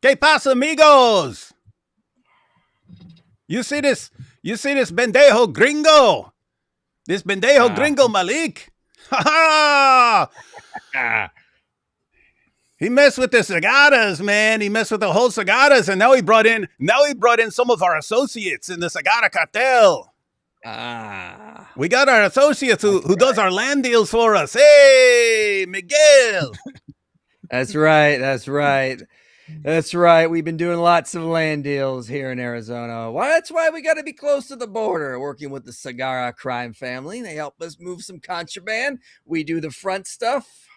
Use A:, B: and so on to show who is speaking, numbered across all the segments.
A: ¿Qué pasa, amigos? You see this? You see this bendejo gringo? This bendejo
B: Uh,
A: gringo Malik? Ha ha!
B: ah,
A: He messed with the cigaras, man. He messed with the whole cigaras, and now he brought in some of our associates in the cigar cartel.
B: ah,
A: We got our associates who,
B: that's
A: who does
B: right.
A: our land deals for us. Hey, Miguel.
B: That's right. That's right. That's right. We've been doing lots of land deals here in Arizona. Well, that's why we got to be close to the border, working with the Sagara crime family. They help us move some contraband. We do the front stuff,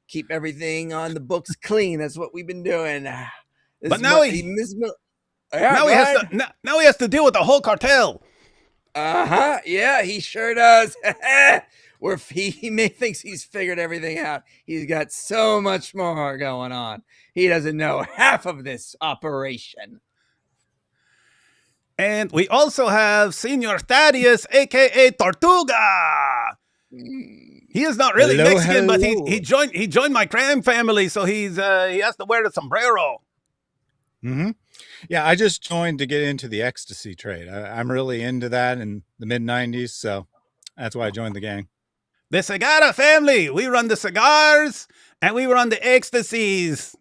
B: keep everything on the books clean. That's what we've been doing. This
A: But
B: is
A: now
B: what
A: he
B: yeah,
A: now
B: go
A: he has to
B: ahead.
A: now he has to deal with the whole cartel.
B: Uh-huh. Yeah, he sure does. Where he may thinks he's figured everything out. He's got so much more going on. He doesn't know half of this operation.
A: And we also have Senor Thaddeus, aka Tortuga.
B: Mm.
A: He is not really
C: Hello,
A: Mexican, but he
C: hello.
A: joined my crime family, so he has to wear the sombrero.
C: hmm Yeah, I just joined to get into the ecstasy trade. I'm really into that in the mid 90s, so that's why I joined the gang.
A: The Cigara family. We run the cigars and we run the ecstasies.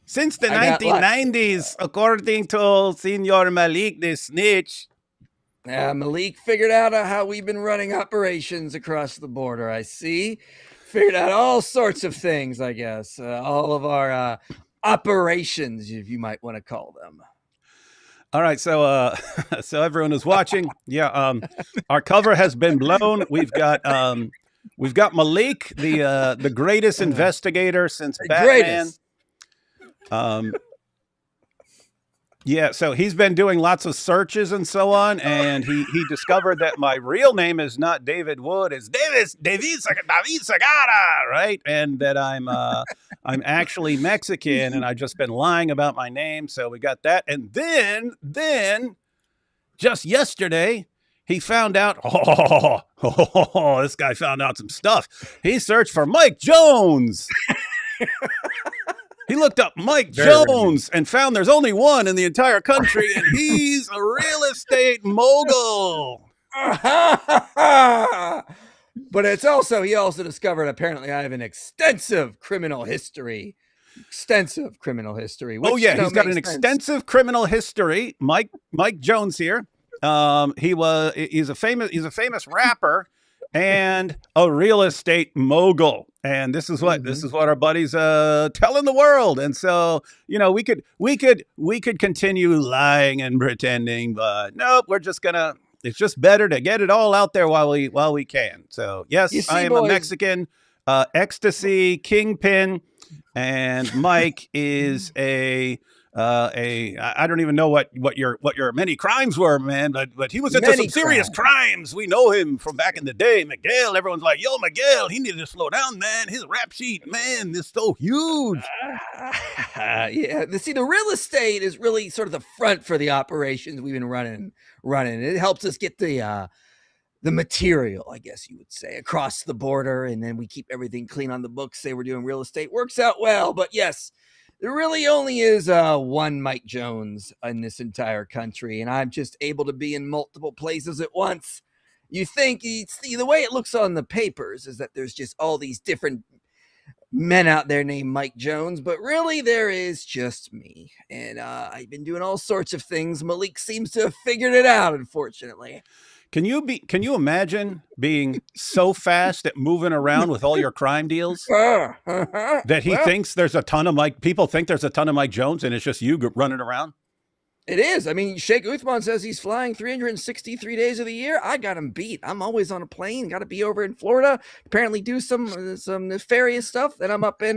A: Since the
B: I got lots.
A: 1990s, according to Senor Malik, the snitch.
B: Malik figured out how we've been running operations across the border. I see. Figured out all sorts of things, I guess. All of our operations, if you might want to call them.
A: All right, so so everyone is watching. Yeah, our cover has been blown. We've got Malik, the greatest investigator since
B: The
A: Batman.
B: greatest.
A: Um, yeah, so he's been doing lots of searches and so on, and he discovered that my real name is not David Wood, it's David Sagara, right? And that I'm actually Mexican, and I've just been lying about my name. So we got that, and then just yesterday he found out. This guy found out some stuff. He searched for Mike Jones. He looked up Mike
C: Very random.
A: Jones and found there's only one in the entire country, and he's a real estate mogul.
B: But it's also, he also discovered apparently I have an extensive criminal history. Extensive criminal history. Which,
A: Oh yeah, he's got
B: makes
A: an
B: sense.
A: extensive criminal history. Mike Jones here. He's a famous rapper and a real estate mogul. And this is what our buddies telling the world. And so, we could continue lying and pretending, but nope, it's just better to get it all out there while we can. So yes,
B: You
A: I
B: see,
A: am a
B: boys,
A: Mexican ecstasy kingpin, and Mike is a I don't even know what your many crimes were, man, but he was into some
B: many
A: serious
B: crimes.
A: crimes. We know him from back in the day. Miguel, everyone's like, yo, Miguel, he needed to slow down, man. His rap sheet, man, is so huge.
B: Yeah, see, the real estate is really sort of the front for the operations we've been running. It helps us get the material, I guess you would say, across the border, and then we keep everything clean on the books. Say we're doing real estate, works out well. But yes, there really only is one Mike Jones in this entire country, and I'm just able to be in multiple places at once. You think, see, the way it looks on the papers is that there's just all these different men out there named Mike Jones, but really there is just me. And I've been doing all sorts of things. Malik seems to have figured it out, unfortunately.
A: Can you imagine being so fast at moving around with all your crime deals that he
B: Well,
A: thinks there's a ton of people think there's a ton of Mike Jones and it's just you running around?
B: it is. I mean, Sheikh Uthman says he's flying 363 days of the year. I got him beat. I'm always on a plane. Got to be over in Florida. Apparently, do some nefarious stuff. Then I'm up in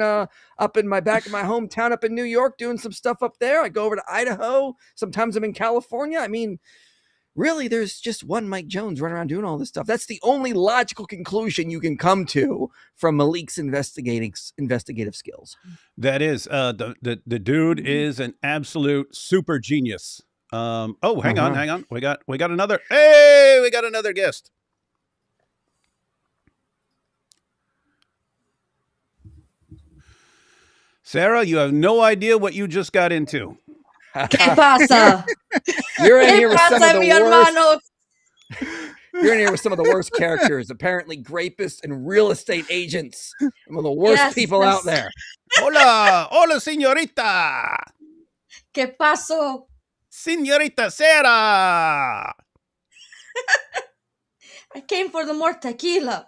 B: my back in my hometown up in New York doing some stuff up there. I go over to Idaho. Sometimes I'm in California. I mean, really, there's just one Mike Jones running around doing all this stuff. That's the only logical conclusion you can come to from Malik's investigative skills.
A: That is the dude is an absolute super genius. Oh, hang
B: Uh-huh.
A: on. We got another. Hey, we got another guest. Sarah, you have no idea what you just got into.
D: ¿Qué pasa?
B: You're in
D: ¿Qué
B: here with some of
D: pasa,
B: the
D: mi
B: worst.
D: hermano?
B: You're in here with some of the worst characters. Apparently, rapists and real estate agents. Some of the worst
D: Yes,
B: people
D: yes.
B: out there.
A: Hola, hola, señorita.
D: ¿Qué pasó?
A: Señorita Sarah.
D: I came for the more tequila.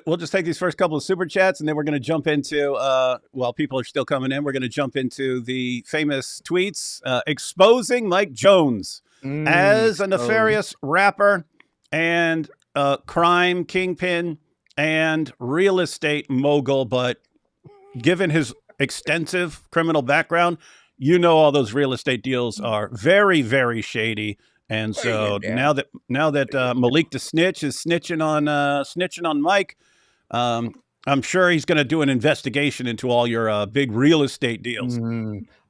A: We'll just take these first couple of super chats, and then we're going to jump into while people are still coming in, we're going to jump into the famous tweets exposing Mike Jones as a nefarious rapper and crime kingpin and real estate mogul. But given his extensive criminal background, you know all those real estate deals are very, very shady. And so now that Malik the Snitch is snitching on Mike, I'm sure he's going to do an investigation into all your big real estate deals.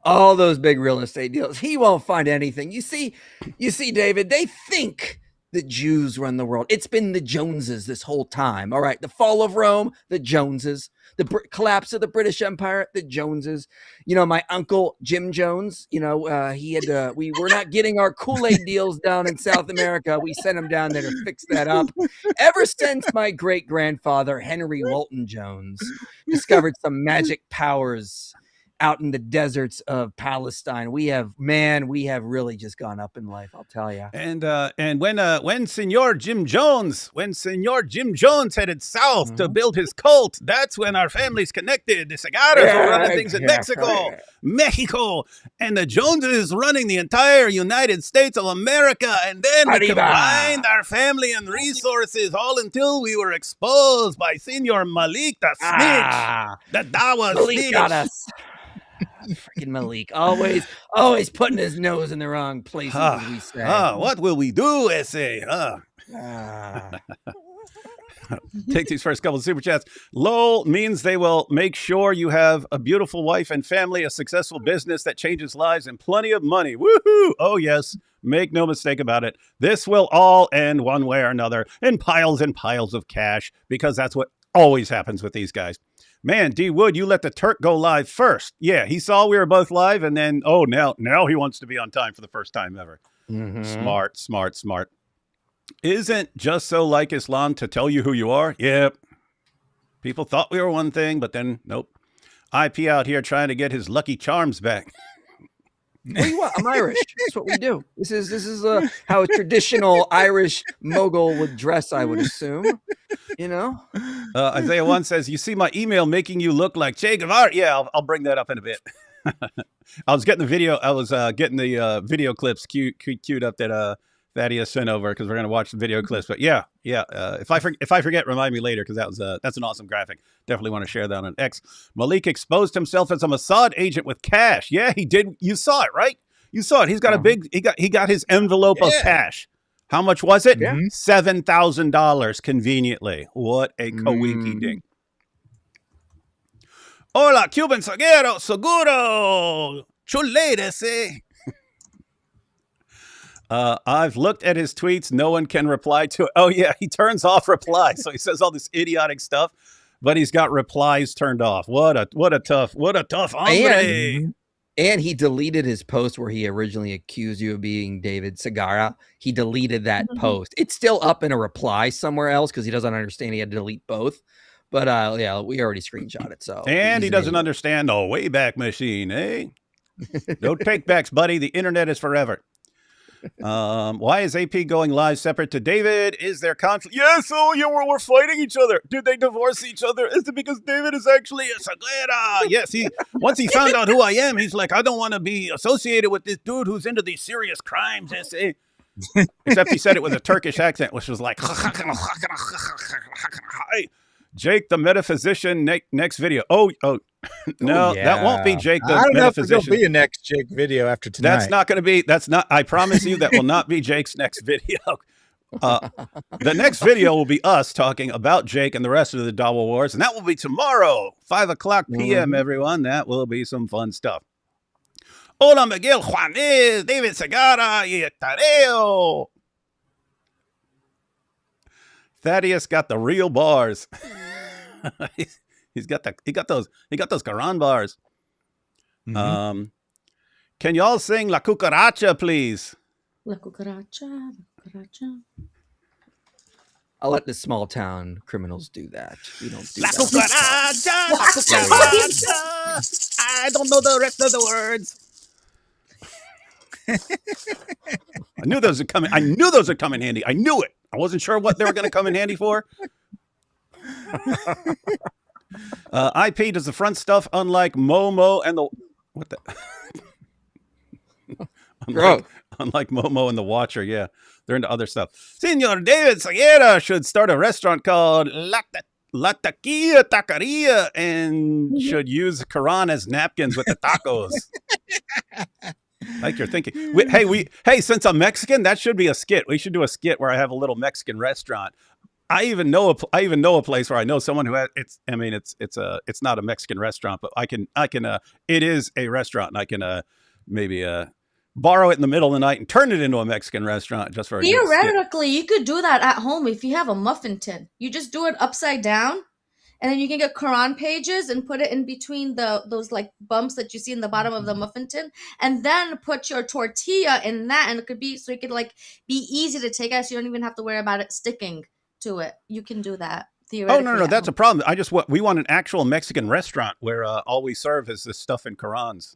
B: All those big real estate deals. He won't find anything. You see, David, they think the Jews run the world. It's been the Joneses this whole time. All right. The fall of Rome, the Joneses. The collapse of the British Empire, the Joneses. You know, my uncle Jim Jones, you know, he had we were not getting our Kool-Aid deals down in South America. We sent him down there to fix that up. Ever since my great-grandfather Henry Walton Jones discovered some magic powers out in the deserts of Palestine, we have really just gone up in life, I'll tell you.
A: And when Senor Jim Jones headed south to build his cult, that's when our families connected. The Segaras were running things in Mexico, and the Joneses running the entire United States of America. And then we combined our family and resources all until we were exposed by Senor Malik the Snitch. That was
B: Malik
A: snitch.
B: got us. Freaking Malik, always putting his nose in the wrong places, as we say.
A: What will we do, S.A.? Take these first couple of super chats. LOL means they will make sure you have a beautiful wife and family, a successful business that changes lives, and plenty of money. Woohoo! Oh, yes. Make no mistake about it. This will all end one way or another in piles and piles of cash, because that's what always happens with these guys. Man, D. Wood, you let the Turk go live first. Yeah, he saw we were both live, and then, now he wants to be on time for the first time ever. Smart. Isn't just so like Islam to tell you who you are? Yep. People thought we were one thing, but then, nope. IP out here trying to get his Lucky Charms back.
B: What do you want? I'm Irish. That's what we do. This is how a traditional Irish mogul would dress, I would assume. You know?
A: Isaiah 1 says, you see my email making you look like Che Guevara? Yeah, I'll bring that up in a bit. I was getting the video. I was getting the video clips queued up that Thaddeus sent over, because we're going to watch the video clips. But yeah. If I forget, remind me later, because that's an awesome graphic. Definitely want to share that on X. Malik exposed himself as a Mossad agent with cash. Yeah, he did. You saw it, right? You saw it. He's got he got his envelope of cash. How much was it?
B: Yeah.
A: $7,000 conveniently. What a coinky ding. Hola, Cuban Zaguero, seguro. Chuletes, eh? I've looked at his tweets. No one can reply to it. Oh, yeah, he turns off replies. So he says all this idiotic stuff, but he's got replies turned off. What a tough hombre.
B: And he deleted his post where he originally accused you of being David Segara. He deleted that post. It's still up in a reply somewhere else, because he doesn't understand he had to delete both. But yeah, we already screenshot it. So
A: he doesn't understand the Wayback Machine, eh? No take backs, buddy. The internet is forever. Why is AP going live separate to David? Is there conflict? Yes, we're fighting each other. Did they divorce each other? Is it because David is actually a Sagrera? Yes, once he found out who I am, he's like, I don't want to be associated with this dude who's into these serious crimes. Except he said it with a Turkish accent, which was like, Jake the metaphysician, next video. No, that won't be Jake the
C: I don't know if
A: metaphysician.
C: there'll be a next Jake video after tonight.
A: That's not going to be, I promise you that will not be Jake's next video. The next video will be us talking about Jake and the rest of the Dawa Wars, and that will be tomorrow, 5:00 p.m., everyone. That will be some fun stuff. Hola, Miguel Juanes, David Segara, y Tareo. Thaddeus got the real bars. He got those Quran bars.
C: Mhm.
A: Can you all sing La Cucaracha, please?
D: La cucaracha, la cucaracha.
B: I'll let the small town criminals do that. We don't do
A: La
B: that.
A: Cucaracha, La Cucaracha. I don't know the rest of the words. I knew those would come. I knew those would come in handy. I knew it. I wasn't sure what they were going to come in handy for. IP does the front stuff unlike Momo and the what the unlike Momo and the Watcher. Yeah, they're into other stuff. Senor David Sagera should start a restaurant called La Taquilla Taqueria and should use Quran as napkins with the tacos. Like you're thinking. Hey, since I'm Mexican, that should be a skit. We should do a skit where I have a little Mexican restaurant. I even know a place where I know someone who has it's not a Mexican restaurant, but I can it is a restaurant, and I can maybe borrow it in the middle of the night and turn it into a Mexican restaurant just for a good skit.
D: Theoretically, you could do that at home if you have a muffin tin. You just do it upside down, and then you can get Quran pages and put it in between those like bumps that you see in the bottom of the muffin tin, and then put your tortilla in that, and it could be so it could like be easy to take out, so you don't even have to worry about it sticking to it. You can do that theoretically.
A: Oh no, that's a problem. We want an actual Mexican restaurant where all we serve is this stuff in Quran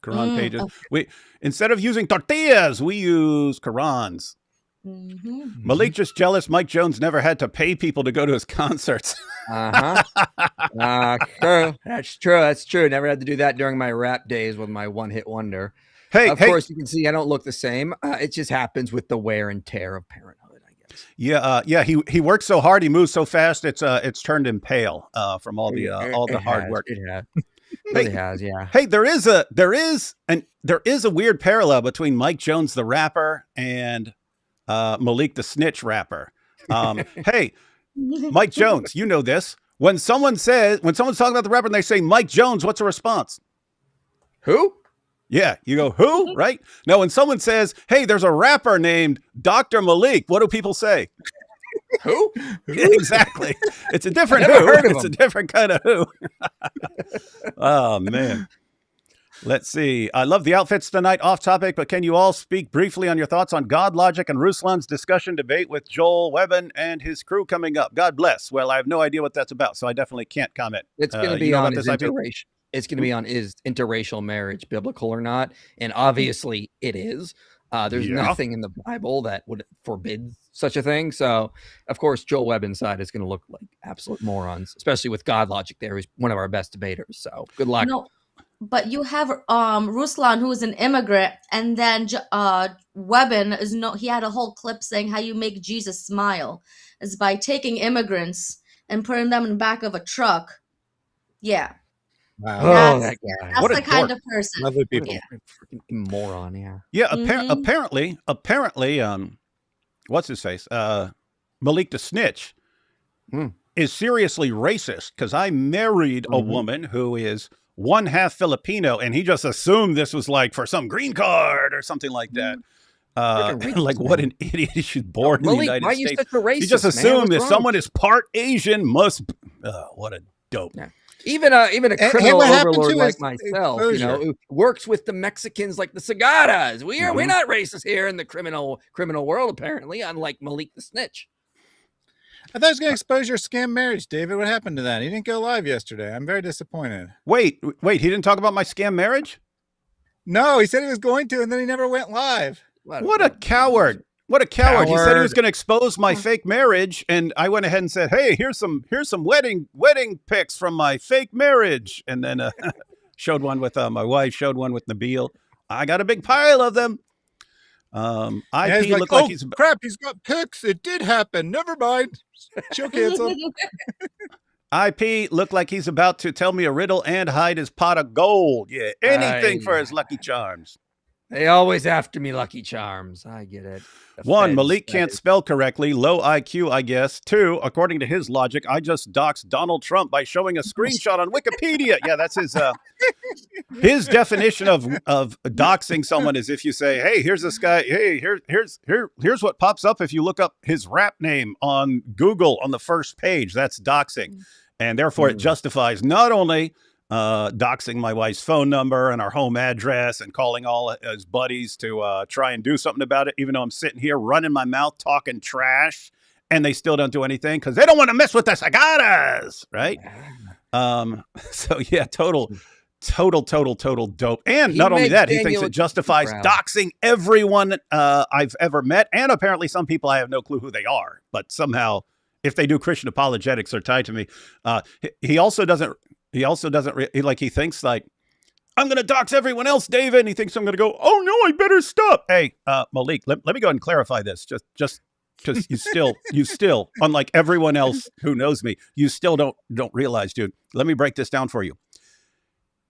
A: pages.
D: Okay.
A: We instead of using tortillas, we use Qurans.
D: Mm-hmm.
A: Malik just jealous Mike Jones never had to pay people to go to his concerts.
B: True. That's true. That's true. Never had to do that during my rap days with my one-hit wonder. Of course, you can see I don't look the same. It just happens with the wear and tear of parenthood, I guess.
A: Yeah. He works so hard, he moves so fast. It's turned him pale from all the hard work.
B: It has. It has, yeah.
A: Hey, there is a weird parallel between Mike Jones the rapper and Malik the snitch rapper. Hey, Mike Jones, you know this. When someone's talking about the rapper and they say Mike Jones, what's the response?
B: Who?
A: Yeah, you go, who? Right? Now, when someone says, hey, there's a rapper named Dr. Malik, what do people say?
B: Who?
A: Exactly. It's a different
B: Never
A: who.
B: heard of
A: It's a
B: him.
A: different kind of who. Oh, man. Let's see. I love the outfits tonight. Off topic, but can you all speak briefly on your thoughts on God Logic and Ruslan's discussion debate with Joel Webben and his crew coming up? God bless. Well, I have no idea what that's about, so I definitely can't comment.
B: It's going to be on his interracial. It's going to be on is interracial marriage biblical or not? And obviously it is. There's nothing in the Bible that would forbid such a thing. So, of course, Joel Webben's side is going to look like absolute morons, especially with God Logic there. He's one of our best debaters. So good luck.
D: No, but you have Ruslan, who is an immigrant, and then Webben he had a whole clip saying how you make Jesus smile is by taking immigrants and putting them in the back of a truck. Yeah.
C: Wow.
B: Oh, that guy.
D: That's
A: What a
D: the kind
A: dork.
D: of person.
C: Lovely people.
D: Yeah.
B: Freaking moron, yeah.
A: Yeah,
D: Mhm.
A: apparently, what's his face? Malik the Snitch is seriously racist because I married a woman who is one half Filipino, and he just assumed this was like for some green card or something like that. Like what an idiot! She's born in the United
B: why are you
A: States.
B: such a racist?
A: He just
B: man?
A: assumed
B: What's
A: if
B: wrong?
A: someone is part Asian, must. What a dope.
B: Yeah. Even a criminal
C: what happened
B: overlord
C: to
B: like
C: his
B: myself,
C: exposure?
B: who works with the Mexicans like the Segaras. We're not racist here in the criminal world, apparently, unlike Malik the Snitch.
C: I thought he was going to expose your scam marriage, David. What happened to that? He didn't go live yesterday. I'm very disappointed.
A: Wait! He didn't talk about my scam marriage?
C: No, he said he was going to, and then he never went live.
A: What a coward! What a coward! He said he was going to expose my fake marriage, and I went ahead and said, "Hey, here's some wedding pics from my fake marriage," and then showed one with my wife, showed one with Nabil. I got a big pile of them. IP
C: He's
A: looked
C: like,
A: like he's
C: crap, he's got pics. It did happen. Never mind. Show canceled.
A: IP looked like he's about to tell me a riddle and hide his pot of gold. Yeah, anything for his Lucky Charms.
B: They always after me, Lucky Charms. I get it. The
A: One,
B: feds,
A: Malik
B: that
A: can't
B: is.
A: spell correctly. Low IQ, I guess. Two, according to his logic, I just doxed Donald Trump by showing a screenshot on Wikipedia. Yeah, that's his definition of doxing someone is if you say, "Hey, here's this guy. Hey, here's what pops up if you look up his rap name on Google on the first page." That's doxing. And therefore, it justifies not only doxing my wife's phone number and our home address and calling all his buddies to try and do something about it, even though I'm sitting here running my mouth talking trash, and they still don't do anything because they don't want to mess with the cigaras, right? So yeah, total dope. And not only that, he thinks it justifies doxing everyone I've ever met, and apparently some people I have no clue who they are, but somehow, if they do Christian apologetics, they're tied to me. He also doesn't. He thinks like, I'm going to dox everyone else, David. And he thinks I'm going to go, oh no, I better stop. Hey, Malik, let me go ahead and clarify this. Just because you still, unlike everyone else who knows me, you still don't realize, dude. Let me break this down for you.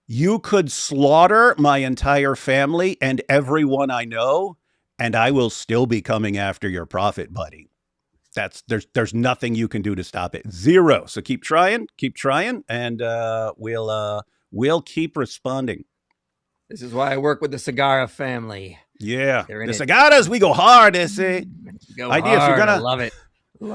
A: You could slaughter my entire family and everyone I know, and I will still be coming after your prophet, buddy. There's nothing you can do to stop it. Zero. So keep trying, and we'll keep responding.
B: This is why I work with the Cigarra family.
A: Yeah, the Cigarras, we go hard. They say.
B: Idea hard. If you're gonna love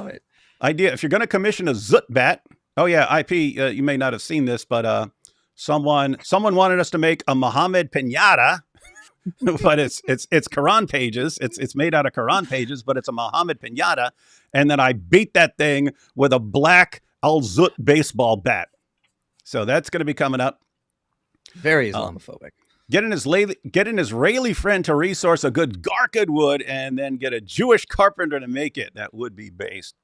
B: it.
A: Idea if you're gonna commission a Zut bat. Oh yeah, IP. You may not have seen this, but someone wanted us to make a Muhammad pinata. But it's Quran pages. It's made out of Quran pages, but it's a Muhammad pinata. And then I beat that thing with a black Al-Zut baseball bat. So that's going to be coming up.
B: Very Islamophobic.
A: Get an Israeli friend to resource a good Garkid wood and then get a Jewish carpenter to make it. That would be based.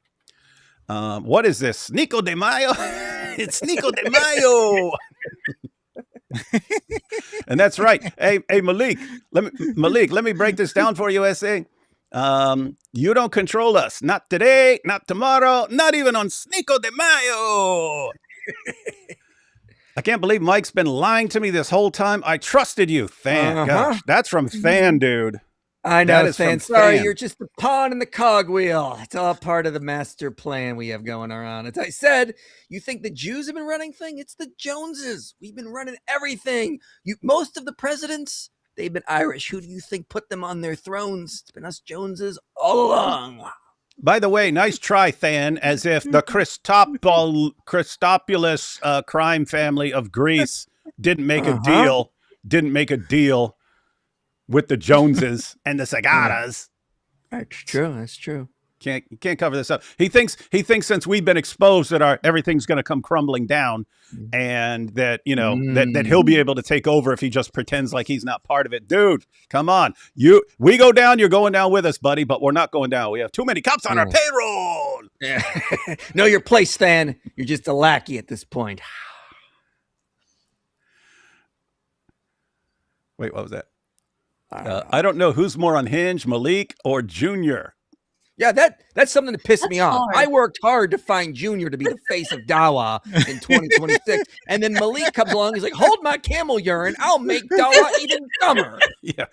A: What is this? Nico de Mayo? It's Nico de Mayo. And that's right. Hey, Malik, let me break this down for you, SA. You don't control us. Not today, not tomorrow, not even on Cinco de Mayo. I can't believe Mike's been lying to me this whole time. I trusted you, Than. Gosh, that's from Than, dude.
B: I know, Than. Sorry, you're just a pawn in the cogwheel. It's all part of the master plan we have going on. As I said, you think the Jews have been running things? It's the Joneses. We've been running everything. Most of the presidents, they've been Irish. Who do you think put them on their thrones? It's been us Joneses all along.
A: By the way, nice try, Than, as if the Christopoulos crime family of Greece didn't make a deal with the Joneses and the Cigarras.
B: That's true.
A: Can't cover this up. He thinks since we've been exposed that everything's going to come crumbling down, and that that he'll be able to take over if he just pretends like he's not part of it. Dude, come on. We go down, you're going down with us, buddy, but we're not going down. We have too many cops on our payroll.
B: Yeah. Know your place, Than. You're just a lackey at this point.
A: Wait, what was that? I don't know who's more unhinged, Malik or Junior.
B: Yeah, that's something that pissed me off.
D: hard.
B: I worked hard to find Junior to be the face of Dawa in 2026, and then Malik comes along. He's like, "Hold my camel urine. I'll make Dawa even dumber."
A: Yeah,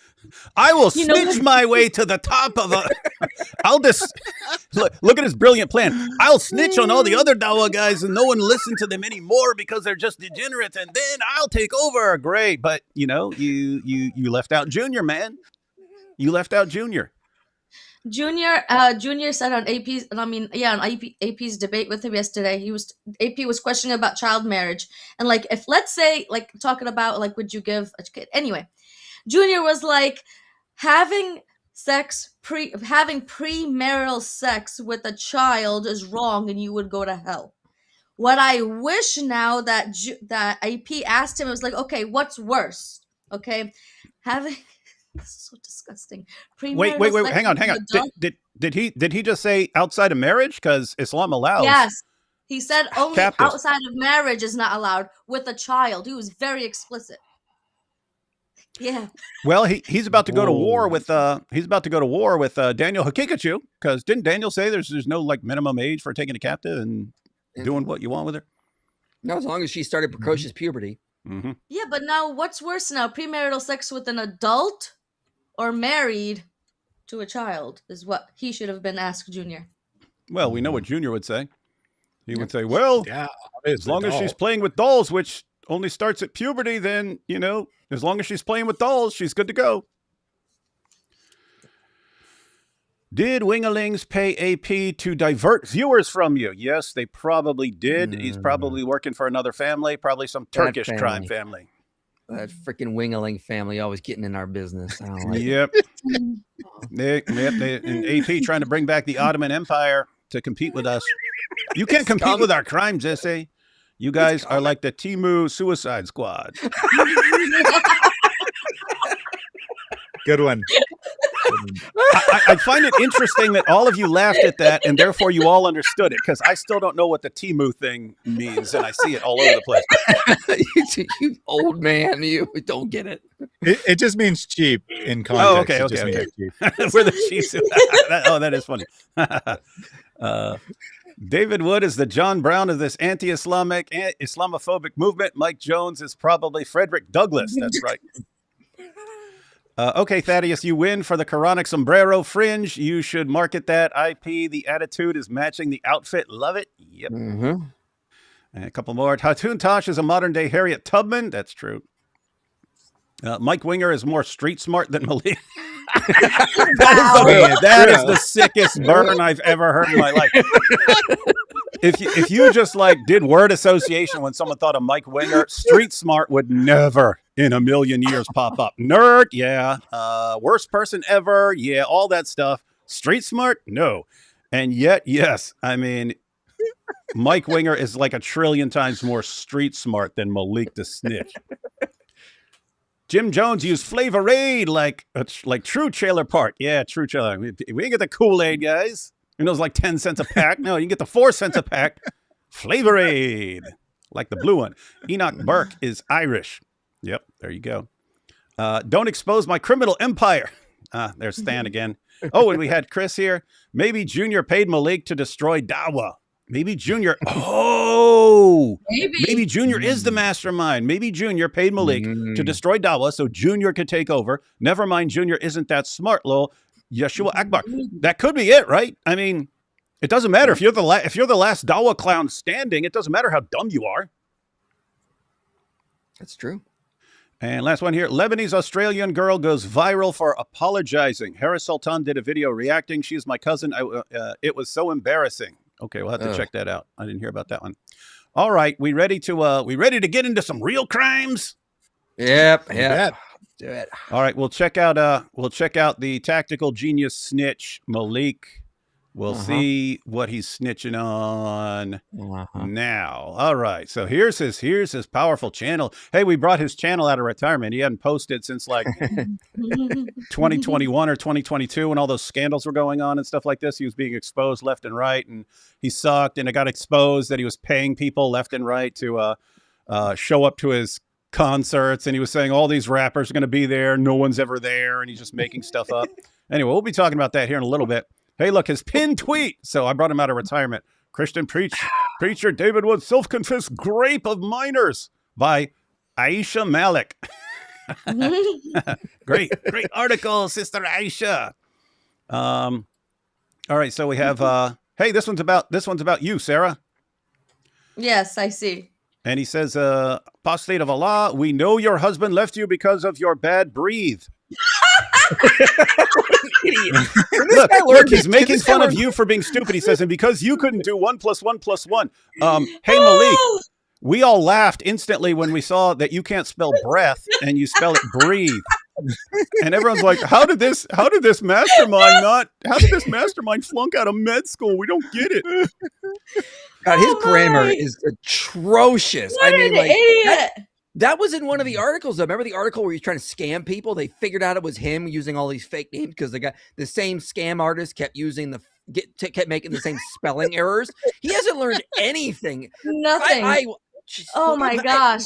A: I will snitch my way to the top of a. I'll just look at his brilliant plan. I'll snitch on all the other Dawa guys, and no one listen to them anymore because they're just degenerates, and then I'll take over. Great, but you left out Junior, man. You left out Junior.
D: Junior said on AP's, on AP's debate with him yesterday, AP was questioning about child marriage, and like, if let's say, like, talking about like, would you give a kid anyway? Junior was like, having premarital sex with a child is wrong, and you would go to hell. What I wish now that AP asked him, it was like, okay, what's worse? Okay, having. This is so disgusting.
A: Wait, hang on. Did he just say outside of marriage? Because Islam allows.
D: Yes, he said only
A: captives.
D: Outside of marriage is not allowed with a child. He was very explicit. Yeah.
A: Well, he's about to go to war with Daniel Hakikachu, because didn't Daniel say there's no like minimum age for taking a captive and doing what you want with her?
B: No, as long as she started precocious puberty.
A: Mm-hmm.
D: Yeah, but now what's worse now? Premarital sex with an adult or married to a child is what he should have been asked Junior.
A: Well, we know what Junior would say. He would say, well,
C: Yeah,
A: as long as she's playing with dolls, which only starts at puberty, then, as long as she's playing with dolls, she's good to go. Did Wingalings pay AP to divert viewers from you? Yes, they probably did. He's probably working for another family, probably some Turkish crime family.
B: That freaking Wingaling family always getting in our business. I don't like it.
A: Yep. And AP trying to bring back the Ottoman Empire to compete with us. You can't compete with our crimes, Jesse. You guys are like the Timu Suicide Squad.
C: Good one.
A: I find it interesting that all of you laughed at that, and therefore you all understood it, because I still don't know what the Timu thing means, and I see it all over the place.
B: You old man, you don't get it.
C: It just means cheap in context.
A: Okay. We're the Chiefs. That is funny. David Wood is the John Brown of this anti-Islamic, Islamophobic movement. Mike Jones is probably Frederick Douglass. That's right. Okay, Thaddeus, you win for the Quranic sombrero fringe. You should market that IP. The attitude is matching the outfit. Love it. Yep. And a couple more. Hatun Tosh is a modern-day Harriet Tubman. That's true. Mike Winger is more street smart than Malik. That is the sickest burn I've ever heard in my life. If you just like did word association when someone thought of Mike Winger, street smart would never in a million years pop up. Nerd, yeah. Worst person ever, yeah. All that stuff. Street smart, no. And yet, yes. I mean, Mike Winger is like 1 trillion times more street smart than Malik the Snitch. Jim Jones used Flavor Aid like true trailer park. Yeah, true trailer. We didn't get the Kool-Aid, guys. And it was like 10 cents a pack. No, you can get the 4 cents a pack. Flavor Aid, like the blue one. Enoch Burke is Irish. Yep, there you go. Don't expose my criminal empire. There's Stan again. Oh, and we had Chris here. Maybe Junior paid Malik to destroy Dawa. Maybe Junior. Oh, maybe Junior is the mastermind. Maybe Junior paid Malik to destroy Dawa so Junior could take over. Never mind, Junior isn't that smart, lol. Yeshua Akbar. That could be it, right? I mean, it doesn't matter if you're the last Dawa clown standing. It doesn't matter how dumb you are.
B: That's true.
A: And last one here. Lebanese Australian girl goes viral for apologizing. Harris Sultan did a video reacting. She's my cousin. It was so embarrassing. Okay, we'll have to check that out. I didn't hear about that one. All right, we ready to get into some real crimes?
B: Yep. Do it.
A: All right, we'll check out the tactical genius snitch Malik. We'll see what he's snitching on now. All right, so here's his powerful channel. Hey, we brought his channel out of retirement. He hadn't posted since like 2021 or 2022 when all those scandals were going on and stuff like this. He was being exposed left and right, and he sucked. And it got exposed that he was paying people left and right to show up to his concerts, and he was saying all these rappers are going to be there. No one's ever there, and he's just making stuff up. Anyway, we'll be talking about that here in a little bit. Hey, look, his pinned tweet. So I brought him out of retirement. Christian preacher David Wood, self-confessed grape of minors by Aisha Malik. Great article, Sister Aisha. All right, so we have hey, this one's about you, Sarah.
D: Yes, I see.
A: And he says, apostate of Allah, we know your husband left you because of your bad breathe. Look, he's making fun of you for being stupid. He says, and because you couldn't do 1 + 1 + 1. Hey, Malik, we all laughed instantly when we saw that you can't spell breath and you spell it breathe. And everyone's like, how did this mastermind flunk out of med school? We don't get it.
B: God, his grammar is atrocious.
D: What an idiot.
B: That was in one of the articles. I remember the article where he's trying to scam people. They figured out it was him using all these fake names because the same scam artist kept using kept making the same spelling errors. He hasn't learned anything.
D: Nothing. Oh my gosh.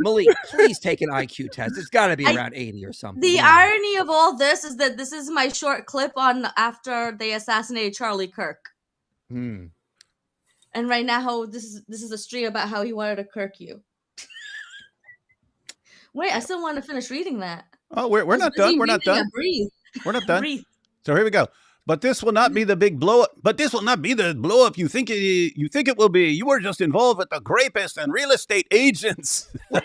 B: Malik, please take an IQ test. It's got to be around 80 or something.
D: The irony of all this is that this is my short clip on after they assassinated Charlie Kirk. And right now, this is a stream about how he wanted to Kirk you. Wait, I still want to finish reading that.
A: Oh, we're not done. We're not done.
D: Breathe.
A: We're not done.
D: Breathe.
A: So here we go. But this will not be the big blow up. But this will not be the blow up you think it will be. You were just involved with the grapists and real estate agents.
C: What?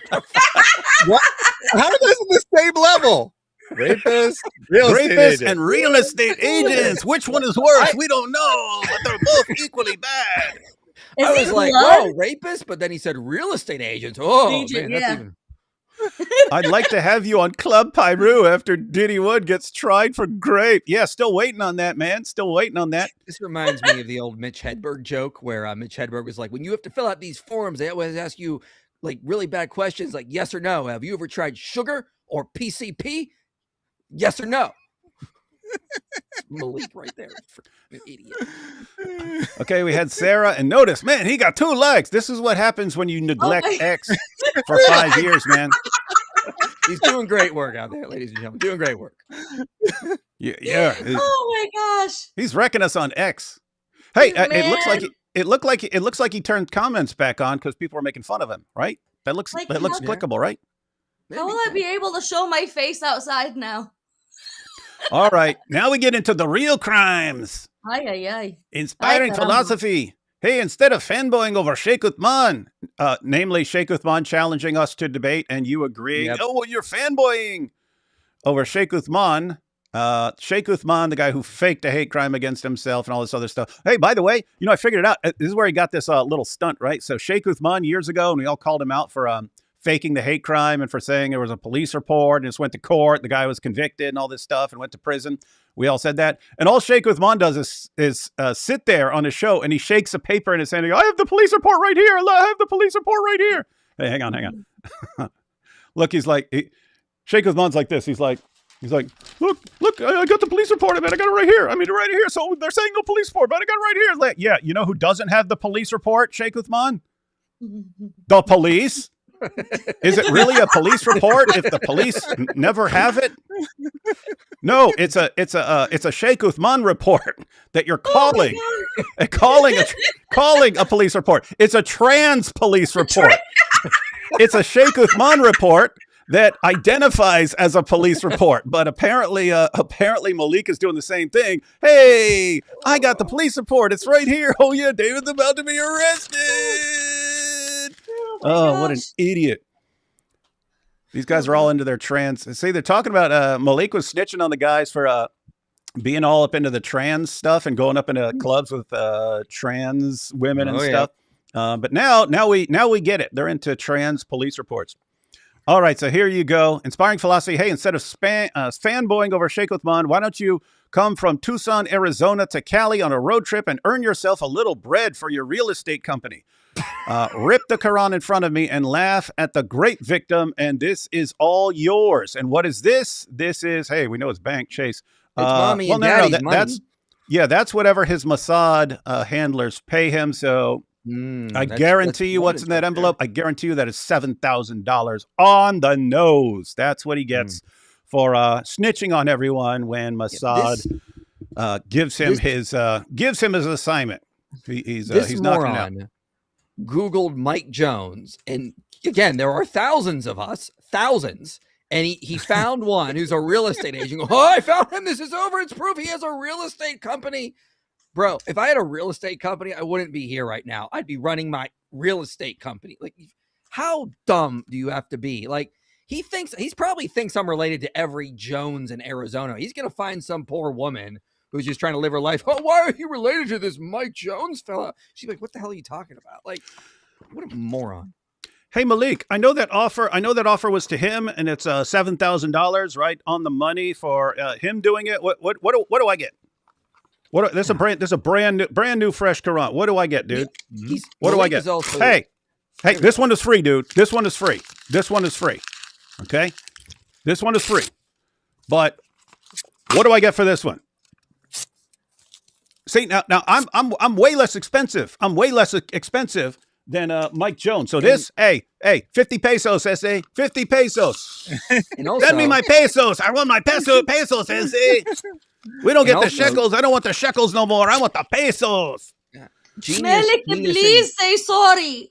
C: How are those on the same level? Rapists, real estate
A: Rapists
C: agents.
A: and real estate agents. Which one is worse? We don't know, but they're both equally bad.
D: Is
B: I
D: he
B: was like,
D: blood?
B: whoa, rapist, but then he said real estate agents. Oh
D: Agent,
B: man, that's
D: yeah.
B: even.
A: I'd like to have you on Club Pyru after Diddy Wood gets tried for grape. Yeah, still waiting on that, man. Still waiting on that.
B: This reminds me of the old Mitch Hedberg joke where Mitch Hedberg was like, when you have to fill out these forms, they always ask you like really bad questions like yes or no. Have you ever tried sugar or PCP? Yes or no? Malik right there. An idiot.
A: Okay, we had Sarah, and notice, man, he got 2 legs. This is what happens when you neglect
D: my-
A: X for 5 years, man.
B: He's doing great work out there, ladies and gentlemen. Doing great work.
A: Yeah.
D: Oh my gosh.
A: He's wrecking us on X. Hey, it looks like
D: Man.
A: it looks like he turned comments back on because people are making fun of him, right? That looks
D: Like,
A: that looks
D: how-
A: clickable, right?
D: How will I be able to show my face outside now?
A: All right, now we get into the real crimes.
D: Ay, ay, ay.
A: Inspiring
D: Ay, caramba.
A: philosophy. Hey, instead of fanboying over Sheikh Uthman, namely Sheikh Uthman challenging us to debate and you agreeing,
B: Yep.
A: oh, well, you're fanboying over Sheikh Uthman. Sheikh Uthman, the guy who faked a hate crime against himself and all this other stuff. Hey, by the way, you know, I figured it out. This is where he got this little stunt, right? So Sheikh Uthman years ago, and we all called him out for faking the hate crime and for saying there was a police report and just went to court. The guy was convicted and all this stuff and went to prison. We all said that. And all Sheikh Uthman does is sit there on his show and he shakes a paper in his hand and goes, I have the police report right here. I have the police report right here. Hey, hang on. Look, he's like, Sheikh Uthman's like this. He's like, look, I got the police report. I got it right here. Right here. So they're saying no police report, but I got it right here. Like, yeah, you know who doesn't have the police report, Sheikh Uthman? The police. Is it really a police report if the police never have it? No, it's a Sheikh Uthman report that you're calling, calling a police report. It's a trans police report. It's a Sheikh Uthman report that identifies as a police report, but apparently Malik is doing the same thing. Hey, I got the police report. It's right here. Oh yeah, David's about to be arrested. Oh, what an idiot. These guys are all into their trans. See, they're talking about Malik was snitching on the guys for being all up into the trans stuff and going up into clubs with trans women and stuff. But now we get it. They're into trans police reports. All right, so here you go. Inspiring philosophy. Hey, instead of fanboying over Sheikh Uthman, why don't you come from Tucson, Arizona to Cali on a road trip and earn yourself a little bread for your real estate company? Rip the Quran in front of me and laugh at the great victim, and this is all yours. And what is this? This is, hey, we know it's Bank Chase.
B: It's mommy and daddy's money.
A: That's whatever his Mossad handlers pay him. So I guarantee you what's in that envelope. I guarantee you that is $7,000 on the nose. That's what he gets for snitching on everyone when Mossad gives him his assignment. He's knocking it out.
B: Googled Mike Jones, and again, there are thousands of us, and he found one who's a real estate agent. Oh, I found him. This is over. It's proof he has a real estate company. Bro, if I had a real estate company, I wouldn't be here right now. I'd be running my real estate company. Like, how dumb do you have to be? Like, he probably thinks I'm related to every Jones in Arizona. He's going to find some poor woman who's just trying to live her life. Oh, why are you related to this Mike Jones fella? She's like, what the hell are you talking about? Like, what a moron.
A: Hey, Malik, I know that offer was to him, and it's $7,000, right, on the money for him doing it. What do I get? This is a brand new fresh Quran. What do I get, dude? What do I get? Hey, this one is free, dude. This one is free. Okay, this one is free. But what do I get for this one? See, now I'm way less expensive. I'm way less expensive than Mike Jones. So this, hey, 50 pesos, SA, 50 pesos.
B: And also,
A: send me my pesos. I want my pesos, SA. We don't get the shekels. I don't want the shekels no more. I want the pesos.
D: Melik, please say sorry.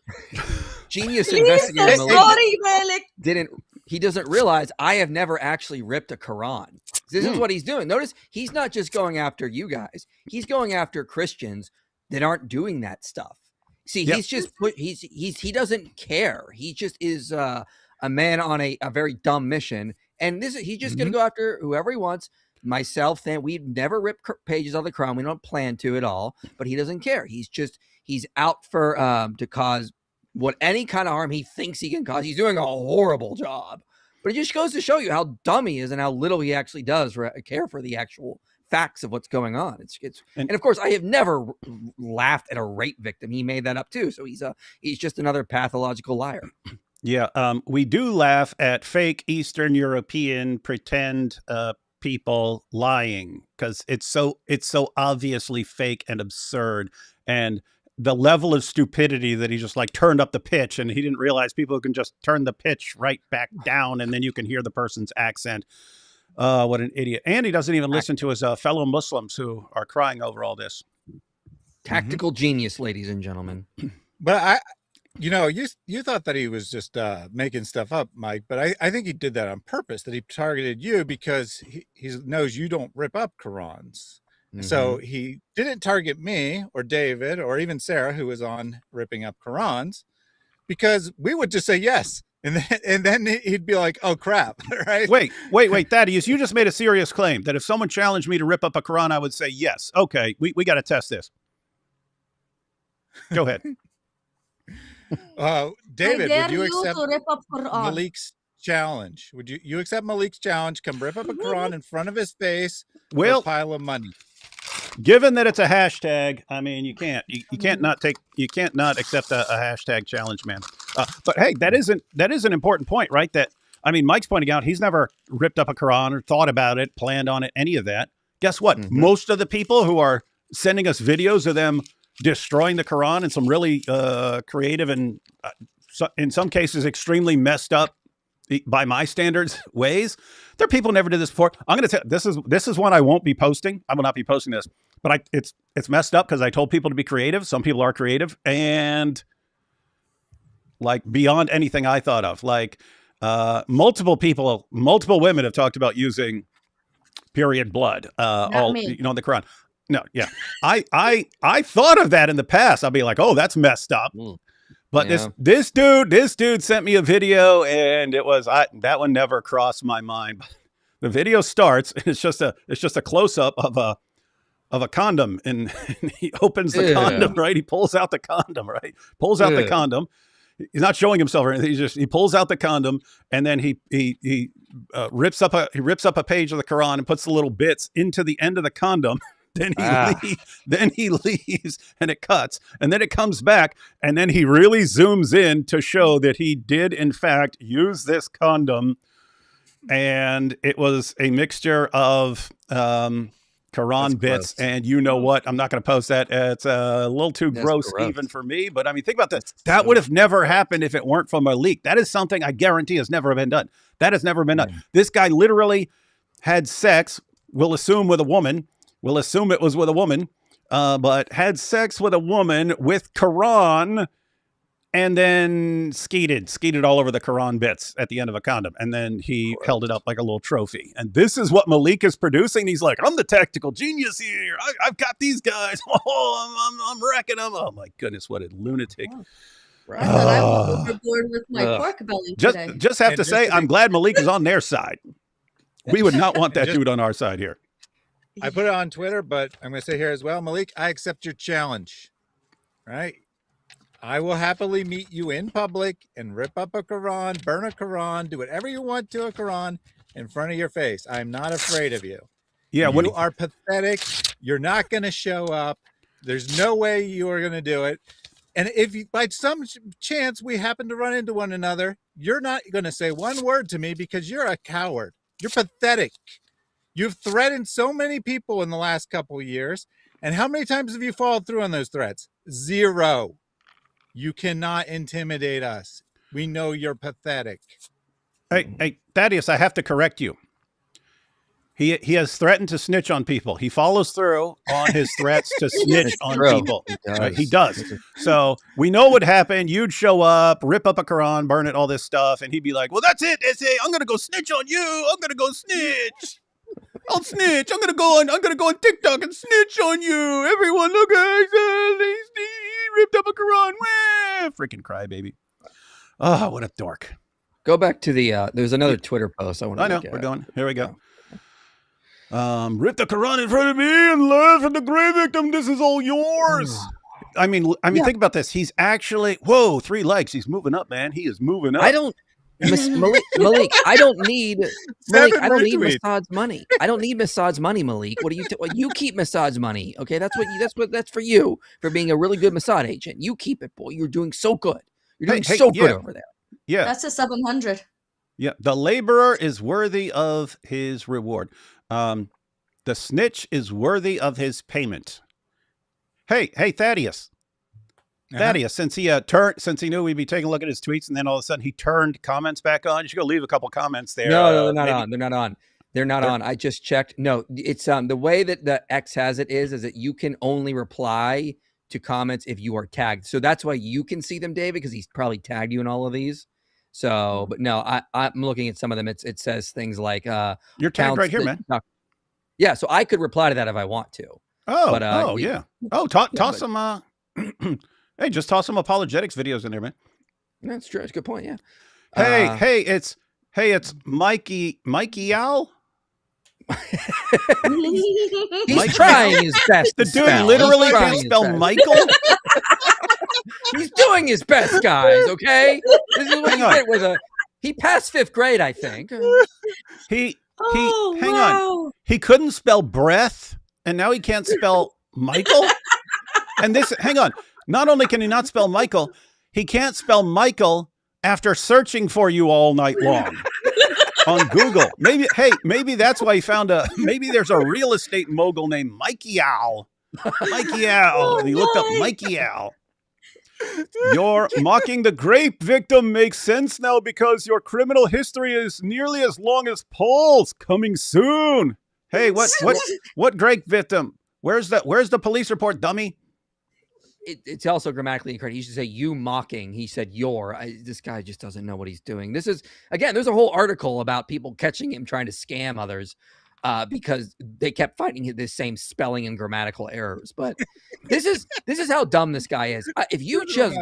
B: Genius
D: Please
B: investigator
D: say sorry, Melik.
B: He doesn't realize I have never actually ripped a Quran. This is what he's doing. Notice he's not just going after you guys. He's going after Christians that aren't doing that stuff. See, he's just he doesn't care. He just is a man on a very dumb mission, And he's just going to go after whoever he wants. Myself, then we never rip pages of the Quran. We don't plan to at all, but he doesn't care. He's out for to cause any kind of harm he thinks he can cause. He's doing a horrible job, but it just goes to show you how dumb he is and how little he actually does care for the actual facts of what's going on. And of course, I have never laughed at a rape victim. He made that up too. So he's just another pathological liar.
A: Yeah, we do laugh at fake Eastern European pretend people lying because it's so obviously fake and absurd, and the level of stupidity that he just like turned up the pitch, and he didn't realize people can just turn the pitch right back down, and then you can hear the person's accent. What an idiot! And he doesn't even listen to his fellow Muslims who are crying over all this.
B: Tactical genius, ladies and gentlemen.
C: But you thought that he was just making stuff up, Mike, but I think he did that on purpose, that he targeted you because he knows you don't rip up Qurans. So he didn't target me or David or even Sarah, who was on ripping up Qurans, because we would just say yes. And then he'd be like, oh, crap, right?
A: Wait, Thaddeus, you just made a serious claim that if someone challenged me to rip up a Quran, I would say yes. Okay, we got to test this. Go ahead.
C: David, would you accept Malik's challenge? Would you accept Malik's challenge? Come rip up a Quran in front of his face with a pile of money.
A: Given that it's a hashtag, I mean, you can't not accept a hashtag challenge, man. But hey, that is an important point, right? That, I mean, Mike's pointing out he's never ripped up a Quran or thought about it, planned on it, any of that. Guess what? Most of the people who are sending us videos of them destroying the Quran in some really creative and in some cases extremely messed up, by my standards, ways. There are people who never did this before. I'm going to tell this is one I won't be posting. I will not be posting this, but it's messed up because I told people to be creative. Some people are creative and like beyond anything I thought of. Like multiple women have talked about using period blood, in the Quran. No, yeah. I thought of that in the past. I'll be like, oh, that's messed up. But this dude sent me a video, and it was that one never crossed my mind. The video starts, and it's just a close up of a condom, and he opens the condom, right? He pulls out the condom, right? Pulls out the condom. He's not showing himself or anything. He pulls out the condom, and then he rips up a page of the Quran and puts the little bits into the end of the condom. Then he leaves, and it cuts, and then it comes back, and then he really zooms in to show that he did in fact use this condom, and it was a mixture of Quran bits, and you know what? I'm not going to post that. It's a little too gross even for me. But I mean, think about this. That would have never happened if it weren't for my leak. That is something I guarantee has never been done. That has never been done. This guy literally had sex. We'll assume with a woman. We'll assume it was with a woman, but had sex with a woman with Quran, and then skeeted all over the Quran bits at the end of a condom. And then he held it up like a little trophy. And this is what Malik is producing. He's like, I'm the tactical genius here. I've got these guys. Oh, I'm wrecking them. Oh my goodness, what a lunatic.
D: I thought I was overboard with my pork belly today.
A: Just have to say, I'm glad Malik is on their side. We would not want that dude on our side here.
C: I put it on Twitter, but I'm going to say here as well, Malik, I accept your challenge, right? I will happily meet you in public and rip up a Quran, burn a Quran, do whatever you want to a Quran in front of your face. I'm not afraid of you. Yeah, you are pathetic. You're not going to show up. There's no way you are going to do it. And if you, by some chance we happen to run into one another, you're not going to say one word to me because you're a coward. You're pathetic. You've threatened so many people in the last couple of years. And how many times have you followed through on those threats? 0. You cannot intimidate us. We know you're pathetic.
A: Hey, Thaddeus, I have to correct you. He has threatened to snitch on people. He follows through on his threats to snitch on people. He does. So we know what happened. You'd show up, rip up a Quran, burn it, all this stuff. And he'd be like, well, that's it. I'm going to go snitch on you. I'm going to go snitch. I'll snitch. I'm gonna go on TikTok and snitch on you. Everyone, look, guys, he ripped up a Quran. Wah! Freaking crybaby. Oh, what a dork.
B: Go back to the. There's another Twitter post I want to.
A: I know.
B: Look at.
A: We're going. Here we go.
B: Oh.
A: Rip the Quran in front of me and laugh at the grave victim. This is all yours. I mean,
B: Yeah.
A: think about this. He's actually 3 likes. He's moving up, man. He is moving up.
B: I don't. Malik, I don't need Malik. I don't need
C: retweets.
B: Massad's money. I don't need Massad's money, Malik. What do you? You keep Massad's money, okay? That's for you for being a really good Mossad agent. You keep it, boy. You're doing so good. You're doing so good over there.
A: Yeah.
D: That's a 700.
A: Yeah. The laborer is worthy of his reward. The snitch is worthy of his payment. Hey, Thaddeus. Thaddeus, since he knew we'd be taking a look at his tweets, and then all of a sudden he turned comments back on. You should go leave a couple comments there.
B: No, they're not on. They're not on. They're not on. I just checked. No, it's the way that the X has it is that you can only reply to comments if you are tagged. So that's why you can see them, David, because he's probably tagged you in all of these. So, but no, I'm looking at some of them. It says things like
A: you're tagged right here, man.
B: Yeah, so I could reply to that if I want to.
A: Oh, but, yeah. Oh, toss some. Hey, just toss some apologetics videos in there, man.
B: That's true. That's a good point. Yeah.
A: Hey, it's Mikey Al.
B: He's trying his best.
A: The dude literally can't spell Michael.
B: He's doing his best, guys. Okay, this is what you get with he passed 5th grade, I think.
A: Hang on. He couldn't spell breath, and now he can't spell Michael. And hang on. Not only can he not spell Michael, he can't spell Michael after searching for you all night long on Google. Maybe that's why he found maybe there's a real estate mogul named Mikey Al. Mikey Al. And he looked up Mikey Al. Your mocking the grape victim makes sense now because your criminal history is nearly as long as Paul's. Coming soon. Hey, what grape victim? Where's the police report, dummy?
B: It's also grammatically incorrect. He should say you mocking. He said your. This guy just doesn't know what he's doing. This is, again, there's a whole article about people catching him trying to scam others because they kept finding the same spelling and grammatical errors. But this is how dumb this guy is. If you just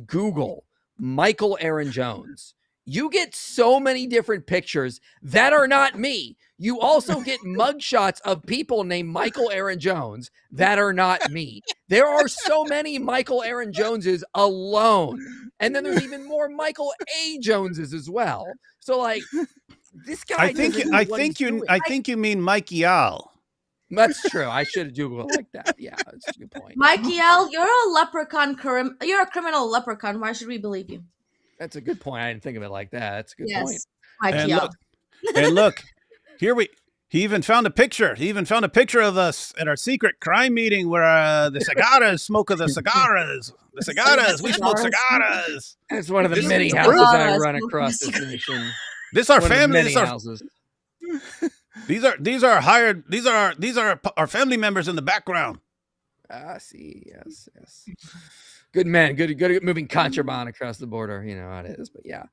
B: Google Michael Aaron Jones, you get so many different pictures that are not me. You also get mugshots of people named Michael Aaron Jones that are not me. There are so many Michael Aaron Joneses alone. And then there's even more Michael A. Joneses as well. So like this guy. I
A: think you mean Mikey Al.
B: That's true. I should have Googled it like that. Yeah, that's a good point.
D: Mikey Al, you're a leprechaun. You're a criminal leprechaun. Why should we believe you?
B: That's a good point. I didn't think of it like that. That's a good point.
D: Mikey Al.
A: And look, he even found a picture. He even found a picture of us at our secret crime meeting where the cigaras smoke of the cigaras. The cigaras, we smoke cigaras.
B: That's one of the many houses I run across this nation.
A: This our family.
B: These houses.
A: These are our family members in the background.
B: I see. Yes. Good man. Good at moving contraband across the border. You know how it is. But yeah.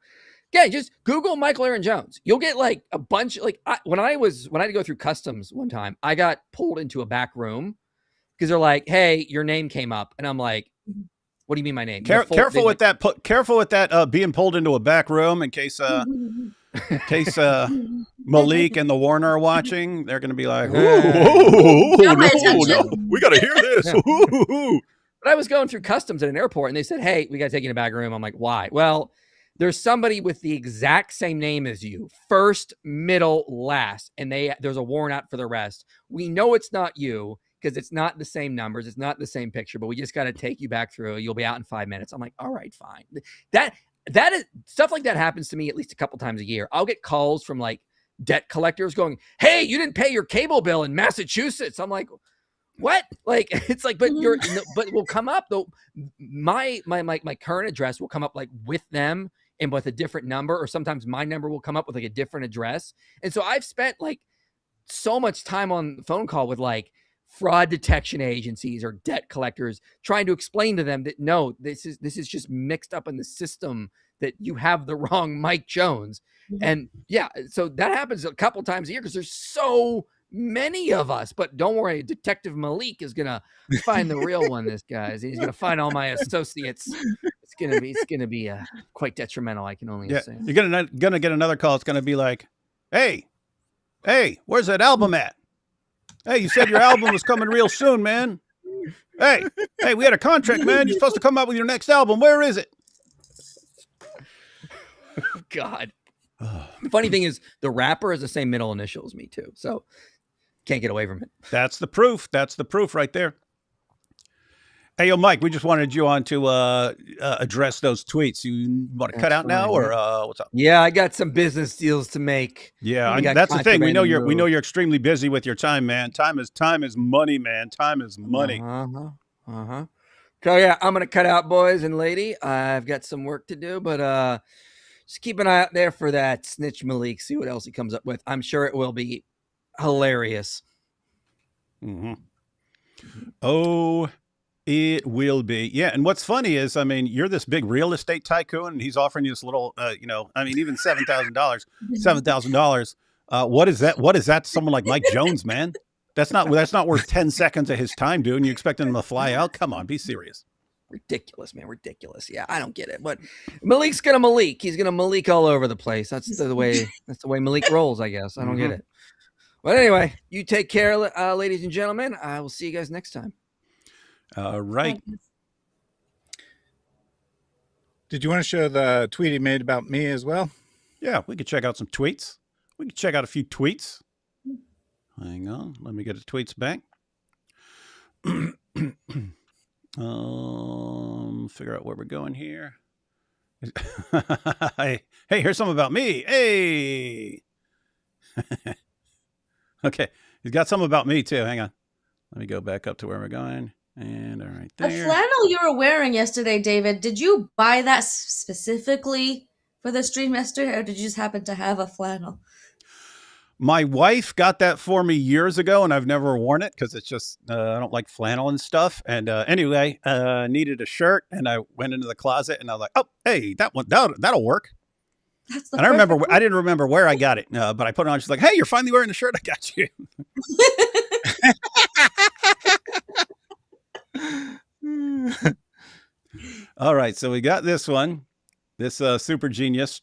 B: Yeah, just Google Michael Aaron Jones. You'll get like a bunch. Like when I had to go through customs one time, I got pulled into a back room because they're like, "Hey, your name came up," and I'm like, "What do you mean my name?"
A: Careful with that. Careful with that. Being pulled into a back room in case Malik and the Warner are watching. They're going to be like, "Whoa, no, we got to hear this."
B: Yeah. But I was going through customs at an airport, and they said, "Hey, we got to take you in a back room." I'm like, "Why?" Well, there's somebody with the exact same name as you, first, middle, last, and there's a warrant out for the rest. We know it's not you because it's not the same numbers, it's not the same picture, but we just got to take you back through. You'll be out in 5 minutes. I'm like, all right, fine. That is stuff like that happens to me at least a couple times a year. I'll get calls from like debt collectors going, "Hey, you didn't pay your cable bill in Massachusetts." I'm like, what? Like, it's like, but we'll come up though. My current address will come up like with them and with a different number, or sometimes my number will come up with like a different address. And so I've spent like so much time on the phone call with like fraud detection agencies or debt collectors trying to explain to them that no, this is just mixed up in the system, that you have the wrong Mike Jones. Mm-hmm. And yeah, so that happens a couple times a year because there's so many of us. But don't worry, Detective Malik is gonna find the real one. This guy, he's gonna find all my associates. It's it's gonna be quite detrimental. I can only
A: Yeah,
B: assume.
A: you're gonna get another call. It's gonna be like, hey, where's that album at? Hey, you said your album was coming real soon, man. Hey, we had a contract, man. You're supposed to come out with your next album. Where is it?
B: God. The funny thing is, the rapper has the same middle initial as me too, so can't get away from it.
A: That's the proof. That's the proof right there. Hey, yo, Mike, we just wanted you on to address those tweets. You want to cut out now, or what's up?
B: Yeah, I got some business deals to make.
A: Yeah, that's the thing. We know you're extremely busy with your time, man. Time is money, man. Time is money.
B: So yeah, I'm gonna cut out, boys and lady. I've got some work to do, but just keep an eye out there for that snitch Malik. See what else he comes up with. I'm sure it will be hilarious.
A: Mm-hmm. Oh, it will be. Yeah. And what's funny is, I mean, you're this big real estate tycoon and he's offering you this little, even $7,000. What is that? What is that to someone like Mike Jones, man? That's not worth 10 seconds of his time, dude. And you expecting him to fly out? Come on, be serious.
B: Ridiculous, man. Ridiculous. Yeah, I don't get it. But Malik's gonna Malik. He's gonna Malik all over the place. That's the way Malik rolls, I guess. I don't get it. But anyway, you take care, ladies and gentlemen. I will see you guys next time.
A: All right.
C: Did you want to show the tweet he made about me as well?
A: Yeah, we could check out some tweets. We could check out a few tweets. Hang on. Let me get the tweets back. Figure out where we're going here. Hey, here's something about me. Hey. Okay. He's got something about me too. Hang on. Let me go back up to where we're going. And all right there.
D: The flannel you were wearing yesterday, David, did you buy that specifically for the stream yesterday, or did you just happen to have a flannel?
A: My wife got that for me years ago, and I've never worn it because it's just, I don't like flannel and stuff. And anyway, needed a shirt, and I went into the closet, and I was like, oh, hey, that'll work.
D: That's the
A: and I didn't remember where I got it, but I put it on. She's like, hey, you're finally wearing the shirt I got you. All right, so we got this one, this super genius.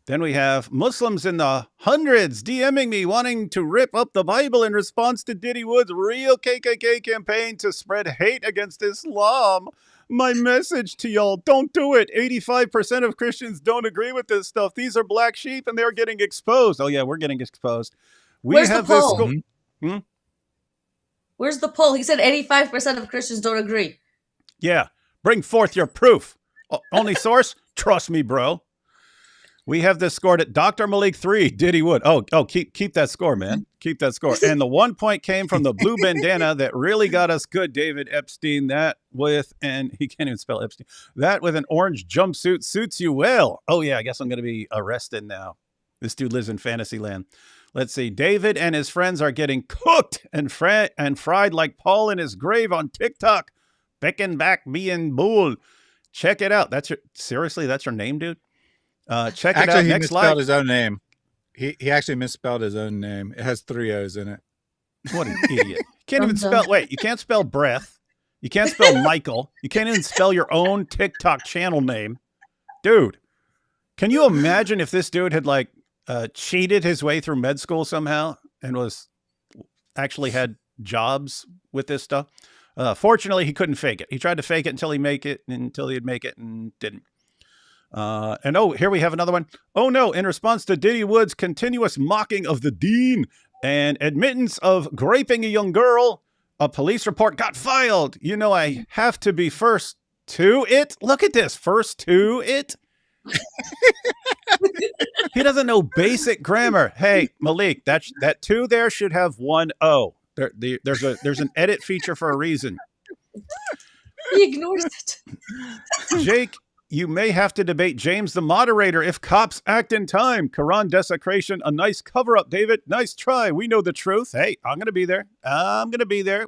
A: Then we have Muslims in the hundreds DMing me wanting to rip up the Bible in response to Diddy Wood's real KKK campaign to spread hate against Islam. My message to y'all, don't do it. 85% of Christians don't agree with this stuff. These are black sheep and they're getting exposed. Oh yeah, we're getting exposed.
D: Where's the poll? Where's the poll? He said 85% of Christians don't agree.
A: Yeah. Bring forth your proof. Only source? Trust me, bro. We have this scored at Dr. Malik 3, Diddy Wood. Oh, keep that score, man. Keep that score. And the 1 point came from the blue bandana that really got us good, David Epstein. And he can't even spell Epstein. That with an orange jumpsuit suits you well. Oh, yeah, I guess I'm going to be arrested now. This dude lives in fantasy land. Let's see. David and his friends are getting cooked and fried like Paul in his grave on TikTok. Becking back being bull. Check it out. That's your name, dude? Check it out.
C: He
A: Next
C: misspelled
A: slide.
C: his own name. He actually misspelled his own name. It has 3 O's in it.
A: What an idiot. Can't even spell. Wait, you can't spell breath. You can't spell Michael. You can't even spell your own TikTok channel name. Dude, can you imagine if this dude had cheated his way through med school somehow and actually had jobs with this stuff? Fortunately, he couldn't fake it. He tried to fake it until he'd make it and didn't. Here we have another one. Oh no, in response to Diddy Wood's continuous mocking of the dean and admittance of graping a young girl, a police report got filed. You know, I have to be first to it. Look at this. First to it. He doesn't know basic grammar. Hey, Malik, that 2 there should have 1 O. There's an edit feature for a reason.
D: He ignores it.
A: Jake, you may have to debate James the moderator if cops act in time. Quran desecration, a nice cover-up, David. Nice try. We know the truth. Hey, I'm going to be there.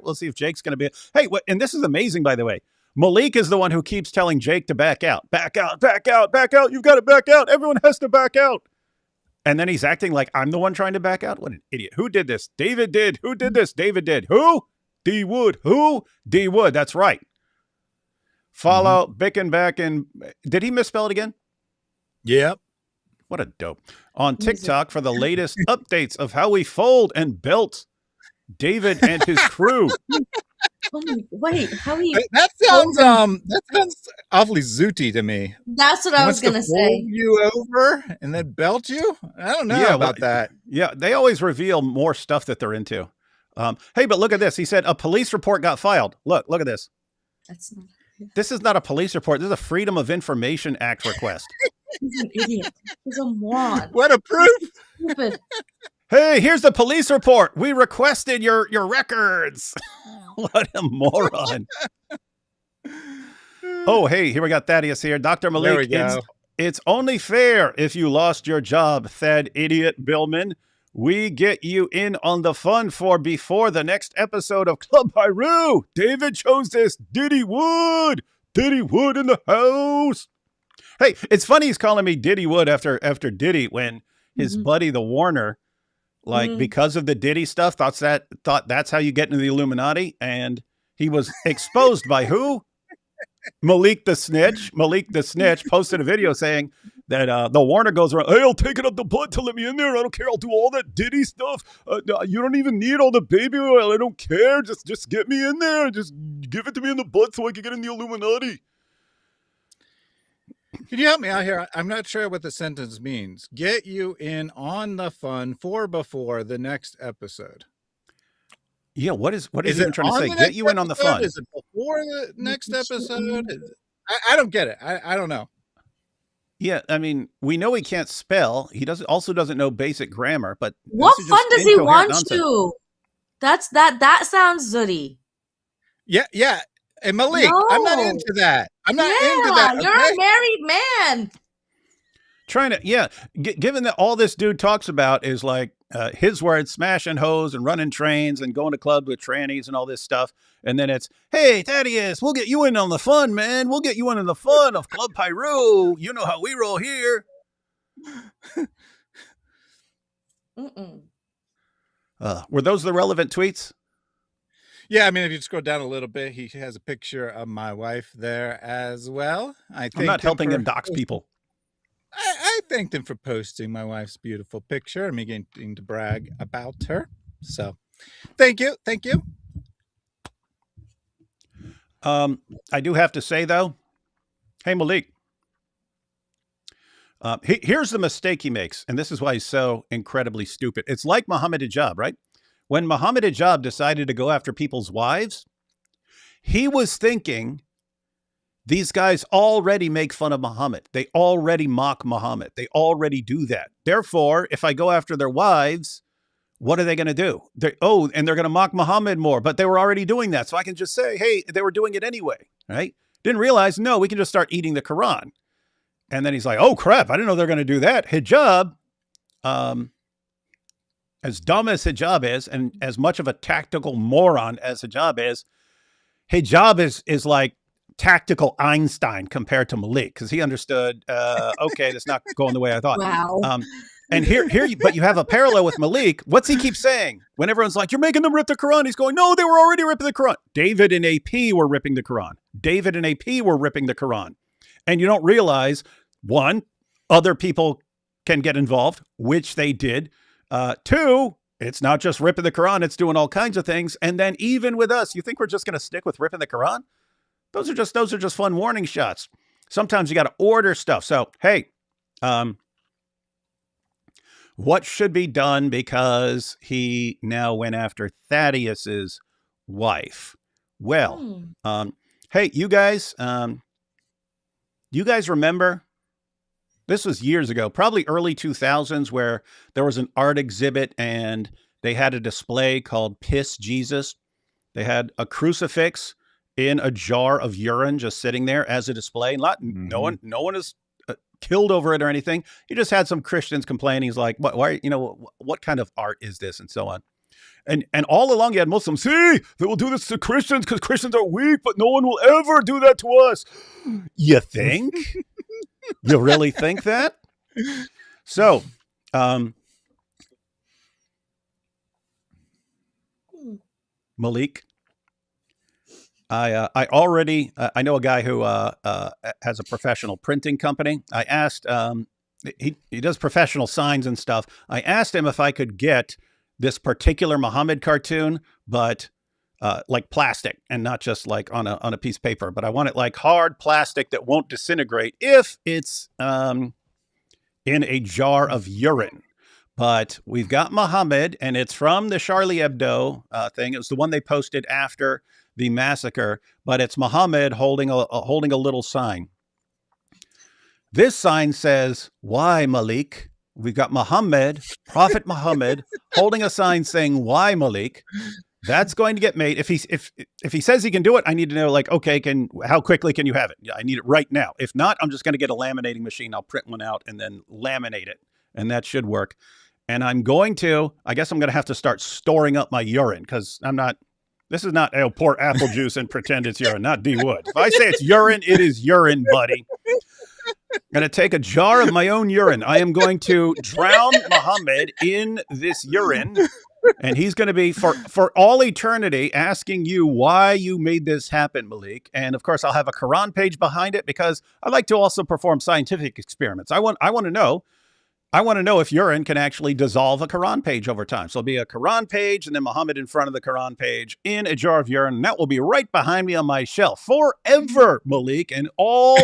A: We'll see if Jake's going to be. Hey, and this is amazing, by the way. Malik is the one who keeps telling Jake to back out. Back out, back out, back out. You've got to back out. Everyone has to back out. And then he's acting like I'm the one trying to back out. What an idiot. Who did this? David did. Who did this? David did. Who? D Wood. Who? D Wood. That's right. Follow Bickenback and did he misspell it again?
C: Yep.
A: What a dope. On
D: Music.
A: TikTok for the latest updates of how we fold and belt David and his crew.
D: Oh my, wait, how he?
C: That sounds awfully zooty to me.
D: That's what
C: He
D: I
C: wants
D: was gonna
C: to fold
D: say.
C: you over and then belt you. I don't know about that.
A: Yeah, they always reveal more stuff that they're into. Hey, but look at this. He said a police report got filed. Look at this.
D: That's not.
A: This is not a police report. This is a Freedom of Information Act request.
D: He's an idiot. He's a moron.
C: What a proof!
D: Stupid.
A: Hey, here's the police report. We requested your records. What a moron. Oh, hey, here we got Thaddeus here. Dr. Malik,
C: There we go.
A: it's only fair if you lost your job, Thad Idiot Billman. We get you in on the fun for before the next episode of Club Pyru. David chose this. Diddy Wood. Diddy Wood in the house. Hey, it's funny he's calling me Diddy Wood after Diddy when his buddy, the Warner, like because of the Diddy stuff, thought that's how you get into the Illuminati. And he was exposed by who? Malik the Snitch. Malik the Snitch posted a video saying that the Warner goes around, hey, I'll take it up the butt to let me in there. I don't care. I'll do all that Diddy stuff. You don't even need all the baby oil. I don't care. Just get me in there. Just give it to me in the butt so I can get in the Illuminati.
C: Can you help me out here? I'm not sure what the sentence means. Get you in on the fun for before the next episode.
A: Yeah, what is he
C: it
A: even trying to
C: on
A: say?
C: the
A: Get
C: next
A: you in on the
C: episode?
A: fun.
C: Is it before the next episode? I don't get it. I don't know.
A: Yeah, I mean, we know he can't spell. He doesn't know basic grammar, but
D: What
A: this is
D: fun
A: just
D: does he
A: incoherent
D: want
A: nonsense.
D: you? That sounds zooty.
C: Yeah. Hey, Malik, I'm not
D: No.
C: into that. I'm not into that.
D: You're
C: okay?
D: a married man.
A: Trying to, given that all this dude talks about is like his words, smashing hoes and running trains and going to clubs with trannies and all this stuff. And then it's, hey, Thaddeus, we'll get you in on the fun, man. We'll get you in on the fun of Club Pyru. You know how we roll here. Were those the relevant tweets?
C: Yeah, I mean, if you scroll down a little bit, he has a picture of my wife there as well.
A: I'm not helping him dox people.
C: I thanked him for posting my wife's beautiful picture and me getting to brag about her. So, thank you.
A: I do have to say, though, hey, Malik, here's the mistake he makes, and this is why he's so incredibly stupid. It's like Muhammad Hijab, right? When Muhammad Hijab decided to go after people's wives, he was thinking these guys already make fun of Muhammad. They already mock Muhammad. They already do that. Therefore, if I go after their wives, what are they going to do? And they're going to mock Muhammad more, but they were already doing that. So I can just say, hey, they were doing it anyway, right? Didn't realize, no, we can just start eating the Quran. And then he's like, oh, crap, I didn't know they're going to do that. Hijab, as dumb as hijab is, and as much of a tactical moron as hijab is like tactical Einstein compared to Malik, because he understood, okay, that's not going the way I thought.
D: Wow.
A: And but you have a parallel with Malik. What's he keep saying? When everyone's like, you're making them rip the Quran, he's going, no, they were already ripping the Quran. David and AP were ripping the Quran. David and AP were ripping the Quran. And you don't realize, one, other people can get involved, which they did. Two, it's not just ripping the Quran, it's doing all kinds of things. And then even with us, you think we're just going to stick with ripping the Quran? Those are just fun warning shots. Sometimes you got to order stuff. So, hey, what should be done because he now went after Thaddeus's wife? Well, hey, you guys remember? This was years ago, probably early 2000s, where there was an art exhibit and they had a display called Piss Jesus. They had a crucifix in a jar of urine just sitting there as a display. No one is killed over it or anything. You just had some Christians complaining. He's like, what kind of art is this? And so on. And all along you had Muslims, see, they will do this to Christians because Christians are weak, but no one will ever do that to us. You think? You really think that? So, Malik, I already I know a guy who has a professional printing company. I asked he does professional signs and stuff. I asked him if I could get this particular Muhammad cartoon, but like plastic and not just like on a piece of paper. But I want it like hard plastic that won't disintegrate if it's in a jar of urine. But we've got Muhammad, and it's from the Charlie Hebdo thing. It was the one they posted after the massacre, but it's Muhammad holding a little sign. This sign says, "Why, Malik?" We've got Muhammad, Prophet Muhammad, holding a sign saying, "Why, Malik?" That's going to get made. If he says he can do it, I need to know, like, okay, how quickly can you have it? Yeah, I need it right now. If not, I'm just going to get a laminating machine. I'll print one out and then laminate it, and that should work. And I guess I'm going to have to start storing up my urine, because this is not, pour apple juice and pretend it's urine, not D Wood. If I say it's urine, it is urine, buddy. I'm going to take a jar of my own urine. I am going to drown Muhammad in this urine, and he's going to be for all eternity asking you why you made this happen, Malik. And of course, I'll have a Quran page behind it, because I like to also perform scientific experiments. I want to know if urine can actually dissolve a Quran page over time. So it'll be a Quran page and then Muhammad in front of the Quran page in a jar of urine. And that will be right behind me on my shelf forever, Malik. And all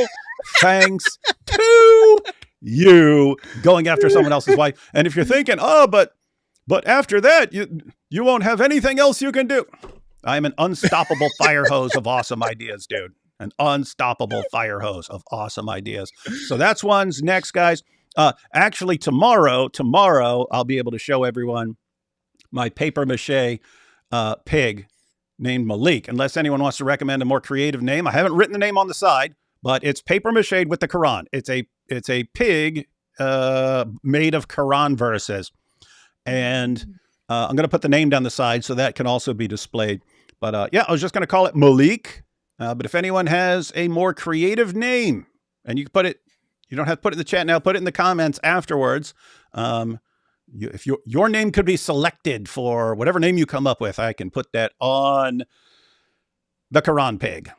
A: thanks to you going after someone else's wife. And if you're thinking, but after that, you won't have anything else you can do. I'm an unstoppable fire hose of awesome ideas, dude. An unstoppable fire hose of awesome ideas. So that's one's next, guys. Actually, tomorrow, I'll be able to show everyone my paper mache pig named Malik, unless anyone wants to recommend a more creative name. I haven't written the name on the side, but it's paper mache with the Quran. It's a pig made of Quran verses. And I'm going to put the name down the side so that can also be displayed. But I was just going to call it Malik. But if anyone has a more creative name, and you can put it, you don't have to put it in the chat now, put it in the comments afterwards. If your name could be selected for whatever name you come up with, I can put that on the Quran pig.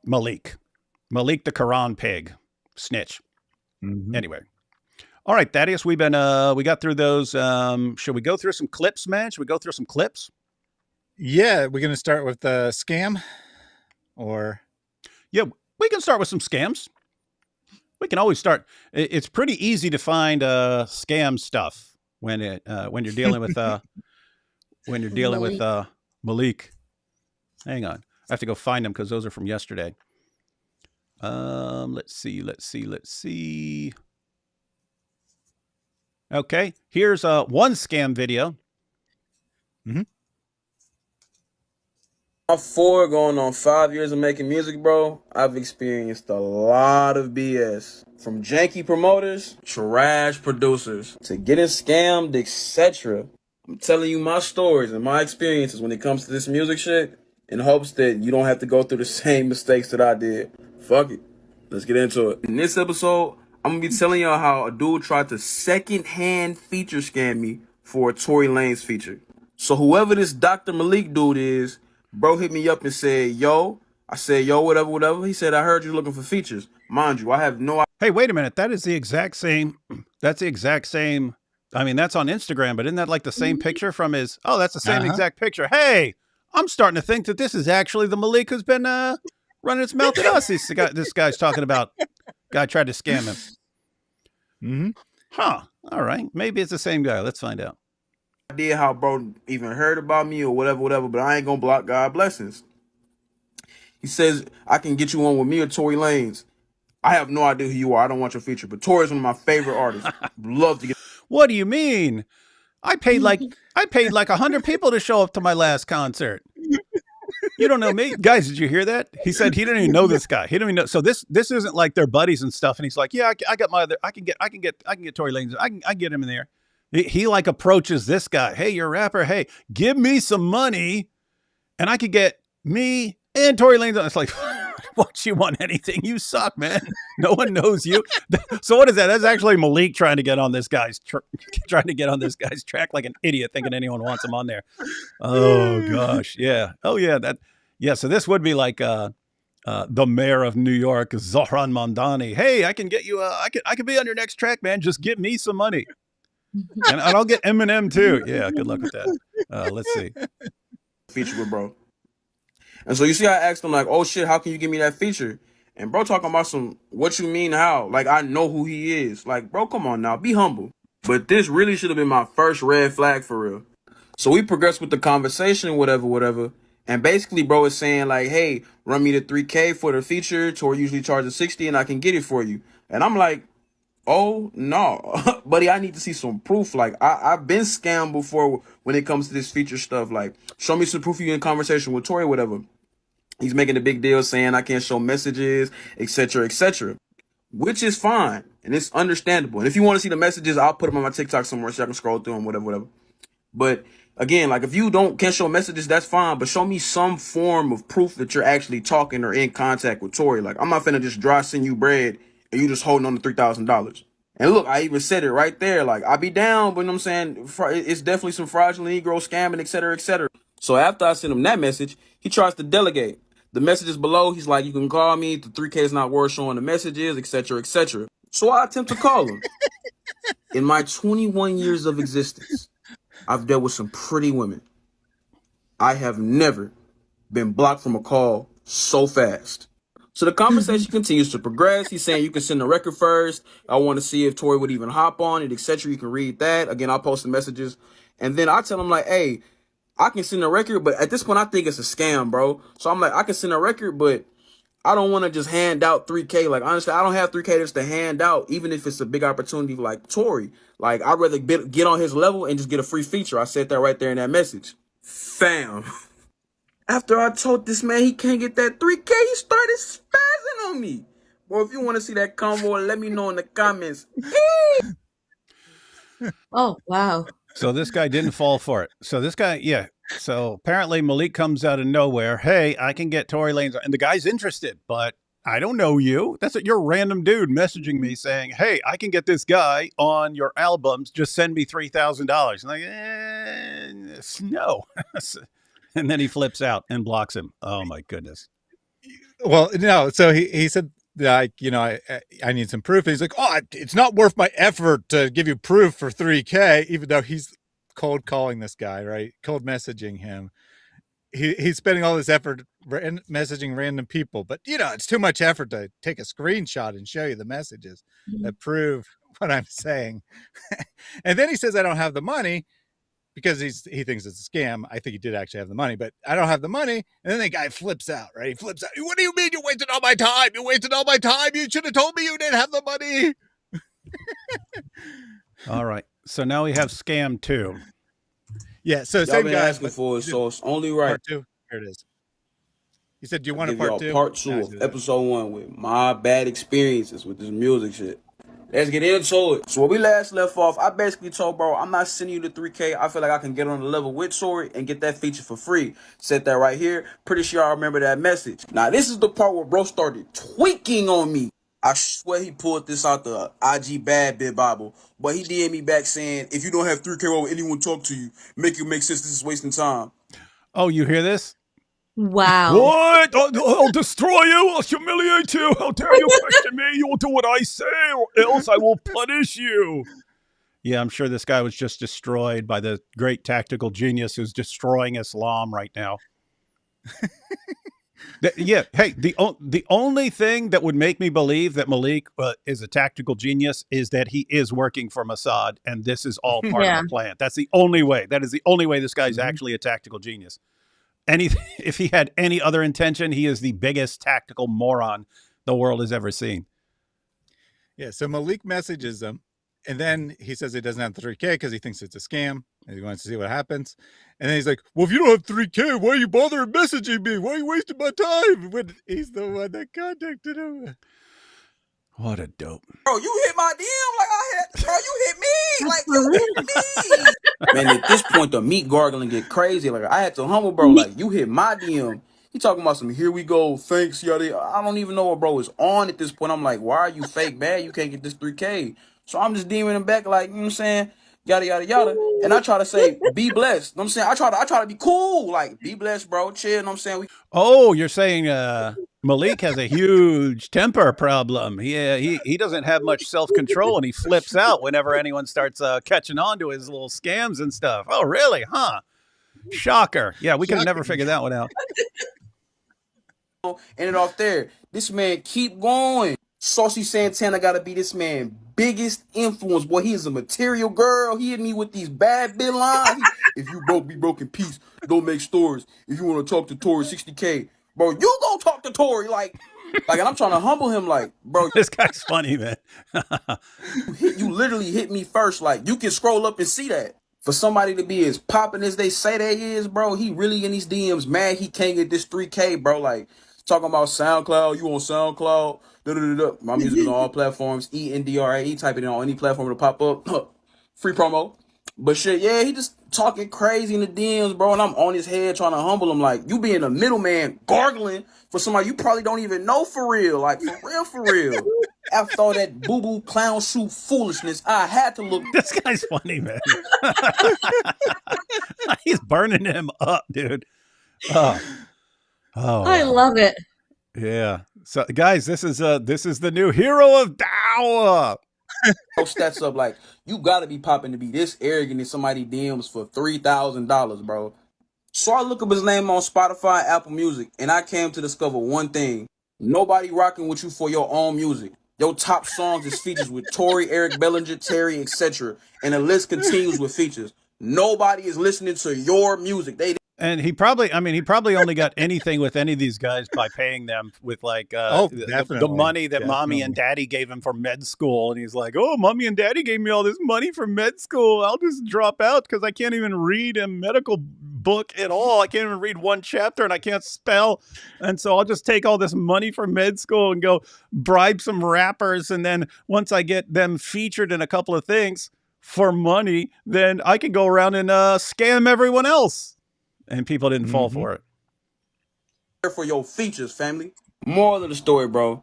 A: Malik the Quran pig. Snitch. Mm-hmm. Anyway. All right, Thaddeus, we got through those. Should we go through some clips, man? Should we go through some clips?
C: Yeah, we're going to start with the scam, or?
A: Yeah, we can start with some scams. We can always start. It's pretty easy to find scam stuff when you're dealing with with Malik. Hang on, I have to go find them because those are from yesterday. Let's see. Okay, here's one scam video.
E: Mm-hmm. I'm 4 going on 5 years of making music, bro. I've experienced a lot of BS. From janky promoters, trash producers, to getting scammed, etc. I'm telling you my stories and my experiences when it comes to this music shit, in hopes that you don't have to go through the same mistakes that I did. Fuck it. Let's get into it. In this episode, I'm going to be telling y'all how a dude tried to second-hand feature scam me for a Tory Lanez feature. So whoever this Dr. Malik dude is, bro hit me up and said, yo. I said, yo, whatever. He said, I heard you looking for features. Mind you, I have no idea.
A: Hey, wait a minute. That is the exact same. That's the exact same. I mean, that's on Instagram, but isn't that like the same picture from his? Oh, that's the same exact picture. Hey, I'm starting to think that this is actually the Malik who's been running his mouth at us. This guy's talking about. Guy tried to scam him.
C: Mm-hmm.
A: Huh. All right. Maybe it's the same guy. Let's find out.
E: Idea how bro even heard about me or whatever, but I ain't gonna block God blessings. He says, I can get you on with me or Tory Lanez. I have no idea who you are. I don't want your feature, but Tory's one of my favorite artists. Love to get.
A: What do you mean? I paid like 100 people to show up to my last concert. You don't know me, guys. Did you hear that? He said he didn't even know this guy. He didn't even know. So this isn't like they're buddies and stuff. And he's like, yeah, I got my other. I can get Tory Lanez. I can get him in there. He like approaches this guy. Hey, you're a rapper. Hey, give me some money, and I could get me and Tory Lanez. It's like, what, you want anything? You suck, man. No one knows you. So what is that? That's actually Malik trying to get on this guy's track like an idiot, thinking anyone wants him on there. Oh gosh, yeah. Oh yeah. Yeah, so this would be like the mayor of New York, Zohran Mamdani. Hey, I can get you. I can be on your next track, man. Just give me some money, and I'll get Eminem too. Yeah, good luck with that. Let's see.
E: Feature with bro. And so you see, I asked him like, "Oh shit, how can you give me that feature?" And bro talking about some, what you mean how? Like I know who he is. Like bro, come on now, be humble. But this really should have been my first red flag for real. So we progressed with the conversation, whatever. And basically, bro is saying like, "Hey, run me the 3K for the feature. Tor usually charges 60, and I can get it for you." And I'm like, "Oh no, buddy, I need to see some proof. Like I've been scammed before when it comes to this feature stuff. Like, show me some proof you in conversation with Tori, whatever." He's making a big deal saying I can't show messages, etc., which is fine and it's understandable. And if you want to see the messages, I'll put them on my TikTok somewhere so I can scroll through them, whatever. But again, like if you can't show messages, that's fine. But show me some form of proof that you're actually talking or in contact with Tori. Like I'm not finna just dry send you bread and you just holding on to $3,000. And look, I even said it right there. Like I be down, but you know what I'm saying, it's definitely some fraudulent Negro scamming, etc. So after I sent him that message, he tries to delegate. The messages below, he's like, "You can call me. The 3K is not worth showing the messages, etc. So I attempt to call him. In my 21 years of existence, I've dealt with some pretty women. I have never been blocked from a call so fast. So the conversation continues to progress. He's saying you can send the record first. I want to see if Tori would even hop on it, etc. You can read that. Again, I'll post the messages. And then I tell him like, "Hey, I can send a record, but at this point, I think it's a scam, bro." So I'm like, I can send a record, but I don't want to just hand out 3K. Like, honestly, I don't have 3K just to hand out, even if it's a big opportunity like Tori. Like, I'd rather get on his level and just get a free feature. I said that right there in that message. Fam. After I told this man he can't get that 3K, he started spazzing on me. Boy, if you want to see that convo, let me know in the comments.
D: Oh, wow.
A: So this guy didn't fall for it. So this guy, yeah. So apparently Malik comes out of nowhere. Hey, I can get Tory Lanez, and the guy's interested, but I don't know you. You're a random dude messaging me saying, "Hey, I can get this guy on your albums. Just send me $3,000." I'm like, no. And then he flips out and blocks him. Oh my goodness.
C: Well, no. So he said, like, I need some proof. He's like, "Oh, it's not worth my effort to give you proof for 3K," even though he's cold calling this guy, right? Cold messaging him. He's spending all this effort messaging random people, but it's too much effort to take a screenshot and show you the messages that prove what I'm saying. And then he says, "I don't have the money," because he thinks it's a scam. I think he did actually have the money, but "I don't have the money." And then the guy flips out, right? He flips out. "What do you mean you wasted all my time? You wasted all my time. You should have told me you didn't have the money."
A: All right. So now we have scam 2.
C: Yeah. So
E: Y'all
C: same
E: been
C: guy.
E: asking for it, so it's only right.
C: Part 2. Here it is. He said, "Do you want a
E: Give y'all
C: part 2?
E: part 2 of episode 1 with my bad experiences with this music shit. Let's get into it. So when we last left off, I basically told bro, I'm not sending you the 3K. I feel like I can get on the level with Tori and get that feature for free. Said that right here. Pretty sure I remember that message. Now this is the part where bro started tweaking on me. I swear he pulled this out the IG bad bit Bible. But he DM'd me back saying, "If you don't have 3K, why would anyone talk to you? Make it make sense. This is wasting time."
A: Oh, you hear this?
D: Wow.
A: What? I'll destroy you. I'll humiliate you. How dare you question me? You will do what I say, or else I will punish you. Yeah, I'm sure this guy was just destroyed by the great tactical genius who's destroying Islam right now. Yeah. Hey, the only thing that would make me believe that Malik is a tactical genius is that he is working for Mossad, and this is all part of a plan. That's the only way. That is the only way this guy's actually a tactical genius. If he had any other intention, he is the biggest tactical moron the world has ever seen.
C: Yeah. So Malik messages him, and then he says he doesn't have 3K because he thinks it's a scam and he wants to see what happens. And then he's like, "Well, if you don't have 3K, why are you bothering messaging me? Why are you wasting my time?" When he's the one that contacted him.
A: What a dope.
E: Bro, you hit my DM like I had. Bro, you hit me. Like, you hit me. Man, at this point, the meat gargling get crazy. Like, I had to humble bro. Like, you hit my DM. He talking about some, "Here we go. Thanks, yada." I don't even know what bro is on at this point. I'm like, why are you fake, man? You can't get this 3K. So I'm just DMing him back like, you know what I'm saying? yada yada yada. And I try to say, be blessed. You know what I'm saying? I try to be cool, like be blessed, bro. Chill, you know what I'm saying?
A: Oh, you're saying Malik has a huge temper problem. He doesn't have much self-control, and he flips out whenever anyone starts catching on to his little scams and stuff. Oh, really? Huh? Shocker. Yeah, we could have never figured that one out.
E: End it off there. This man keep going. Saucy Santana gotta be this man biggest influence. Boy, he is a material girl. He hit me with these bad bit lines. If you broke, be broke in peace. Don't make stories. If you want to talk to Tory, 60K. Bro, you go talk to Tory. Like, and I'm trying to humble him. Like, bro,
A: This guy's funny, man.
E: you literally hit me first. Like, you can scroll up and see that. For somebody to be as popping as they say they is, bro, he really in these DMs mad he can't get this 3K, bro. Like, talking about SoundCloud, you on SoundCloud. My music is on all platforms. ENDRAE, type it in on any platform to pop up. Free promo. But shit, yeah, he just talking crazy in the DMs, bro. And I'm on his head trying to humble him. Like, you being a middleman, gargling for somebody you probably don't even know for real. Like, for real, for real. After all that boo-boo clown shoe foolishness, I had to look.
A: This guy's funny, man. He's burning him up, dude. Oh,
D: I love it.
A: Yeah. So, guys, this is the new hero of Dow.
E: Stats up like you gotta be popping to be this arrogant in somebody DMs for $3,000, bro. So I look up his name on Spotify, Apple Music, and I came to discover one thing: nobody rocking with you for your own music. Your top songs is features with Tory, Eric Bellinger, Terry, etc., and the list continues with features. Nobody is listening to your music.
A: And he probably only got anything with any of these guys by paying them with like the money that mommy and daddy gave him for med school. And he's like, oh, mommy and daddy gave me all this money for med school. I'll just drop out because I can't even read a medical book at all. I can't even read one chapter and I can't spell. And so I'll just take all this money for med school and go bribe some rappers. And then once I get them featured in a couple of things for money, then I can go around and scam everyone else. And people didn't fall for it.
E: For your features, family. Moral of the story, bro.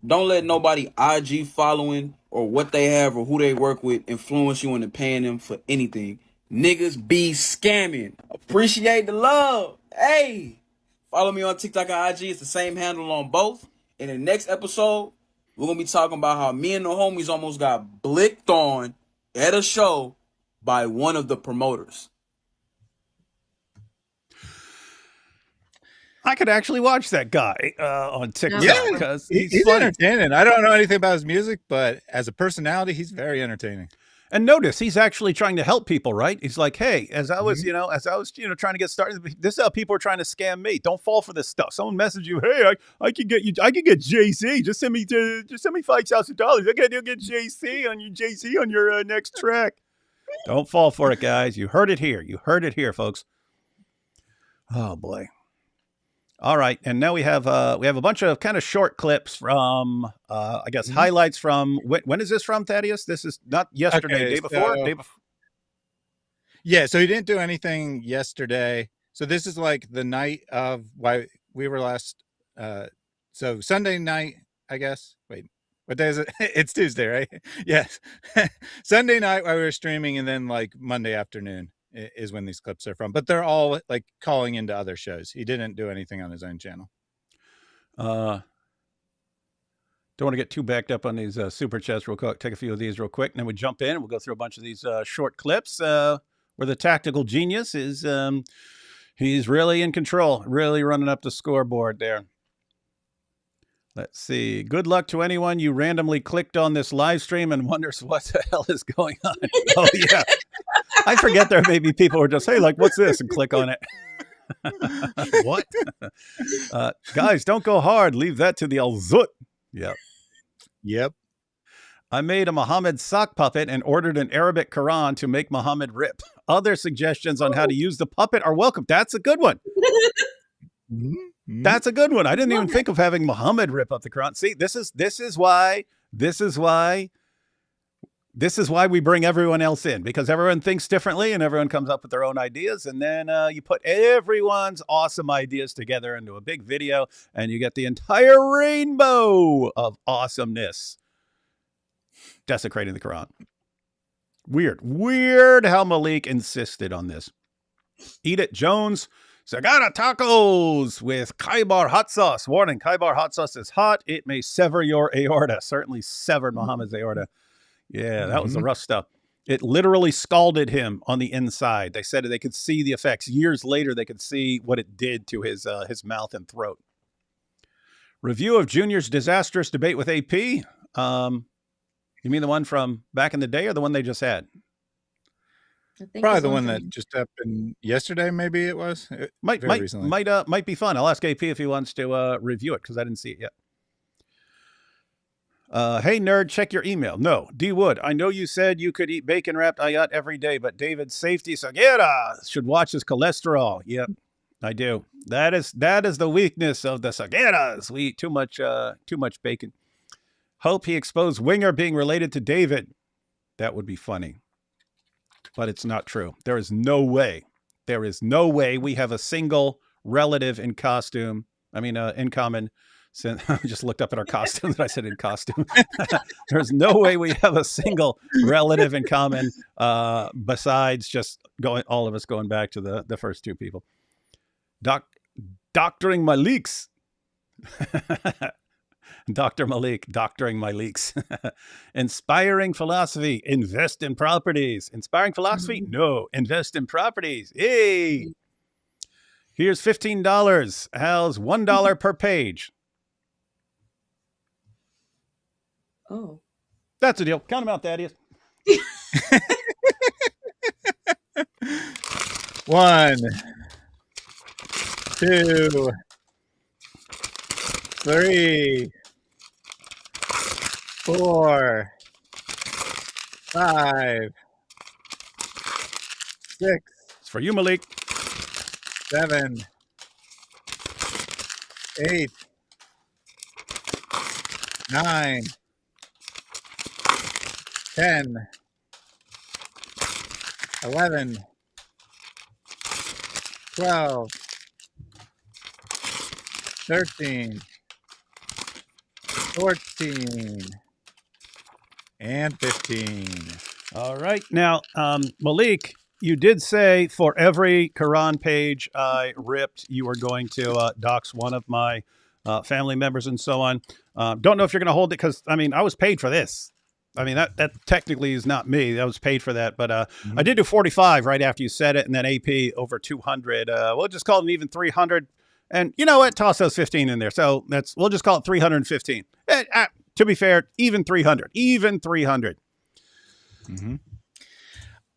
E: Don't let nobody IG following or what they have or who they work with influence you into paying them for anything. Niggas be scamming. Appreciate the love. Hey, follow me on TikTok and IG. It's the same handle on both. In the next episode, we're going to be talking about how me and the homies almost got blicked on at a show by one of the promoters.
A: I could actually watch that guy on TikTok because
C: he's entertaining. I don't know anything about his music, but as a personality, he's very entertaining.
A: And notice he's actually trying to help people, right? He's like, hey, as I was trying to get started, this is how people are trying to scam me. Don't fall for this stuff. Someone message you, hey, I can get JC. Just send me $5,000. I can get JC on your next track. Don't fall for it, guys. You heard it here. You heard it here, folks. Oh boy. All right, and now we have a bunch of kind of short clips from I guess highlights from when is this from, Thaddeus? This is not yesterday, day before.
C: Yeah, so he didn't do anything yesterday. So this is like the night of why we were last. So Sunday night, I guess. Wait, what day is it? It's Tuesday, right? Yes, Sunday night while we were streaming, and then like Monday afternoon is when these clips are from, but they're all like calling into other shows. He didn't do anything on his own channel.
A: Don't want to get too backed up on these super chats real quick. Take a few of these real quick, and then we jump in and we'll go through a bunch of these short clips where the tactical genius is he's really in control, really running up the scoreboard there. Let's see. Good luck to anyone you randomly clicked on this live stream and wonders what the hell is going on. Oh yeah. I forget there may be people who are just, hey, like, what's this? And click on it. What? Guys, don't go hard. Leave that to the Al-Zut. Yep. I made a Muhammad sock puppet and ordered an Arabic Quran to make Muhammad rip. Other suggestions on how to use the puppet are welcome. That's a good one. That's a good one. I didn't even think of having Muhammad rip up the Quran. See, this is why we bring everyone else in, because everyone thinks differently and everyone comes up with their own ideas. And then you put everyone's awesome ideas together into a big video and you get the entire rainbow of awesomeness desecrating the Quran. Weird how Malik insisted on this. Eat It Jones, Sagara tacos with Kaibar hot sauce. Warning, Kaibar hot sauce is hot. It may sever your aorta. Certainly severed Muhammad's aorta. Yeah, that was the rough stuff. It literally scalded him on the inside. They said they could see the effects. Years later, they could see what it did to his mouth and throat. Review of Junior's disastrous debate with AP. You mean the one from back in the day or the one they just had?
C: Probably the one that just happened yesterday, maybe it was.
A: Might be fun. I'll ask AP if he wants to review it because I didn't see it yet. Hey, nerd, check your email. No, D. Wood, I know you said you could eat bacon-wrapped ayat every day, but David's safety sagera should watch his cholesterol. Yep, I do. That is the weakness of the sageras. We eat too much bacon. Hope he exposed Winger being related to David. That would be funny. But it's not true. There is no way we have a single relative in costume. In common. Since I just looked up at our costumes and I said in costume. There's no way we have a single relative in common besides just all of us going back to the first two people. Doctoring my leaks. Dr. Malik, doctoring my leaks. Inspiring philosophy, invest in properties. Inspiring philosophy? No, invest in properties. Hey! Here's $15. Hal's $1 per page.
D: Oh.
A: That's a deal. Count them out, Thaddeus.
C: 1, 2, 3, 4, 5, 6.
A: It's for you, Malik.
C: 7, 8, 9, 10, 11, 12, 13, 14, and 15.
A: All right. Now, Malik, you did say for every Quran page I ripped, you were going to dox one of my family members and so on. Don't know if you're going to hold it because, I was paid for this. That technically is not me. I was paid for that. But I did do 45 right after you said it, and then AP over 200. We'll just call it an even 300. And you know what? Toss those 15 in there. So we'll just call it 315. To be fair, even 300. Even 300.
C: Mm-hmm.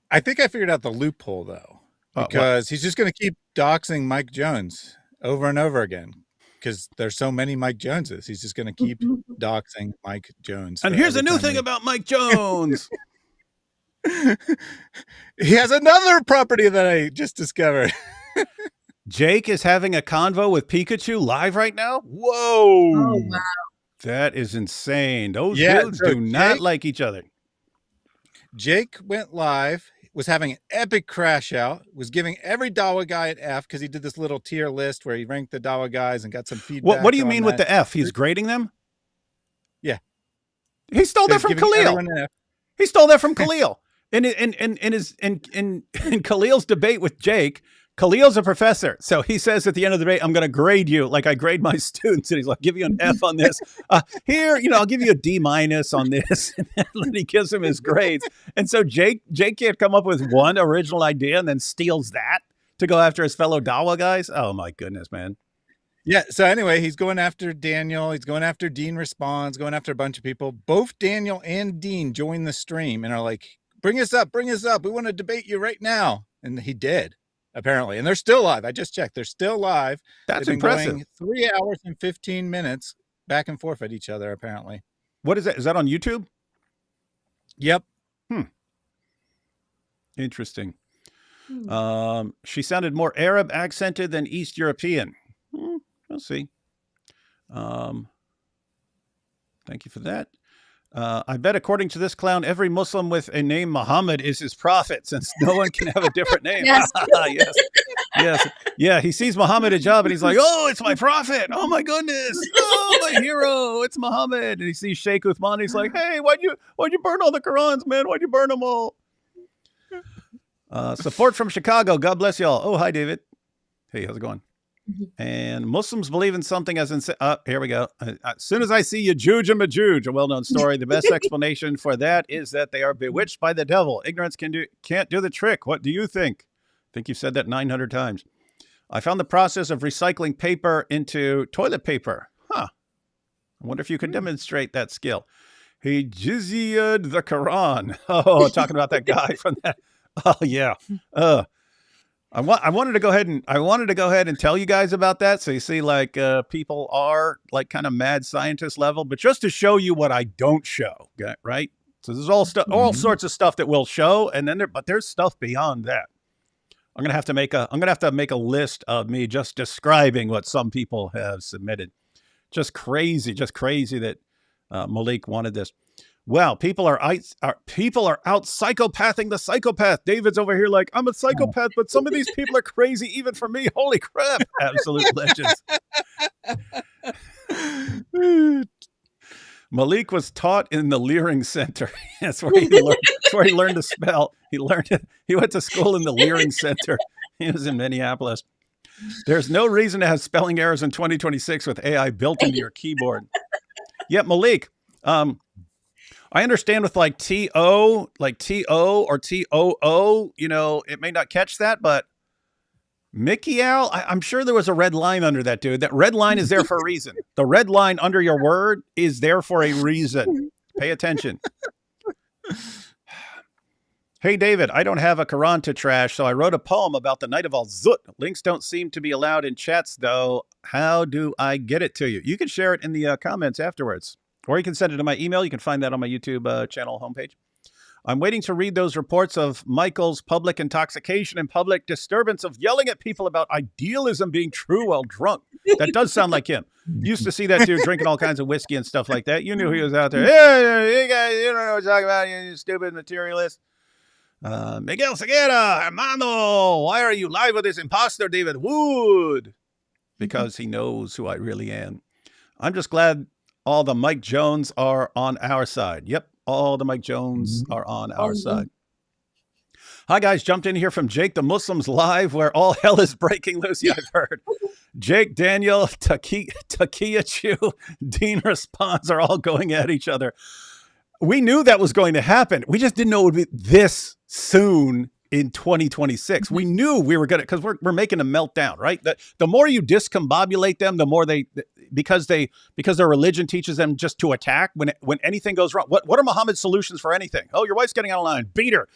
C: I think I figured out the loophole, though, because he's just going to keep doxing Mike Jones over and over again. Because there's so many Mike Joneses. He's just going to keep doxing Mike Jones.
A: And here's a new thing about Mike Jones.
C: He has another property that I just discovered.
A: Jake is having a convo with Pikachu live right now? Whoa.
D: Oh, wow.
A: That is insane. Those dudes do not like each other.
C: Jake went live, was having an epic crash out, was giving every Dawa guy an F because he did this little tier list where he ranked the Dawa guys and got some feedback.
A: What do you mean with the F? He's grading them?
C: Yeah.
A: He stole that from Khalil. He stole that from Khalil. In Khalil's debate with Jake, Khalil's a professor. So he says at the end of the debate, I'm going to grade you like I grade my students. And he's like, give you an F on this. Here, I'll give you a D- on this. And then he gives him his grades. And so Jake can't come up with one original idea and then steals that to go after his fellow Dawa guys. Oh, my goodness, man.
C: Yeah. So anyway, he's going after Daniel. He's going after Dean Responds, going after a bunch of people. Both Daniel and Dean join the stream and are like, bring us up. We want to debate you right now. And he did. Apparently, and they're still live. I just checked. They're still live.
A: That's
C: They've been
A: impressive.
C: Going 3 hours and 15 minutes back and forth at each other, apparently.
A: What is that? Is that on YouTube?
C: Yep.
A: Interesting. She sounded more Arab accented than East European. We'll see. Thank you for that. I bet according to this clown, every Muslim with a name Muhammad is his prophet, since no one can have a different name.
D: Yes.
A: Yes. Yeah, he sees Muhammad Hijab and he's like, oh, it's my prophet. Oh, my goodness. Oh, my hero. It's Muhammad. And he sees Sheikh Uthman. He's like, hey, why'd you burn all the Qurans, man? Why'd you burn them all? Support from Chicago. God bless y'all. Oh, hi, David. Hey, how's it going? And Muslims believe in something as in, here we go. As soon as I see Yajuj and Majuj, a well-known story, the best explanation for that is that they are bewitched by the devil. Ignorance can't do the trick. What do you think? I think you've said that 900 times. I found the process of recycling paper into toilet paper. Huh. I wonder if you could demonstrate that skill. He jizya'd the Quran. Oh, talking about that guy from that. Oh, yeah. I wanted to go ahead and tell you guys about that. So you see, like, people are like kind of mad scientist level, but just to show you what I don't show, right? So there's all sorts of stuff that we'll show, and then there's stuff beyond that. I'm gonna have to make a list of me just describing what some people have submitted. Just crazy that Malik wanted this. Well, people are out psychopathing the psychopath. David's over here like, I'm a psychopath, but some of these people are crazy even for me. Holy crap. Absolute legends. Malik was taught in the Leering Center. That's where he learned to spell. He went to school in the Leering Center. He was in Minneapolis. There's no reason to have spelling errors in 2026 with AI built into your keyboard. Yet, Malik, I understand with like T-O or T-O-O, it may not catch that, but Mickey Owl, I'm sure there was a red line under that, dude. That red line is there for a reason. The red line under your word is there for a reason. Pay attention. Hey, David, I don't have a Quran to trash, so I wrote a poem about the night of Al-Zut. Links don't seem to be allowed in chats, though. How do I get it to you? You can share it in the comments afterwards. Or you can send it to my email. You can find that on my YouTube channel homepage. I'm waiting to read those reports of Michael's public intoxication and public disturbance of yelling at people about idealism being true while drunk. That does sound like him. Used to see that dude drinking all kinds of whiskey and stuff like that. You knew he was out there. Hey, you guys, you don't know what I'm talking about, you stupid materialist. Miguel Seguera, hermano, why are you live with this imposter, David Wood? Because he knows who I really am. I'm just glad all the Mike Jones are on our side. Yep, all the Mike Jones are on our side. Hi, guys. Jumped in here from Jake the Muslims Live, where all hell is breaking loose. Yeah, I've heard. Jake, Daniel, Takia Chu, Dean Response are all going at each other. We knew that was going to happen. We just didn't know it would be this soon in 2026. We knew we were going to, because we're making a meltdown, right? The more you discombobulate them, the more because their religion teaches them just to attack when anything goes wrong. What are Muhammad's solutions for anything? Oh, your wife's getting out of line. Beat her.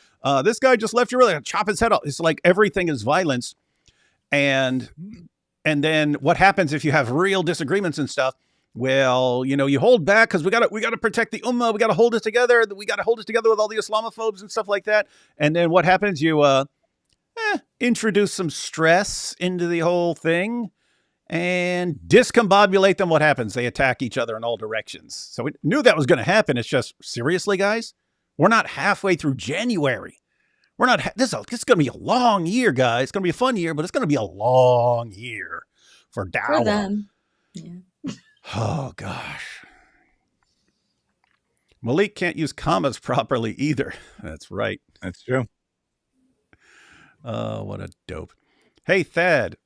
A: This guy just left you really. Chop his head off. It's like everything is violence. And then what happens if you have real disagreements and stuff? Well, you hold back because we got to protect the ummah. We got to hold it together. We got to hold it together with all the Islamophobes and stuff like that. And then what happens? You introduce some stress into the whole thing and discombobulate them. What happens? They attack each other in all directions. So we knew that was going to happen. It's just, seriously, guys, we're not halfway through January. We're not. This is going to be a long year, guys. It's going to be a fun year, but it's going to be a long year for Dawah.
D: For them. Yeah.
A: Oh, gosh. Malik can't use commas properly either. That's right.
C: That's true.
A: What a dope. Hey, Thad.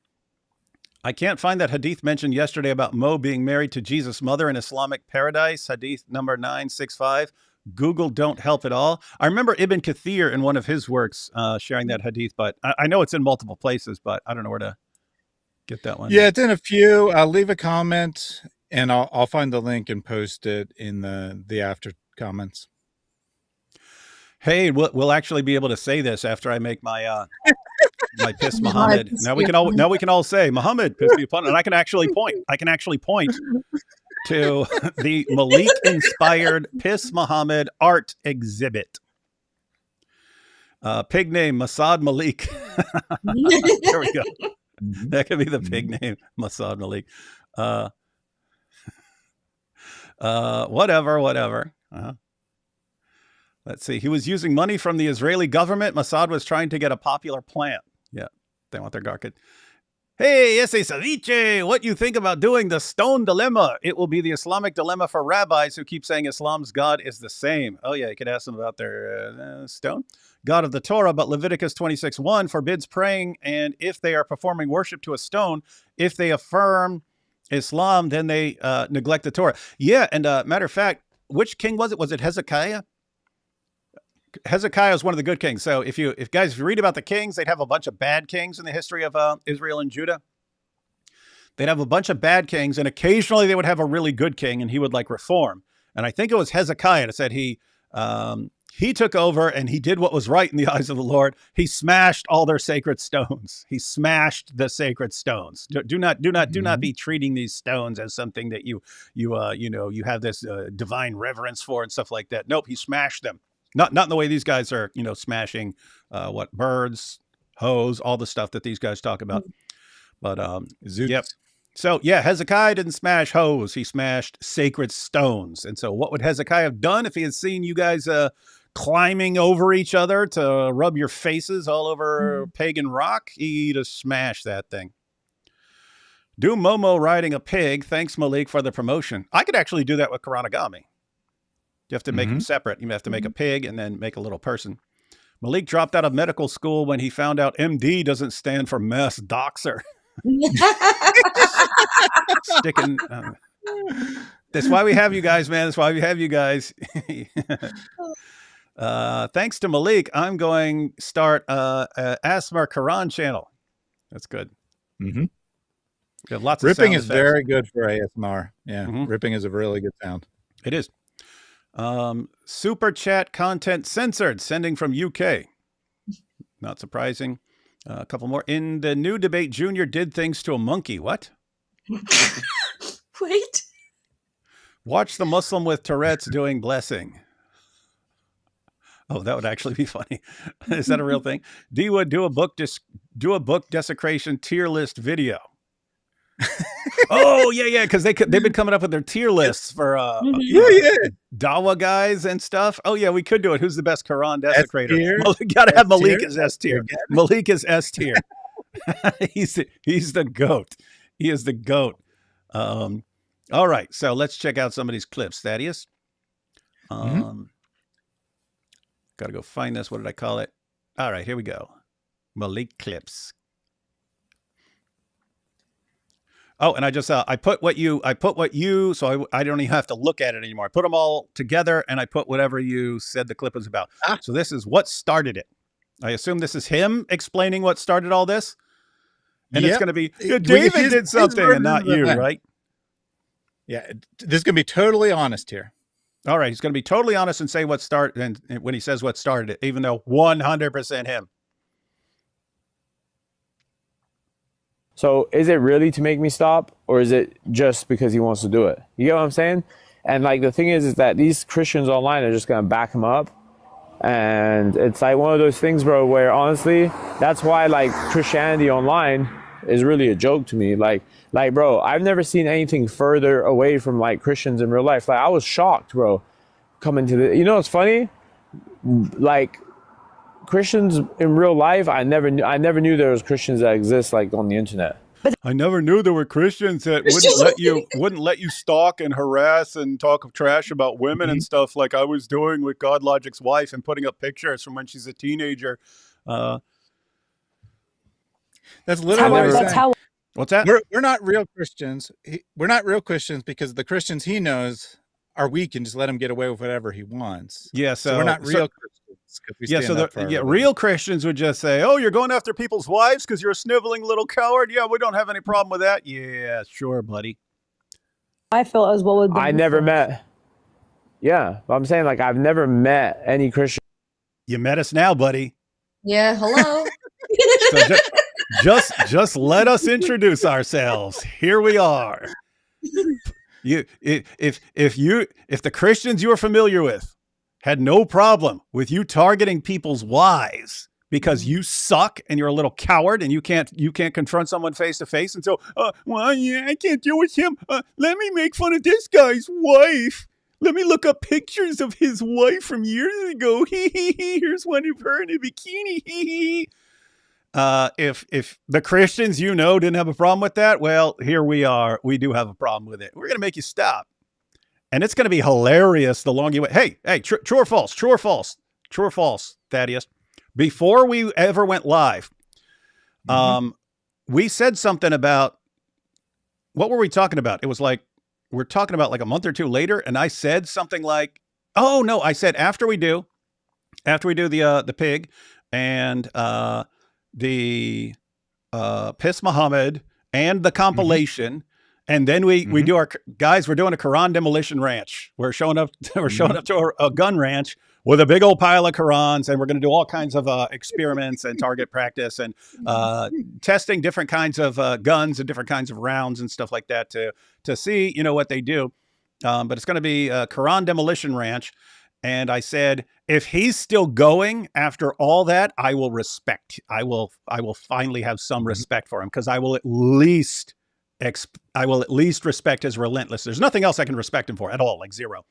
A: I can't find that hadith mentioned yesterday about Mo being married to Jesus' mother in Islamic paradise. Hadith number 965. Google don't help at all. I remember Ibn Kathir in one of his works sharing that hadith, but I know it's in multiple places, but I don't know where to get that one.
C: Yeah, it's in a few. I'll leave a comment. And I'll find the link and post it in the after comments.
A: Hey, we'll actually be able to say this after I make my my piss Muhammad. Now we can all say Muhammad piss me upon, and I can actually point. To the Malik inspired piss Muhammad art exhibit. Pig name Masad Malik. There we go. That could be the pig name Masad Malik. Whatever. Let's see. He was using money from the Israeli government. Mossad was trying to get a popular plant. Yeah, they want their garket. Hey, ese ceviche, what you think about doing the stone dilemma? It will be the Islamic dilemma for rabbis who keep saying Islam's God is the same. Oh, yeah, you could ask them about their stone. God of the Torah, but Leviticus 26:1 forbids praying, and if they are performing worship to a stone, if they affirm Islam, then they neglect the Torah. Yeah, and matter of fact, which king was it? Was it Hezekiah? Hezekiah is one of the good kings. So if you read about the kings, they'd have a bunch of bad kings in the history of Israel and Judah. They'd have a bunch of bad kings, and occasionally they would have a really good king, and he would like reform. And I think it was Hezekiah that said he took over and he did what was right in the eyes of the Lord. He smashed all their sacred stones. He smashed the sacred stones. Do not be treating these stones as something that you have this divine reverence for and stuff like that. Nope, he smashed them. Not in the way these guys are, smashing birds, hoes, all the stuff that these guys talk about. But yep. So yeah, Hezekiah didn't smash hoes; he smashed sacred stones. And so, what would Hezekiah have done if he had seen you guys climbing over each other to rub your faces all over pagan rock? He'd have smashed that thing. Do Momo riding a pig. Thanks, Malik, for the promotion. I could actually do that with Karanagami. You have to make them separate. You have to make a pig and then make a little person. Malik dropped out of medical school when he found out MD doesn't stand for mass doxer. Sticking. That's why we have you guys, man. That's why we have you guys. Thanks to Malik, I'm going to start ASMR Quran channel. That's good.
C: Mm-hmm.
A: We have lots of
C: ripping
A: sound
C: is
A: effects.
C: Very good for ASMR. Yeah, ripping is a really good sound.
A: It is. Super chat content censored, sending from UK. Not surprising. A couple more. In the new debate, Junior did things to a monkey. What?
D: Wait.
A: Watch the Muslim with Tourette's doing blessing. Oh, that would actually be funny. Is that a real thing? D would do a book desecration tier list video. Oh yeah, because they've been coming up with their tier lists for Dawa guys and stuff. Oh yeah, we could do it. Who's the best Quran desecrator? Gotta have Malik as S tier. Malik is S tier. He's the goat. He is the goat. All right, so let's check out some of these clips. Thaddeus. Gotta go find this. What did I call it? All right, here we go. Malik clips. Oh, and I just I put what you so I don't even have to look at it anymore. I put them all together and I put whatever you said the clip was about. So this is what started it. I assume this is him explaining what started all this. And it's going to be David did something and not you, right?
C: Yeah, this is going to be totally honest here.
A: All right, he's going to be totally honest and say what started, and when he says what started it, even though 100% him.
F: So is it really to make me stop, or is it just because he wants to do it? You get what I'm saying? And like the thing is that these Christians online are just going to back him up. And it's like one of those things, bro, where honestly, that's why like Christianity online is really a joke to me. Like, bro, I've never seen anything further away from like Christians in real life. Like I was shocked, bro, coming to the, it's funny. Like Christians in real life, I never knew there was Christians that exist like on the internet.
A: I never knew there were Christians that wouldn't let you stalk and harass and talk trash about women and stuff like I was doing with God Logic's wife and putting up pictures from when she's a teenager.
C: That's literally
A: what's that?
C: We're not real Christians. We're not real Christians because the Christians he knows are weak and just let him get away with whatever he wants.
A: Yeah, so
C: we're not real Christians.
A: Real Christians would just say, "Oh, you're going after people's wives because you're a sniveling little coward." Yeah, we don't have any problem with that. Yeah, sure, buddy.
G: I feel as well with.
F: I never met. Yeah, I'm saying like I've never met any Christian.
A: You met us now, buddy.
D: Yeah, hello.
A: So just let us introduce ourselves. Here we are. If the Christians you are familiar with had no problem with you targeting people's wives because you suck and you're a little coward and you can't confront someone face to face and so I can't deal with him. Let me make fun of this guy's wife. Let me look up pictures of his wife from years ago. Here's one of her in a bikini. If the Christians didn't have a problem with that, well, here we are. We do have a problem with it. We're going to make you stop. And it's going to be hilarious the longer you wait. Hey, true or false? True or false? True or false, Thaddeus? before we ever went live, we said something about, what were we talking about? It was like, we're talking about like a month or two later. And I said something like, oh no, I said, after we do the pig and, the, Piss Muhammad and the compilation. And then we do our, guys, we're doing a Quran demolition ranch. We're showing up to a gun ranch with a big old pile of Qurans, and we're going to do all kinds of experiments and target practice and testing different kinds of guns and different kinds of rounds and stuff like that to see, you know, what they do. But it's going to be a Quran demolition ranch. And I said, if he's still going after all that, I will finally have some respect for him, because I will at least respect his relentless. There's nothing else I can respect him for at all, like zero.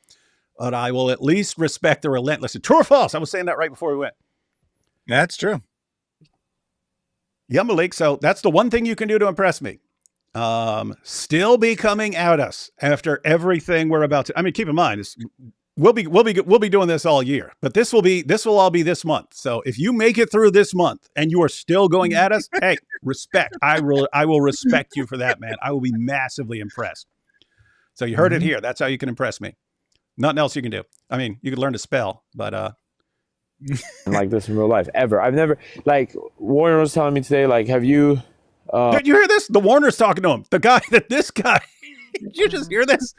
A: But I will at least respect the relentless. True or false? I was saying that right before we went.
C: That's true.
A: Yeah, Malik. So that's the one thing you can do to impress me. Still be coming at us after everything we're about to. I mean, keep in mind, we'll be doing this all year, but this will all be this month. So if you make it through this month and you are still going at us, hey, respect. I will respect you for that, man. I will be massively impressed. So you heard it here. That's how you can impress me. Nothing else you can do. I mean, you could learn to spell, but
F: like this in real life ever. I've never, like, Warner was telling me today, like, have you
A: did you hear this? The Warner's talking to him. Did you just hear this?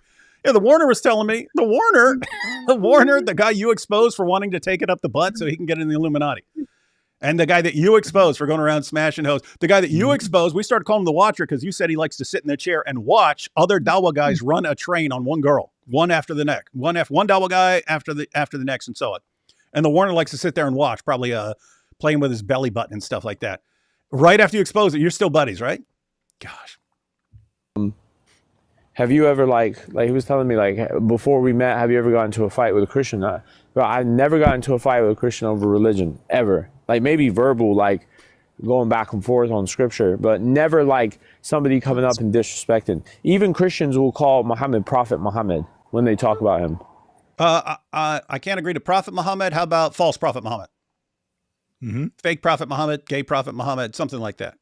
A: Yeah, the Warner was telling me, the Warner, the guy you exposed for wanting to take it up the butt so he can get in the Illuminati. And the guy that you exposed for going around smashing hoes, the guy that you exposed, we started calling him the Watcher because you said he likes to sit in the chair and watch other Dawa guys run a train on one girl, one after the next, one Dawa guy after the next, and so on. And the Warner likes to sit there and watch, probably playing with his belly button and stuff like that. Right after you expose it, you're still buddies, right? Gosh.
F: Have you ever, like he was telling me, like, before we met, have you ever gotten into a fight with a Christian? Bro, I've never gotten into a fight with a Christian over religion, ever. Like, maybe verbal, like going back and forth on scripture, but never like somebody coming up and disrespecting. Even Christians will call Muhammad Prophet Muhammad when they talk about him.
A: I can't agree to Prophet Muhammad. How about false Prophet Muhammad? Fake Prophet Muhammad, gay Prophet Muhammad, something like that.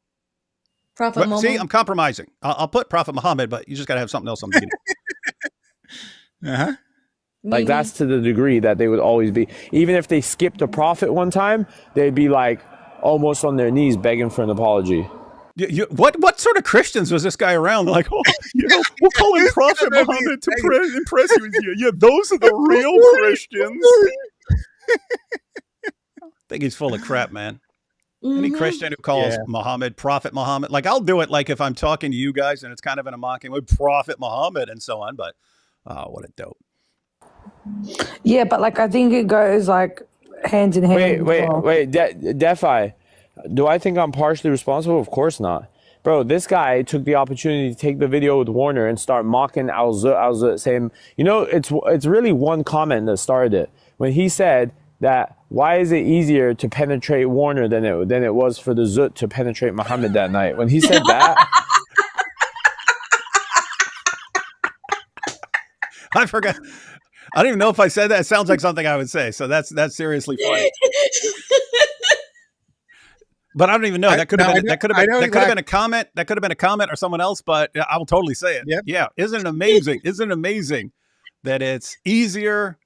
D: Prophet Muhammad.
A: See, I'm compromising. I'll put Prophet Muhammad, but you just got to have something else on the beginning.
F: Like, that's to the degree that they would always be. Even if they skipped a prophet one time, they'd be like almost on their knees begging for an apology.
A: What sort of Christians was this guy around? Like, oh, you know, we'll call him Prophet Muhammad to impress you. Yeah, those are the real Christians. I think he's full of crap, man. Any Christian who calls Muhammad Prophet Muhammad, like, I'll do it, like, if I'm talking to you guys and it's kind of in a mocking way, Prophet Muhammad and so on, but what a dope.
G: Yeah, but like I think it goes like hand in hand.
F: Wait, Defi, do I think I'm partially responsible? Of course not. Bro, this guy took the opportunity to take the video with Warner and start mocking Al-Zut, saying, you know, it's really one comment that started it. When he said that, why is it easier to penetrate Warner than it was for the Zut to penetrate Muhammad that night? When he said that,
A: I forgot. I don't even know if I said that. It sounds like something I would say. So that's seriously funny. But I don't even know. That could have been a comment. That could have been a comment or someone else. But I will totally say it.
C: Yep.
A: Yeah. Isn't it amazing? Isn't it amazing that it's easier?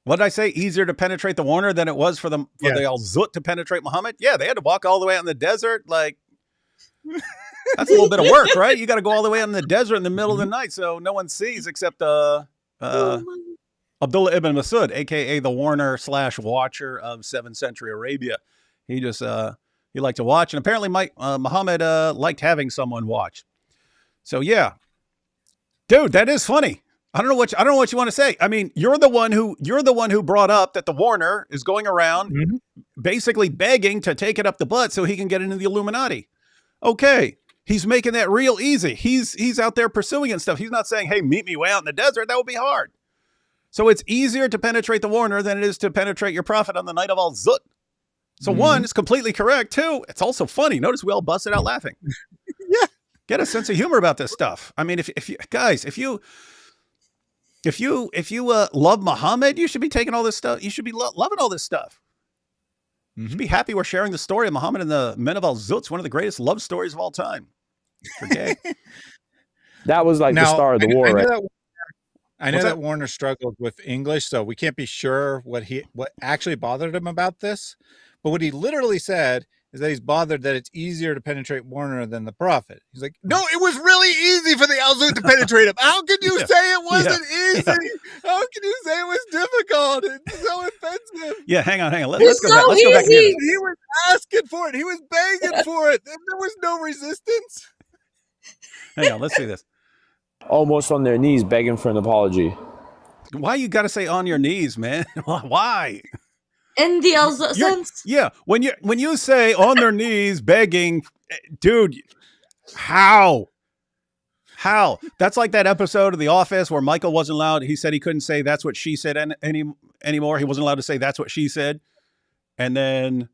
A: What did I say? Easier to penetrate the Warner than it was for the Al-Zut to penetrate Muhammad? Yeah, they had to walk all the way out in the desert. Like, that's a little bit of work, right? You got to go all the way out in the desert in the middle of the night, so no one sees except Abdullah ibn Masud, aka the Warner / Watcher of 7th century Arabia. He just he liked to watch, and apparently Muhammad liked having someone watch. So yeah, dude, that is funny. I don't know what you want to say. I mean, you're the one who brought up that the Warner is going around basically begging to take it up the butt so he can get into the Illuminati. Okay, he's making that real easy. He's out there pursuing it and stuff. He's not saying, "Hey, meet me way out in the desert." That would be hard. So it's easier to penetrate the Warner than it is to penetrate your prophet on the night of Al-Zut. So one is completely correct. Two, it's also funny. Notice we all busted out laughing.
C: Yeah,
A: get a sense of humor about this stuff. I mean, if you guys, if you love Muhammad, you should be taking all this stuff. You should be loving all this stuff. Just be happy we're sharing the story of Muhammad and the men of Al-Zutz, one of the greatest love stories of all time. Okay.
F: That was like the start of the war, right?
C: I know that Warner struggled with English, so we can't be sure what actually bothered him about this. But what he literally said is that he's bothered that it's easier to penetrate Warner than the Prophet. He's like, no, it was really easy for the Al-Zut to penetrate him. How can you say it wasn't easy? How can you say it was difficult? It's so offensive.
A: Yeah, hang on. Let's go back. Let's go back.
C: He was asking for it. He was begging for it. There was no resistance.
A: Hang on, let's see this.
F: Almost on their knees begging for an apology.
A: Why you got to say on your knees, man? Why?
D: In the Al-Zut sense?
A: Yeah, when you say on their knees begging, dude, how? That's like that episode of The Office where Michael wasn't allowed. He said he couldn't say that's what she said anymore. He wasn't allowed to say that's what she said. And then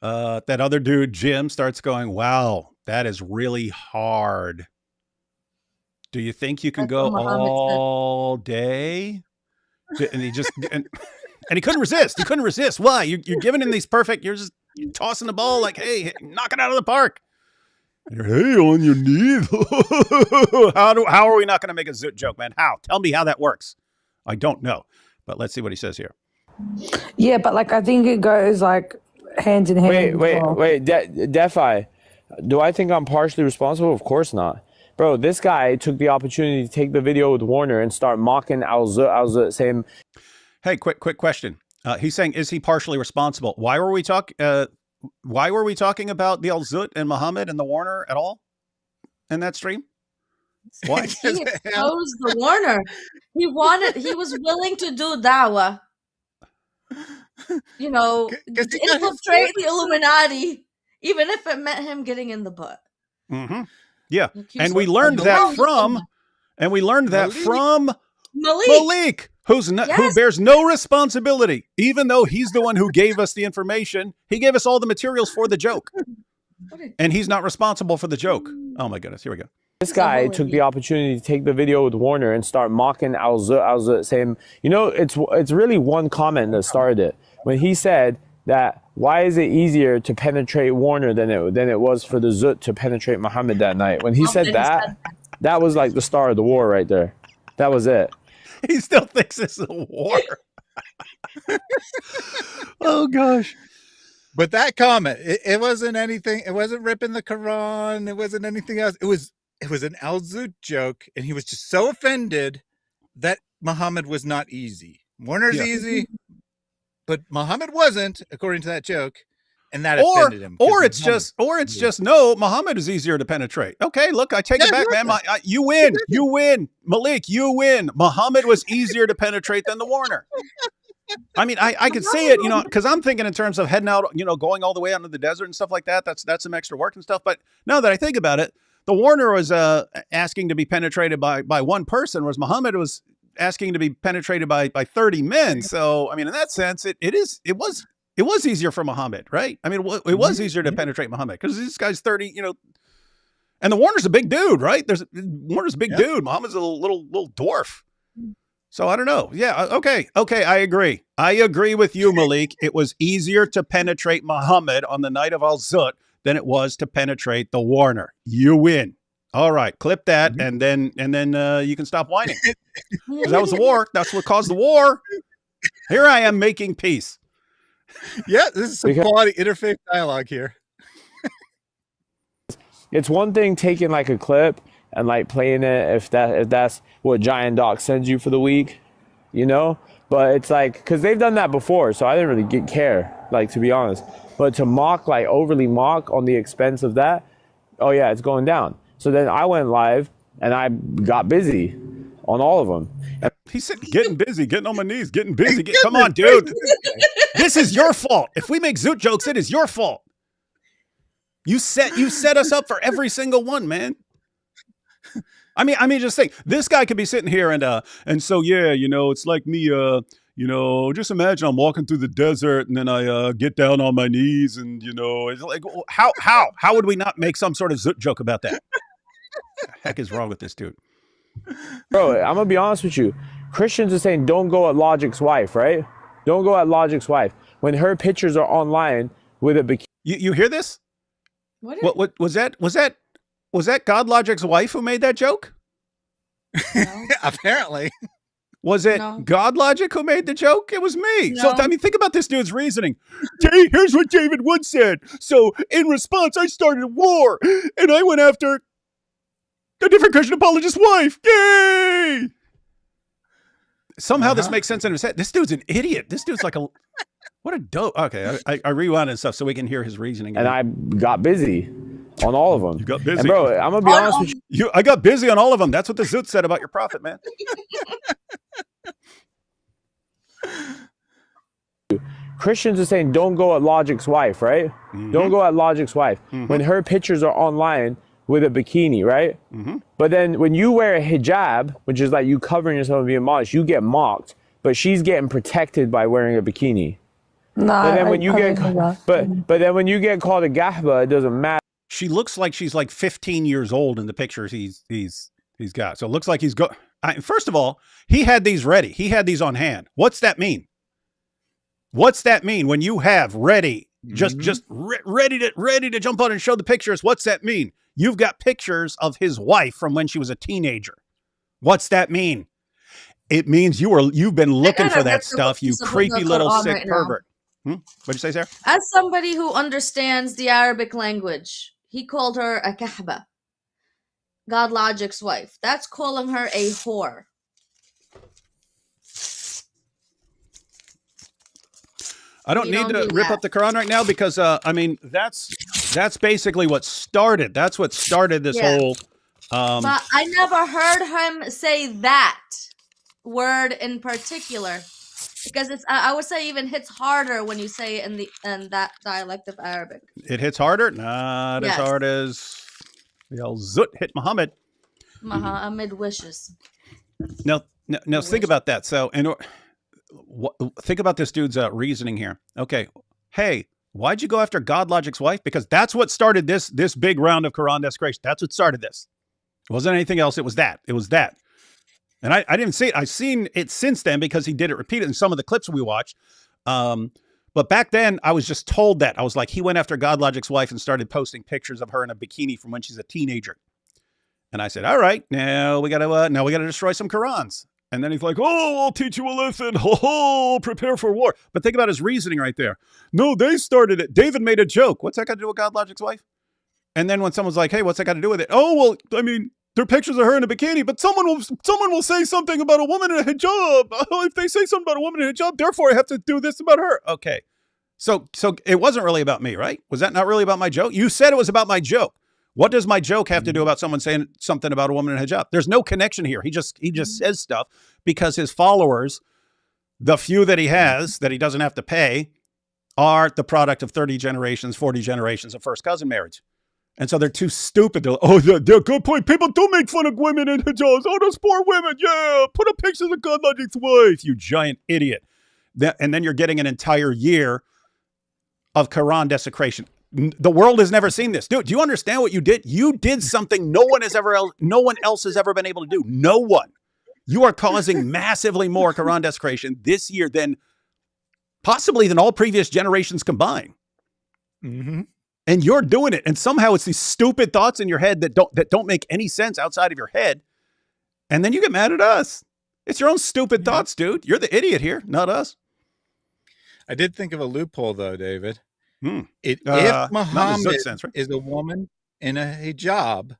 A: that other dude, Jim, starts going, wow, that is really hard. Do you think you can go all day? And he just and he couldn't resist. He couldn't resist. Why? You're giving him these perfect. You're tossing the ball like, hey, knock it out of the park. And hey, on your knees. How are we not going to make a Zut joke, man? How? Tell me how that works. I don't know, but let's see what he says here.
G: Yeah, but like I think it goes like hand in hand.
F: Wait, Defi. Do I think I'm partially responsible? Of course not. Bro, this guy took the opportunity to take the video with Warner and start mocking Al-Zut, saying,
A: hey, quick question. He's saying, is he partially responsible? Why were we talking about the Al-Zut and Muhammad and the Warner at all in that stream? Why?
D: He exposed the Warner. He was willing to do dawah. You know, infiltrate the Illuminati, even if it meant him getting in the butt.
A: Mm-hmm. Yeah, and we learned that from Malik, who bears no responsibility, even though he's the one who gave us the information. He gave us all the materials for the joke, and he's not responsible for the joke. Oh my goodness, here we go.
F: This guy took the opportunity to take the video with Warner and start mocking Al-Zut, saying, you know, it's really one comment that started it when he said that why is it easier to penetrate Warner than it was for the Zut to penetrate Muhammad that night? When he said that, that was like the start of the war right there. That was it.
A: He still thinks it's a war. Oh gosh.
C: But that comment, it wasn't anything. It wasn't ripping the Quran. It wasn't anything else. It was an Al-Zut joke, and he was just so offended that Muhammad was not easy. Warner's easy, but Muhammad wasn't, according to that joke, and that offended him.
A: Or it's just no, Muhammad is easier to penetrate. Okay, look, I take it back, man. You win, Malik, you win. Muhammad was easier to penetrate than the Warner. I mean, I could see it, you know, because I'm thinking in terms of heading out, you know, going all the way out into the desert and stuff like that. That's some extra work and stuff. But now that I think about it, the Warner was asking to be penetrated by one person, whereas Muhammad was asking to be penetrated by 30 men. So, I mean, in that sense, it was easier for Muhammad, right? I mean, it was easier to penetrate Muhammad because this guy's 30, you know, and the Warner's a big dude, right? Warner's a big dude. Muhammad's a little dwarf. So I don't know. Yeah. Okay. I agree. I agree with you, Malik. It was easier to penetrate Muhammad on the night of Al-Zut than it was to penetrate the Warner. You win. All right. Clip that. And then you can stop whining. That was the war. That's what caused the war. Here I am making peace.
C: Yeah. This is some quality interfaith dialogue here.
F: It's one thing taking like a clip and like playing it if that's what Giant Doc sends you for the week, you know? But it's like, because they've done that before, so I didn't really care, like, to be honest. But to mock, like overly mock on the expense of that, oh yeah, it's going down. So then I went live and I got busy on all of them.
A: He said, getting busy, getting on my knees, getting busy. Come on, dude. This is your fault. If we make Zut jokes, it is your fault. You set us up for every single one, man. I mean, just think, this guy could be sitting here and so, yeah, you know, it's like me, you know, just imagine I'm walking through the desert and then I get down on my knees and, you know, it's like, how would we not make some sort of Zut joke about that? What the heck is wrong with this dude?
F: Bro, I'm going to be honest with you. Christians are saying, don't go at Logic's wife, right? Don't go at Logic's wife. When her pictures are online, with a bikini.
A: You hear this?
D: What?
A: Was that God Logic's wife who made that joke?
D: No.
C: Apparently.
A: Was it
D: No.
A: God Logic who made the joke? It was me.
D: No.
A: So, I mean, think about this dude's reasoning. Here's what David Wood said. So, in response, I started a war, and I went after a different Christian apologist's wife. Yay! Somehow this makes sense in his head. This dude's an idiot. This dude's like what a dope. Okay, I rewound and stuff so we can hear his reasoning.
F: And I got busy on all of them.
A: You got busy.
F: And bro, I'm going to be honest with you.
A: I got busy on all of them. That's what the Zoot said about your prophet, man.
F: Christians are saying don't go at Logic's wife, right?
A: Mm-hmm.
F: Don't go at Logic's wife. When her pictures are online with a bikini, right? But then when you wear a hijab, which is like you covering yourself and being modest, you get mocked. But she's getting protected by wearing a bikini.
G: No,
F: But then when you get
G: but
F: but then when you get called a gahba, it doesn't matter.
A: She looks like she's like 15 years old in the pictures he's got. So it looks like first of all, he had these ready. He had these on hand. What's that mean? What's that mean when you have ready, ready to jump on and show the pictures? What's that mean? You've got pictures of his wife from when she was a teenager. What's that mean? It means you've been looking for that stuff, you creepy little sick pervert. What'd you say, Sarah?
D: As somebody who understands the Arabic language, he called her a kahba, God Logic's wife. That's calling her a whore.
A: I don't
D: You
A: need
D: don't
A: to
D: do
A: rip
D: that.
A: up the Quran right now because I mean that's basically what started. That's what started this
D: Yeah.
A: whole.
D: But I never heard him say that word in particular, because it's I would say even hits harder when you say it in that dialect of Arabic.
A: It hits harder, not as
D: Yes.
A: hard as the old Zut hit Muhammad.
D: Muhammad wishes.
A: No, think about that. So, think about this dude's reasoning here. Okay, hey, why'd you go after God Logic's wife? Because that's what started this big round of Quran desecration. That's what started this. It wasn't anything else. It was that. And I didn't see it. I've seen it since then because he did it repeated in some of the clips we watched. But back then, I was just told that. I was like, he went after God Logic's wife and started posting pictures of her in a bikini from when she's a teenager. And I said, all right, now we gotta destroy some Qurans. And then he's like, oh, I'll teach you a lesson. Oh, prepare for war. But think about his reasoning right there. No, they started it. David made a joke. What's that got to do with God Logic's wife? And then when someone's like, hey, what's that got to do with it? Oh, well, I mean, there are pictures of her in a bikini, but someone will say something about a woman in a hijab. Oh, if they say something about a woman in a hijab, therefore I have to do this about her. Okay. So it wasn't really about me, right? Was that not really about my joke? You said it was about my joke. What does my joke have to do about someone saying something about a woman in a hijab? There's no connection here. He just says stuff because his followers, the few that he has that he doesn't have to pay, are the product of 30 generations, 40 generations of first cousin marriage. And so they're too stupid to, they're good point. People do make fun of women in hijabs. Oh, those poor women. Yeah, put up pictures of God Logic's wife, you giant idiot. And then you're getting an entire year of Quran desecration. The world has never seen this. Dude, do you understand what you did? You did something no one else has ever been able to do. No one. You are causing massively more Quran desecration this year than all previous generations combined.
C: Mm-hmm.
A: And you're doing it. And somehow it's these stupid thoughts in your head that don't make any sense outside of your head. And then you get mad at us. It's your own stupid thoughts, dude. You're the idiot here, not us.
C: I did think of a loophole, though, David. If
A: not
C: Muhammad
A: in the sense, right?
C: is a woman in a hijab,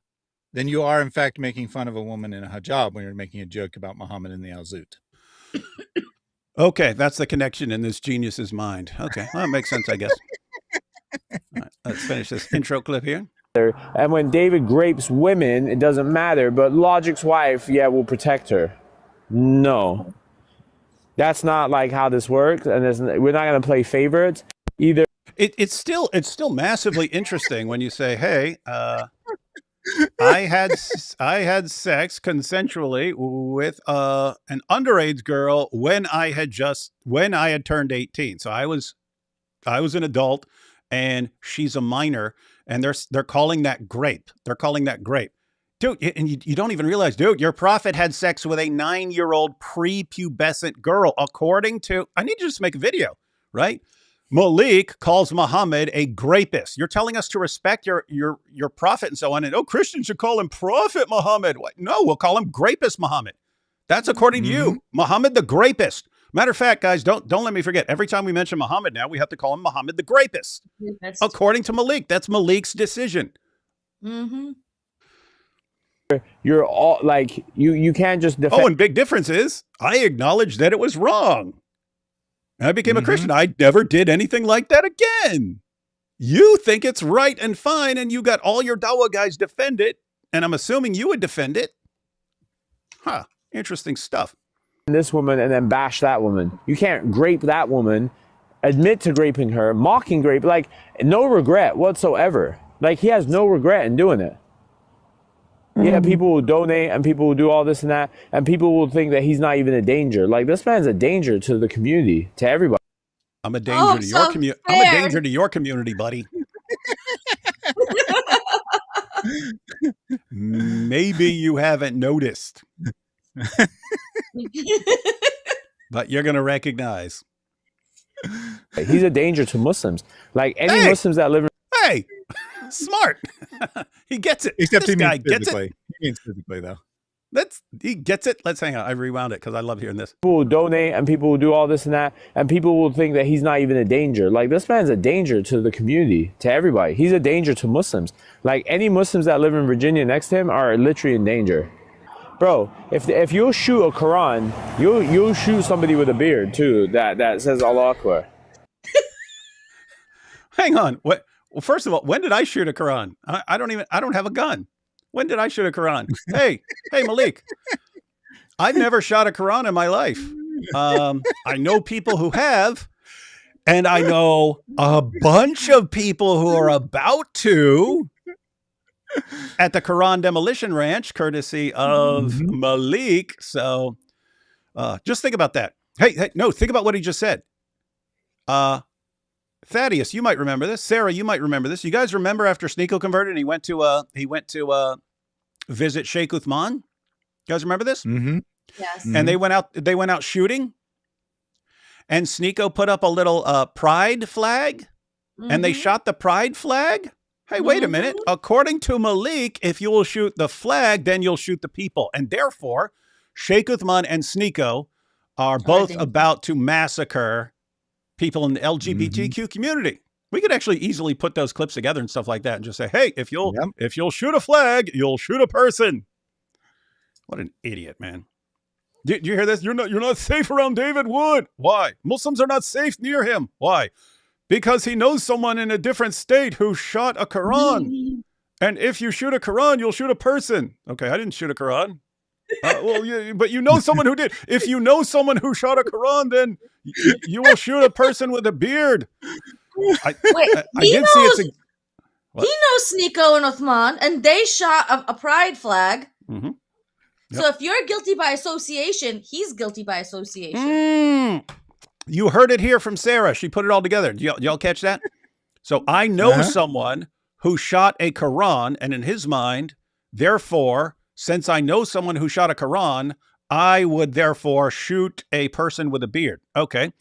C: then you are, in fact, making fun of a woman in a hijab when you're making a joke about Muhammad in the Al-Zut.
A: Okay, that's the connection in this genius's mind. Okay, well, that makes sense, I guess. All right, let's finish this intro clip here.
F: And when David grapes women, it doesn't matter. But Logic's wife, will protect her. No. That's not like how this works. And we're not going to play favorites either.
A: It's still massively interesting when you say, "Hey, I had sex consensually with an underage girl when I had turned 18. So I was an adult, and she's a minor, and they're calling that grape. They're calling that grape, dude. And you don't even realize, dude, your prophet had sex with a 9-year-old prepubescent girl, according to. I need to just make a video, right? Malik calls Muhammad a grapist. You're telling us to respect your prophet and so on. And Christians should call him Prophet Muhammad. What? No, we'll call him Grapist Muhammad. That's according to you, Muhammad the Grapist. Matter of fact, guys, don't let me forget. Every time we mention Muhammad now, we have to call him Muhammad the Grapist. According to Malik, that's Malik's decision.
D: Mm-hmm.
F: You're all like you can't just defend.
A: Oh, and big difference is I acknowledge that it was wrong. I became a Christian. I never did anything like that again. You think it's right and fine, and you got all your Dawa guys defend it, and I'm assuming you would defend it. Huh. Interesting stuff.
F: This woman and then bash that woman. You can't grape that woman, admit to graping her, mocking grape, like no regret whatsoever. Like he has no regret in doing it. Yeah, people will donate and people will do all this and that, and people will think that he's not even a danger. Like this man's a danger to the community, to everybody.
A: I'm a danger to your community. I'm a danger to your community, buddy. Maybe you haven't noticed, but you're going to recognize.
F: He's a danger to Muslims. Like any Muslims that live in...
A: Hey, smart. He gets it.
C: Except
A: this
C: he
A: guy
C: means
A: gets
C: physically.
A: it.
C: He means physically, though.
A: He gets it. Let's hang on. I rewound it because I love hearing this.
F: People will donate and people will do all this and that, and people will think that he's not even a danger. Like this man's a danger to the community, to everybody. He's a danger to Muslims. Like any Muslims that live in Virginia next to him are literally in danger. Bro, if you'll shoot a Quran, you'll shoot somebody with a beard too that says Allah Akbar.
A: Hang on. What? Well, first of all, when did I shoot a Quran? I don't have a gun. When did I shoot a Quran? Hey, Malik, I've never shot a Quran in my life. I know people who have, and I know a bunch of people who are about to at the Quran Demolition Ranch, courtesy of Malik. So just think about that. Hey, no, think about what he just said. Thaddeus, you might remember this. Sarah, you might remember this. You guys remember after Sneeko converted and he went to visit Sheikh Uthman? You guys remember this?
C: Mm-hmm.
D: Yes.
A: And they went out shooting, and Sneeko put up a little pride flag, and they shot the pride flag. Hey, wait a minute. According to Malik, if you will shoot the flag, then you'll shoot the people. And therefore, Sheikh Uthman and Sneeko are both about to massacre people in the LGBTQ community. We could actually easily put those clips together and stuff like that and just say, hey, if you'll shoot a flag, you'll shoot a person. What an idiot, man. Did you hear this? You're not safe around David Wood. Why? Muslims are not safe near him. Why? Because he knows someone in a different state who shot a Quran. And if you shoot a Quran, you'll shoot a person. Okay, I didn't shoot a Quran. Well, yeah, but you know someone who did. If you know someone who shot a Quran, then you will shoot a person with a beard. I did see it's
D: he knows Sneeko and Uthman, and they shot a pride flag.
A: Mm-hmm. Yep.
D: So if you're guilty by association, he's guilty by association.
A: You heard it here from Sarah. She put it all together. Y'all catch that? So I know someone who shot a Quran, and in his mind, therefore, since I know someone who shot a Quran, I would therefore shoot a person with a beard. Okay.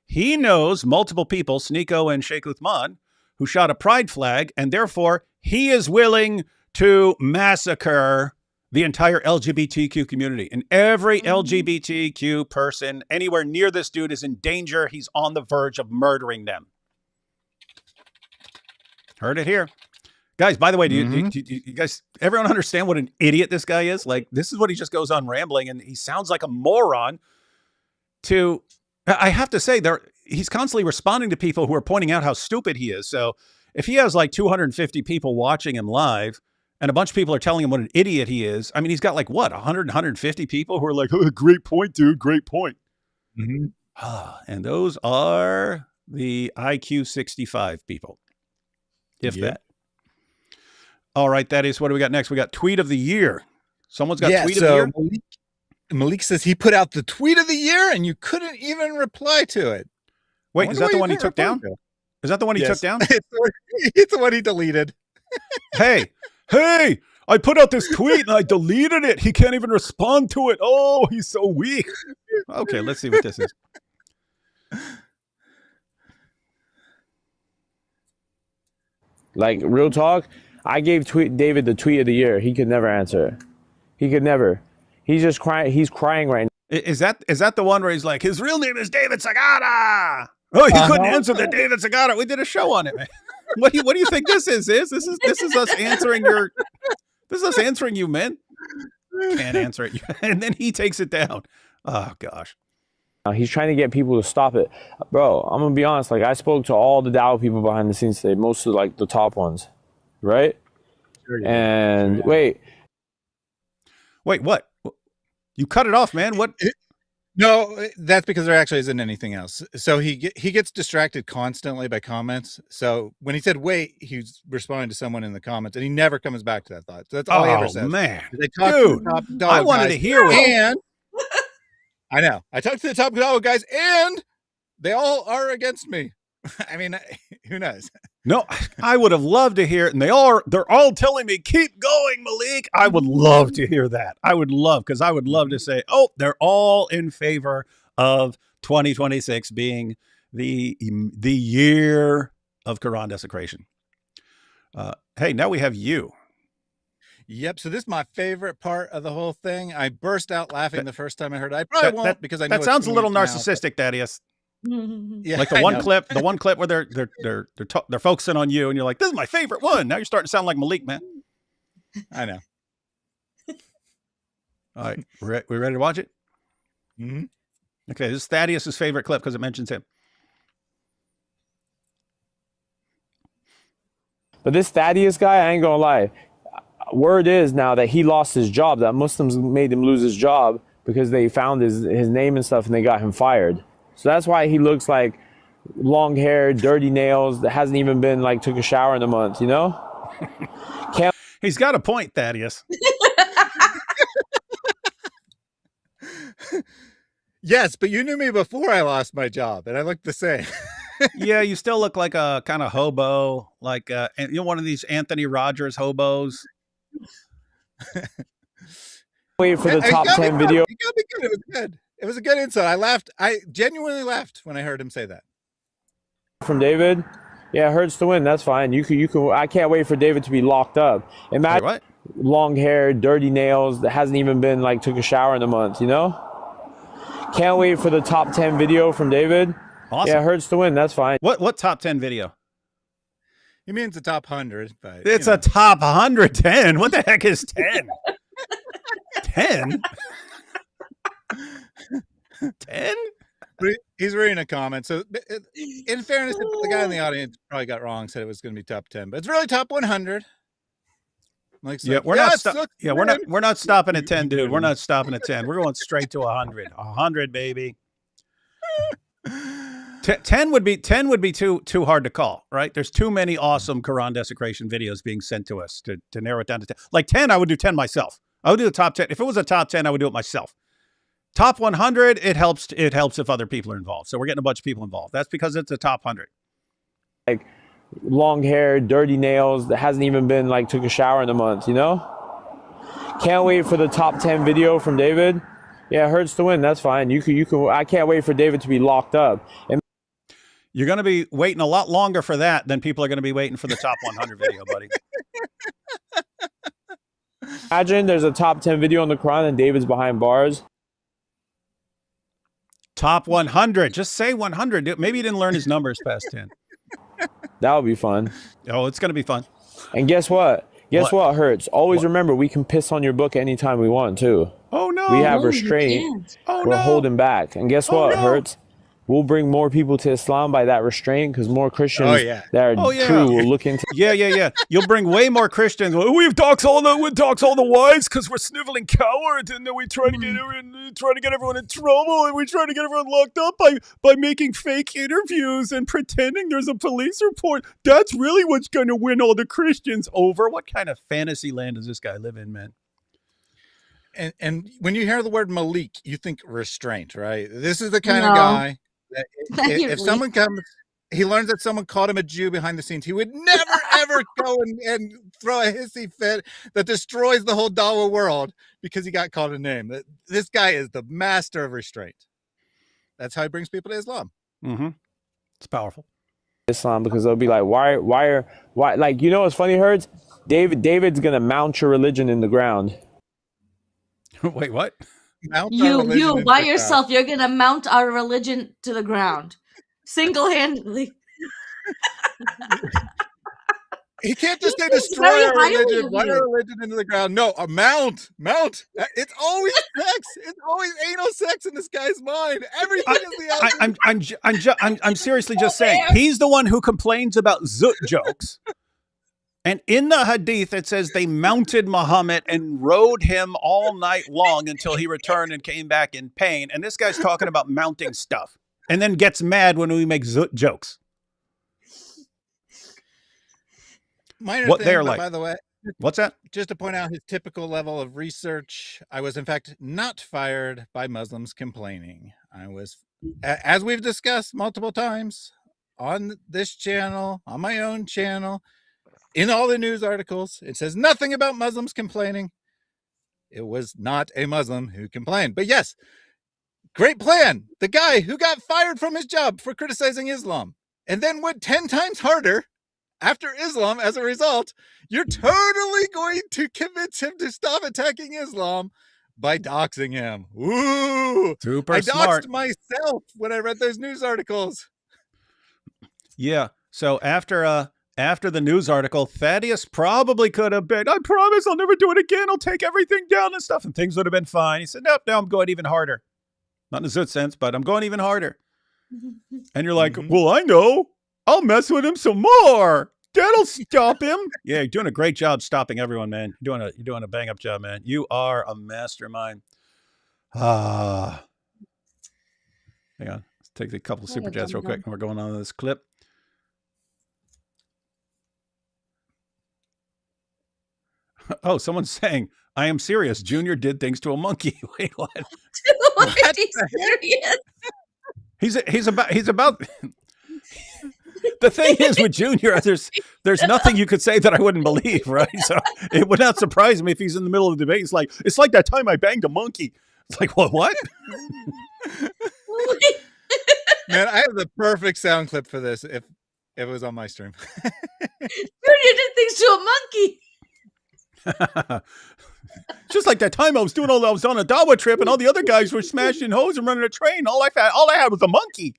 A: He knows multiple people, Sneeko and Sheikh Uthman, who shot a pride flag, and therefore he is willing to massacre the entire LGBTQ community. And every LGBTQ person anywhere near this dude is in danger. He's on the verge of murdering them. Heard it here. Guys, by the way, do you guys, everyone understand what an idiot this guy is? Like, this is what he just goes on rambling, and he sounds like a moron to... I have to say, he's constantly responding to people who are pointing out how stupid he is. So if he has like 250 people watching him live and a bunch of people are telling him what an idiot he is, I mean, he's got like, what, 100, 150 people who are like, oh, great point, dude, great point. And those are the IQ 65 people, if that. All right, that is, what do we got next? We got tweet of the year. Someone's got tweet of the year?
C: Malik says he put out the tweet of the year and you couldn't even reply to it.
A: Wait, is that the one he took down? Is that the one he took down?
C: It's the one he deleted.
A: Hey, I put out this tweet and I deleted it. He can't even respond to it. Oh, he's so weak. Okay, let's see what this is.
F: Like, real talk, I gave David the tweet of the year. He could never answer it. He could never. He's just crying. He's crying right now.
A: Is that the one where he's like, his real name is David Sagata? Oh, you couldn't answer the David Sagata. We did a show on it, man. What do you think this is? This is us answering your. This is us answering you, man. Can't answer it, and then he takes it down. Oh gosh.
F: He's trying to get people to stop it, bro. I'm gonna be honest. Like, I spoke to all the DAO people behind the scenes today, most of like the top ones, right? Sure, and wait,
A: what? You cut it off, man. What?
C: No, that's because there actually isn't anything else. So he gets distracted constantly by comments. So when he said wait, he's responding to someone in the comments, and he never comes back to that thought. So that's all he ever says.
A: Oh man,
C: they talk
A: dude,
C: to the top
A: I wanted to hear it.
C: And I know I talked to the top DAO guys, and they all are against me. I mean, who knows?
A: No, I would have loved to hear it, and they're all telling me keep going, Malik. I would love to hear that. I would love to say, oh, they're all in favor of 2026 being the year of Quran desecration. Hey, now we have you.
C: Yep. So this is my favorite part of the whole thing. I burst out laughing the first time I heard it. I probably won't because I know
A: that sounds a little narcissistic, Thaddeus.
C: Yeah,
A: like the one clip where they're focusing on you, and you're like, "This is my favorite one." Now you're starting to sound like Malik, man.
C: I know.
A: All right, we ready to watch it?
C: Mm-hmm.
A: Okay, this is Thaddeus's favorite clip because it mentions him.
F: But this Thaddeus guy, I ain't gonna lie. Word is now that he lost his job. That Muslims made him lose his job because they found his name and stuff, and they got him fired. So that's why he looks like long hair, dirty nails, that hasn't even been like took a shower in a month, you know?
A: He's got a point, Thaddeus.
C: Yes, but you knew me before I lost my job, and I looked the same.
A: Yeah, you still look like a kind of hobo, like one of these Anthony Rogers hobos.
F: Wait for the top 10 video.
C: It got me good. It was good. It was a good insight. I laughed. I genuinely laughed when I heard him say that.
F: From David. Yeah, it hurts to win. That's fine. You can. I can't wait for David to be locked up. Imagine
A: what?
F: Long hair, dirty nails, that hasn't even been like took a shower in a month, you know? Can't wait for the top 10 video from David.
A: Awesome.
F: Yeah, it hurts to win. That's fine.
A: What top 10 video?
C: He means the top 100, but
A: it's a top 110. What the heck is 10? 10? 10?
C: He's reading a comment. So in fairness, the guy in the audience probably got wrong, said it was going to be top 10, but it's really top 100. Like,
A: yeah, we're not stopping at 10, dude. We're not stopping at 10. We're going straight to 100. 100, baby. 10 would be too hard to call, right? There's too many awesome Quran desecration videos being sent to us to narrow it down to 10. Like 10, I would do 10 myself. I would do the top 10. If it was a top 10, I would do it myself. Top 100, it helps if other people are involved. So we're getting a bunch of people involved. That's because it's a top 100.
F: Like long hair, dirty nails, that hasn't even been like took a shower in a month, you know? Can't wait for the top 10 video from David. Yeah, it hurts to win. That's fine. You can. I can't wait for David to be locked up. And
A: you're going to be waiting a lot longer for that than people are going to be waiting for the top 100 video, buddy.
F: Imagine there's a top 10 video on the Quran and David's behind bars.
A: Top 100. Just say 100. Maybe he didn't learn his numbers past 10.
F: That would be fun.
A: Oh, it's going to be fun.
F: And guess what? What hurts? Always remember, we can piss on your book anytime we want, too.
A: Oh, no.
F: We have restraint. We're holding back. And guess what hurts? We'll bring more people to Islam by that restraint because more Christians that are true will look into.
A: Yeah. You'll bring way more Christians. We dox all the wives because we're sniveling cowards, and then we try to get everyone in trouble, and we try to get everyone locked up by making fake interviews and pretending there's a police report. That's really what's going to win all the Christians over. What kind of fantasy land does this guy live in, man?
C: And when you hear the word Malik, you think restraint, right? This is the kind of guy that if someone comes, he learns that someone called him a Jew behind the scenes, he would never, ever go and throw a hissy fit that destroys the whole Dawa world because he got called a name. This guy is the master of restraint. That's how he brings people to Islam.
A: Mm-hmm. It's powerful.
F: Islam, because they'll be like, why, like, you know what's funny, Herds? David's gonna mount your religion in the ground.
A: Wait, what?
C: Mount our
D: You
C: religion into
D: by
C: the ground.
D: yourself, you're gonna mount our religion to the ground, single-handedly.
C: He can't just say
D: He thinks
C: destroy
D: very
C: our
D: highly
C: religion,
D: of
C: run
D: you.
C: our religion into the ground. No, a mount. It's always sex. It's always anal sex in this guy's mind. Everything is the
A: I'm seriously just saying, he's the one who complains about zut jokes. And in the hadith, it says they mounted Muhammad and rode him all night long until he returned and came back in pain. And this guy's talking about mounting stuff and then gets mad when we make zut jokes.
C: minor
A: What
C: thing,
A: they're
C: but
A: like.
C: by the way,
A: What's that?
C: just to point out his typical level of research, I was in fact not fired by Muslims complaining. I was, as we've discussed multiple times on this channel, on my own channel, in all the news articles, it says nothing about Muslims complaining. It was not a Muslim who complained. But yes, great plan. The guy who got fired from his job for criticizing Islam and then went 10 times harder after Islam as a result, you're totally going to convince him to stop attacking Islam by doxing him. Ooh,
A: Super
C: I
A: smart.
C: doxed myself when I read those news articles.
A: Yeah. So after the news article, Thaddeus probably could have been, I promise I'll never do it again. I'll take everything down and stuff. And things would have been fine. He said, nope, now I'm going even harder. Not in a zut sense, but I'm going even harder. And you're like, well, I know. I'll mess with him some more. That'll stop him. Yeah, you're doing a great job stopping everyone, man. You're doing a bang up job, man. You are a mastermind. Hang on. Let's take a couple of super chats real quick, and we're going on to this clip. Oh, someone's saying, I am serious. Junior did things to a monkey. Wait, what? He's about the thing is with Junior, there's nothing you could say that I wouldn't believe, right? So it would not surprise me if he's in the middle of the debate. It's like that time I banged a monkey. It's like, what?
C: Man, I have the perfect sound clip for this if it was on my stream.
D: Junior did things to a monkey.
A: Just like that time I was on a Dawa trip and all the other guys were smashing hose and running a train. All I had was a monkey.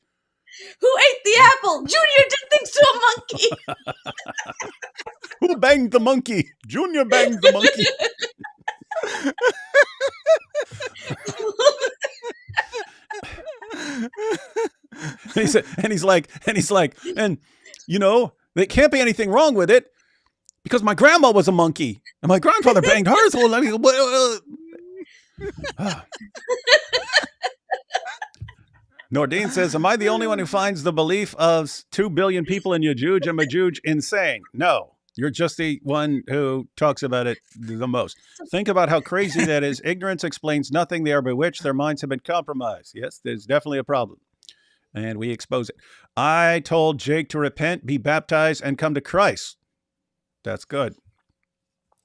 D: Who ate the apple? Junior did things to a monkey.
A: Who banged the monkey? Junior banged the monkey. and he's like, you know, there can't be anything wrong with it because my grandma was a monkey and my grandfather banged hers. Nordine says, am I the only one who finds the belief of 2 billion people in Yajuj and Majuj insane? No, you're just the one who talks about it the most. Think about how crazy that is. Ignorance explains nothing. They are bewitched. Their minds have been compromised. Yes, there's definitely a problem. And we expose it. I told Jake to repent, be baptized, and come to Christ. That's good.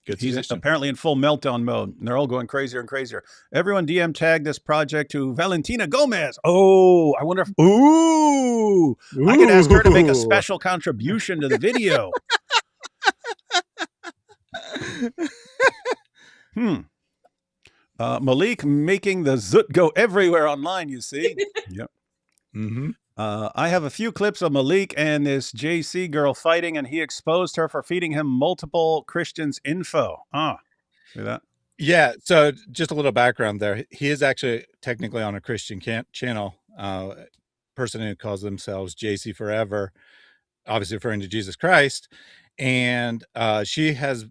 A: He's apparently in full meltdown mode, and they're all going crazier and crazier. Everyone DM tag this project to Valentina Gomez. Oh, I wonder if... Ooh! I could ask her to make a special contribution to the video. Malik making the zut go everywhere online, you see. Yep. Mm-hmm. I have a few clips of Malik and this JC girl fighting, and he exposed her for feeding him multiple Christians info. See that?
C: Yeah. So just a little background there. He is actually technically on a Christian channel, person who calls themselves JC Forever, obviously referring to Jesus Christ. And she has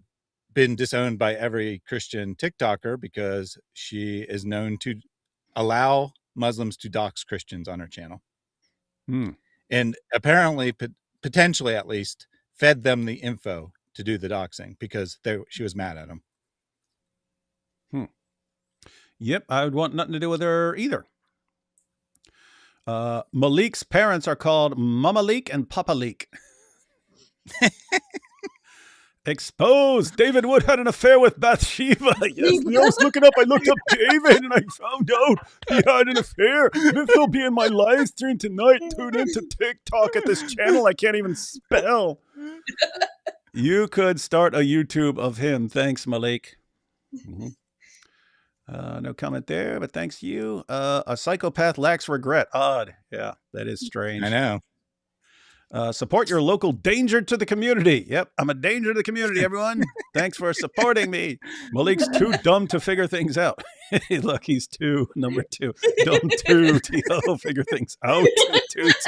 C: been disowned by every Christian TikToker because she is known to allow Muslims to dox Christians on her channel. And apparently, potentially at least, fed them the info to do the doxing because she was mad at them.
A: Yep, I would want nothing to do with her either. Malik's parents are called Mama Leak and Papa Leak. Exposed. David Wood had an affair with Bathsheba. Yes, I was looking up. I looked up David and I found out he had an affair. This will be in my live stream tonight. Tune into TikTok at this channel I can't even spell. You could start a YouTube of him. Thanks, Malik. No comment there, but thanks to you. A psychopath lacks regret. Odd. Yeah, that is strange.
C: I know.
A: Support your local danger to the community. Yep, I'm a danger to the community, everyone. Thanks for supporting me. Malik's too dumb to figure things out. Look, he's two. Number 2. Dumb 2. T.O. Figure things out. 2 T's.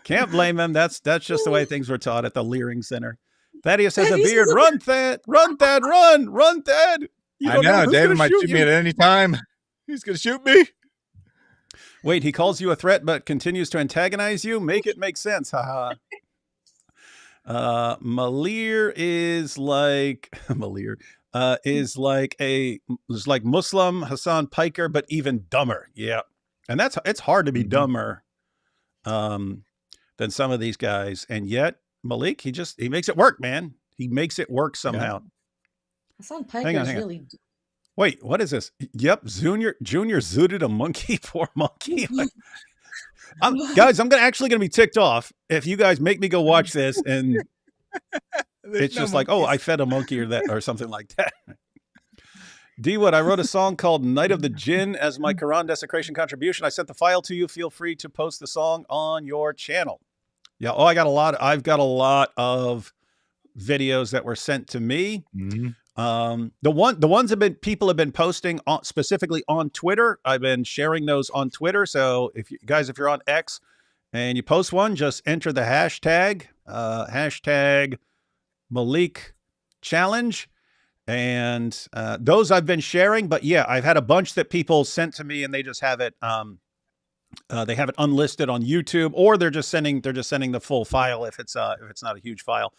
A: Can't blame him. That's just the way things were taught at the Leering Center. Thaddeus has a beard. Run, Thad. Run, Thad. Run. Run, Thad.
C: I know. David might shoot me at any time. He's going to shoot me.
A: Wait, he calls you a threat but continues to antagonize you? Make it make sense. Haha. Malir is like is like Muslim Hassan Piker, but even dumber. Yeah. And it's hard to be dumber than some of these guys. And yet Malik, he makes it work, man. He makes it work somehow.
D: Hassan Piker is really.
A: Wait, what is this? Yep, Junior zooted a monkey. Poor monkey. Guys, I'm actually going to be ticked off if you guys make me go watch this and it's just like, oh, I fed a monkey or something like that. D-Wood, I wrote a song called Night of the Jinn as my Quran desecration contribution. I sent the file to you. Feel free to post the song on your channel. Yeah. Oh, I've got a lot of videos that were sent to me. The ones people have been posting specifically on Twitter. I've been sharing those on Twitter. So if you're on X and you post one, just enter the hashtag Malik Challenge. And those I've been sharing, but yeah, I've had a bunch that people sent to me and they just have it they have it unlisted on YouTube, or they're just sending the full file if it's not a huge file.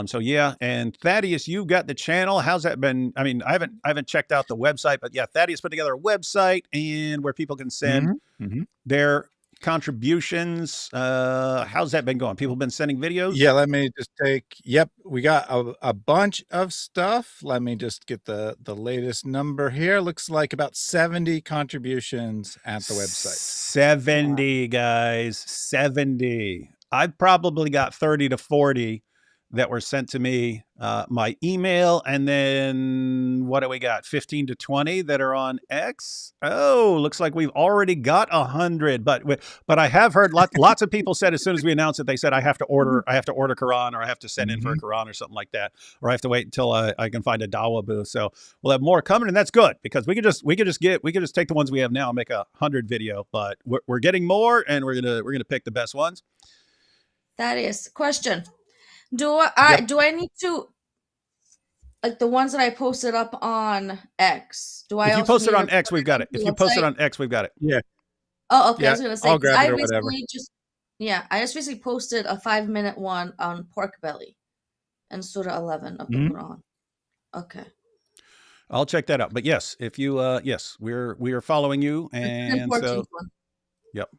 A: So yeah, and Thaddeus, you've got the channel. How's that been? I mean, I haven't checked out the website, but yeah, Thaddeus put together a website and where people can send their contributions. How's that been going? People been sending videos?
C: Yeah, let me just we got a bunch of stuff. Let me just get the latest number here. Looks like about 70 contributions at the website.
A: 70, guys, 70. I've probably got 30 to 40 that were sent to me, my email, and then what do we got? 15 to 20 that are on X. Oh, looks like we've already got 100. But I have heard lots of people said as soon as we announced it, they said I have to order Quran, or I have to send in for a Quran or something like that, or I have to wait until I can find a Dawa booth. So we'll have more coming, and that's good because we could just take the ones we have now and make 100 video. But we're getting more, and we're gonna pick the best ones.
D: That is question. Do I need to, like, the ones that I posted up on X?
A: If you post it on X, we've got it. If you post it on X, we've got it.
C: Yeah.
D: Oh, okay. Yeah, I was gonna say,
C: I'll grab it or whatever.
D: I just recently posted a 5-minute one on pork belly and Surah 11 of the Quran. Okay.
A: I'll check that out. But yes, if you we are following you, and so yep.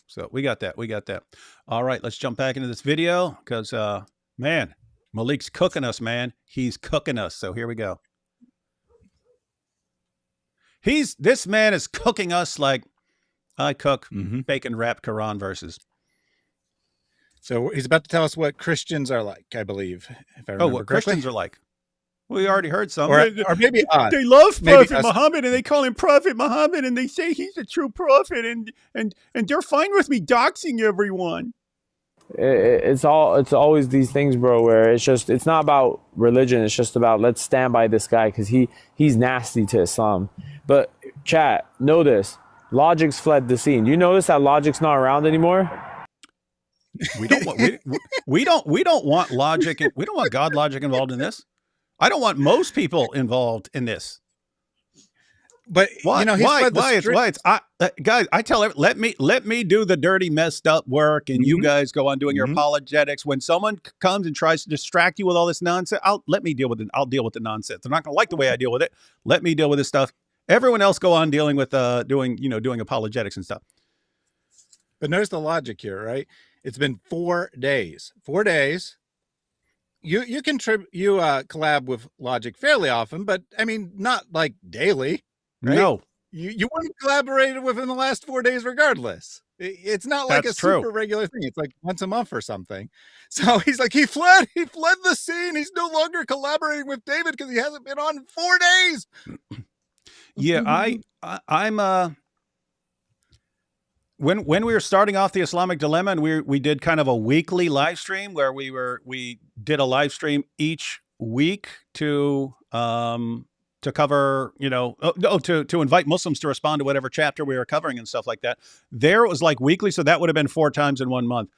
A: So we got that. All right, let's jump back into this video because man, Malik's cooking us, man. He's cooking us. So here we go. This man is cooking us like I cook bacon wrapped Quran verses.
C: So he's about to tell us what Christians are like, I believe. If I remember
A: what Christians are like. We already heard some.
C: Or maybe
A: they love Prophet Muhammad, and they call him Prophet Muhammad, and they say he's a true prophet, and they're fine with me doxing everyone.
F: It's always these things, bro, where it's not about religion. It's just about, let's stand by this guy because he's nasty to Islam. But chat, know this. Logic's fled the scene. You notice that Logic's not around anymore?
A: We don't want logic. We don't want God logic involved in this. I don't want most people involved in this.
C: But
A: why? Guys, I tell everyone, let me do the dirty, messed up work, and you guys go on doing your apologetics. When someone comes and tries to distract you with all this nonsense, I'll deal with the nonsense. They're not going to like the way I deal with it. Let me deal with this stuff. Everyone else go on dealing with doing apologetics and stuff.
C: But notice the logic here, right? It's been 4 days. 4 days. You collab with Logic fairly often, but I mean, not like daily, right?
A: No,
C: You would have collaborated with him in the last 4 days regardless. It's not like
A: That's
C: a
A: true.
C: super regular thing. It's like once a month or something. So he's like, he fled the scene. He's no longer collaborating with David because he hasn't been on in 4 days.
A: Yeah, I'm when we were starting off the Islamic Dilemma, and we did kind of a weekly live stream where we did a live stream each week to cover, to invite Muslims to respond to whatever chapter we were covering and stuff like that. There it was like weekly, so that would have been 4 times in 1 month.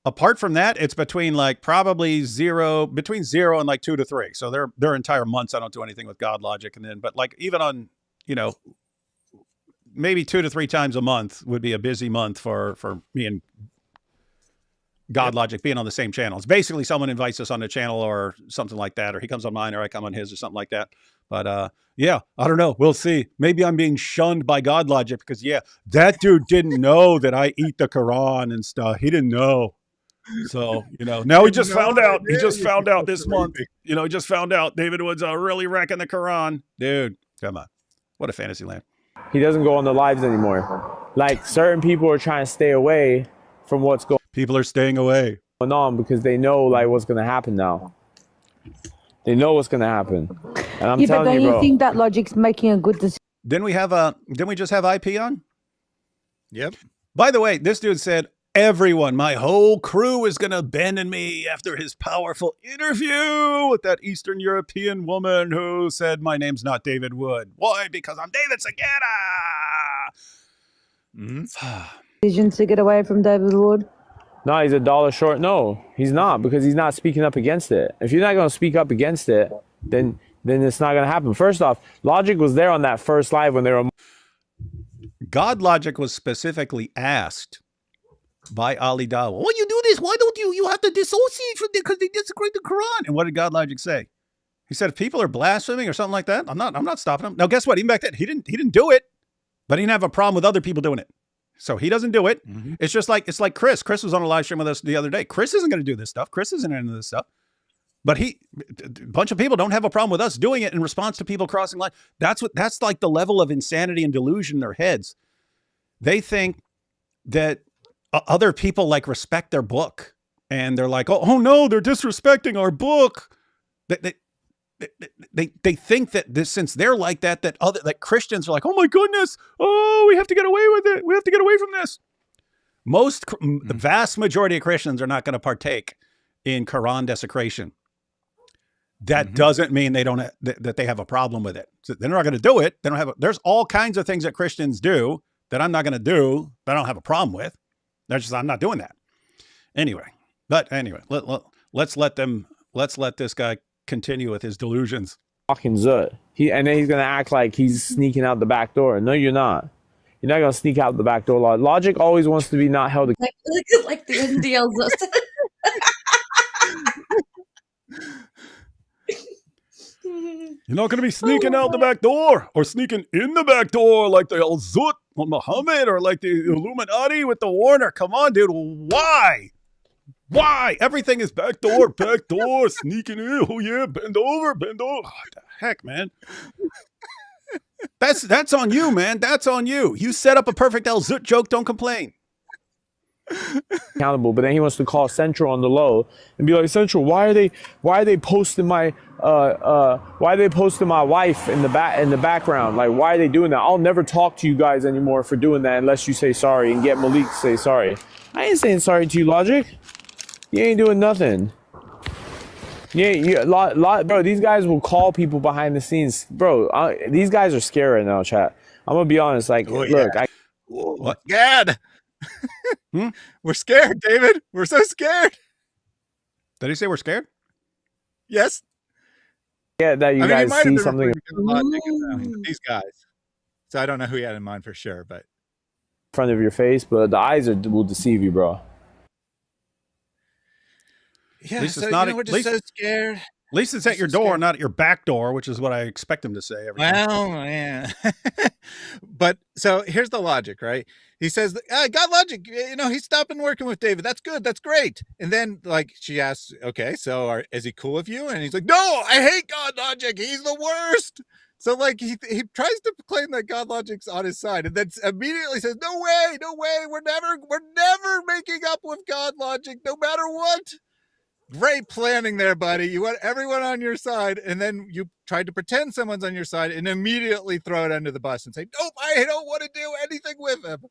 A: Apart from that, it's between like probably between 0 and like 2 to 3. So there are entire months I don't do anything with God Logic, and then but like even on maybe 2 to 3 times a month would be a busy month for me and God Logic being on the same channel. It's basically someone invites us on the channel or something like that, or he comes on mine or I come on his or something like that. But yeah, I don't know. We'll see. Maybe I'm being shunned by God Logic because that dude didn't know that I eat the Quran and stuff. He didn't know. So, now he just found out. He just found out this month. He just found out David Wood's really wrecking the Quran. Dude, come on. What a fantasy land.
F: He doesn't go on the lives anymore. Like certain people are trying to stay away from what's going
A: People are staying away
F: on because they know like what's going to happen now. They know what's going to happen. And I'm
G: but
F: telling
G: don't
F: you,
G: you
F: bro.
G: think that Logic's making a good decision?
A: Didn't we just have IP on?
C: Yep.
A: By the way, this dude said, everyone, my whole crew is going to abandon me after his powerful interview with that Eastern European woman who said my name's not David Wood. Why? Because I'm David Segura.
G: Decision to get away from David Wood?
F: No, he's $1 short. No, he's not, because he's not speaking up against it. If you're not going to speak up against it, then it's not going to happen. First off, Logic was there on that first live when they were.
A: God Logic was specifically asked by Ali Dawa, "When you do this, why don't you have to dissociate from it because they desecrate the Quran?" And what did God Logic say? He said, if people are blaspheming or something like that, I'm not stopping them. Now, guess what? Even back then, he didn't do it, but he didn't have a problem with other people doing it. So he doesn't do it. Mm-hmm. It's like Chris. Chris was on a live stream with us the other day. Chris isn't going to do this stuff. Chris isn't into this stuff. But a bunch of people don't have a problem with us doing it in response to people crossing line. That's like the level of insanity and delusion in their heads. They think that other people like respect their book, and they're like, oh no, they're disrespecting our book. They think that this, since they're like that Christians are like, oh my goodness, we have to get away with it. We have to get away from this. The vast majority of Christians are not going to partake in Quran desecration. That doesn't mean they don't that they have a problem with it. So they're not going to do it. They don't have. There's all kinds of things that Christians do that I'm not going to do that I don't have a problem with. They're just, I'm not doing that. Anyway, let's let this guy continue with his delusions.
F: Fucking zut. And then he's gonna act like he's sneaking out the back door. No, you're not. You're not gonna sneak out the back door. Logic always wants to be not held.
D: Like the NDL.
A: You're not going to be sneaking out the back door or sneaking in the back door like the Al-Zut on Muhammad or like the Illuminati with the Warner. Come on, dude. Why? Everything is back door, sneaking in. Oh, yeah, bend over. What the heck, man? That's on you, man. That's on you. You set up a perfect Al-Zut joke. Don't complain.
F: Accountable, but then he wants to call Central on the low and be like, Central, why are they posting my wife in the background? Like, why are they doing that? I'll never talk to you guys anymore for doing that unless you say sorry and get Malik to say sorry. I ain't saying sorry to you, Logic. You ain't doing nothing. Bro, these guys will call people behind the scenes. Bro, these guys are scared right now, chat. I'm gonna be honest. Like, look,
C: what? God. We're scared, David. We're so scared.
A: Did he say we're scared?
C: Yes.
F: Yeah, that you guys see something
C: in these guys. So I don't know who he had in mind for sure, but
F: in front of your face, but the eyes will deceive you, bro.
C: Yeah, so, we're just so scared.
A: least it's at your door, not at your back door, which is what I expect him to say every time.
C: Well, yeah. But so here's the logic, right? He says, God logic, he's stopping working with David. That's good. That's great. And then like she asks, okay, so is he cool with you? And he's like, no, I hate God logic. He's the worst. So like he tries to claim that God logic's on his side, and then immediately says, no way, we're never making up with God logic, no matter what. Great planning there, buddy. You want everyone on your side, and then you try to pretend someone's on your side and immediately throw it under the bus and say, nope, I don't want to do anything with him.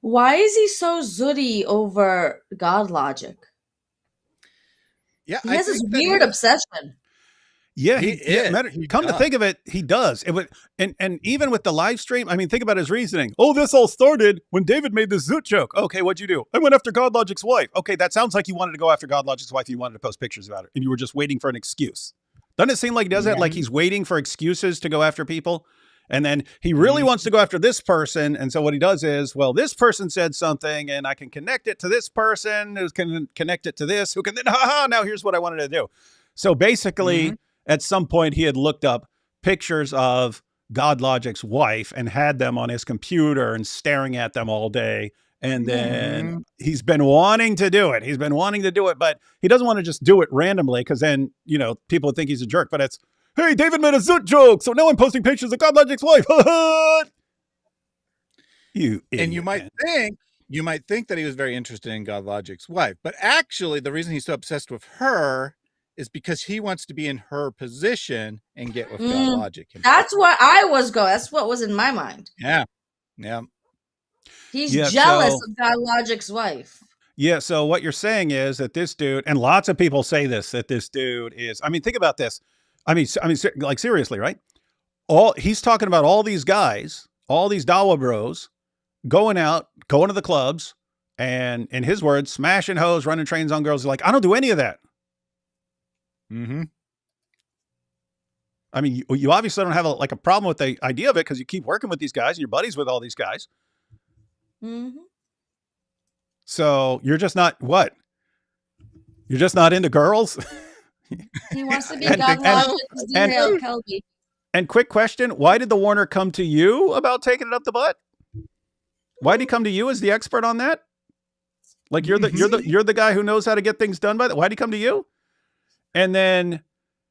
D: Why is he so zooty over God logic?
C: Yeah,
D: he has this weird obsession.
A: Yeah, come
C: does.
A: to think of it, he does. It would, and even with the live stream, I mean, think about his reasoning. Oh, this all started when David made this Zoot joke. Okay, what'd you do? I went after God Logic's wife. Okay, that sounds like you wanted to go after God Logic's wife. You wanted to post pictures about her, and you were just waiting for an excuse. Doesn't it seem like he does that? Like he's waiting for excuses to go after people, and then he really wants to go after this person. And so what he does is, well, this person said something, and I can connect it to this person who can connect it to this, who can then, now here's what I wanted to do. So basically. At some point, he had looked up pictures of God Logic's wife and had them on his computer and staring at them all day. And then he's been wanting to do it. But he doesn't want to just do it randomly because then, people would think he's a jerk. But it's, hey, David made a Zoot joke, so now I'm posting pictures of God Logic's wife. You idiot,
C: and you might think that he was very interested in God Logic's wife. But actually, the reason he's so obsessed with her is because he wants to be in her position and get with God Logic.
D: That's where I was going. That's what was in my mind.
C: Yeah.
D: He's jealous of God Logic's wife.
A: Yeah, so what you're saying is that this dude, and lots of people say this, that this dude is, I mean, think about this. I mean, like seriously, right? He's talking about all these guys, all these Dawa bros, going out, going to the clubs, and in his words, smashing hoes, running trains on girls. He's like, I don't do any of that. I mean, you obviously don't have a problem with the idea of it because you keep working with these guys and you're buddies with all these guys. So you're just not what? You're just not into girls?
D: He wants to be God Logic's derailed Kelby.
A: And quick question, why did the Warner come to you about taking it up the butt? Why did he come to you as the expert on that? Like you're the guy who knows how to get things done by that. Why did he come to you? And then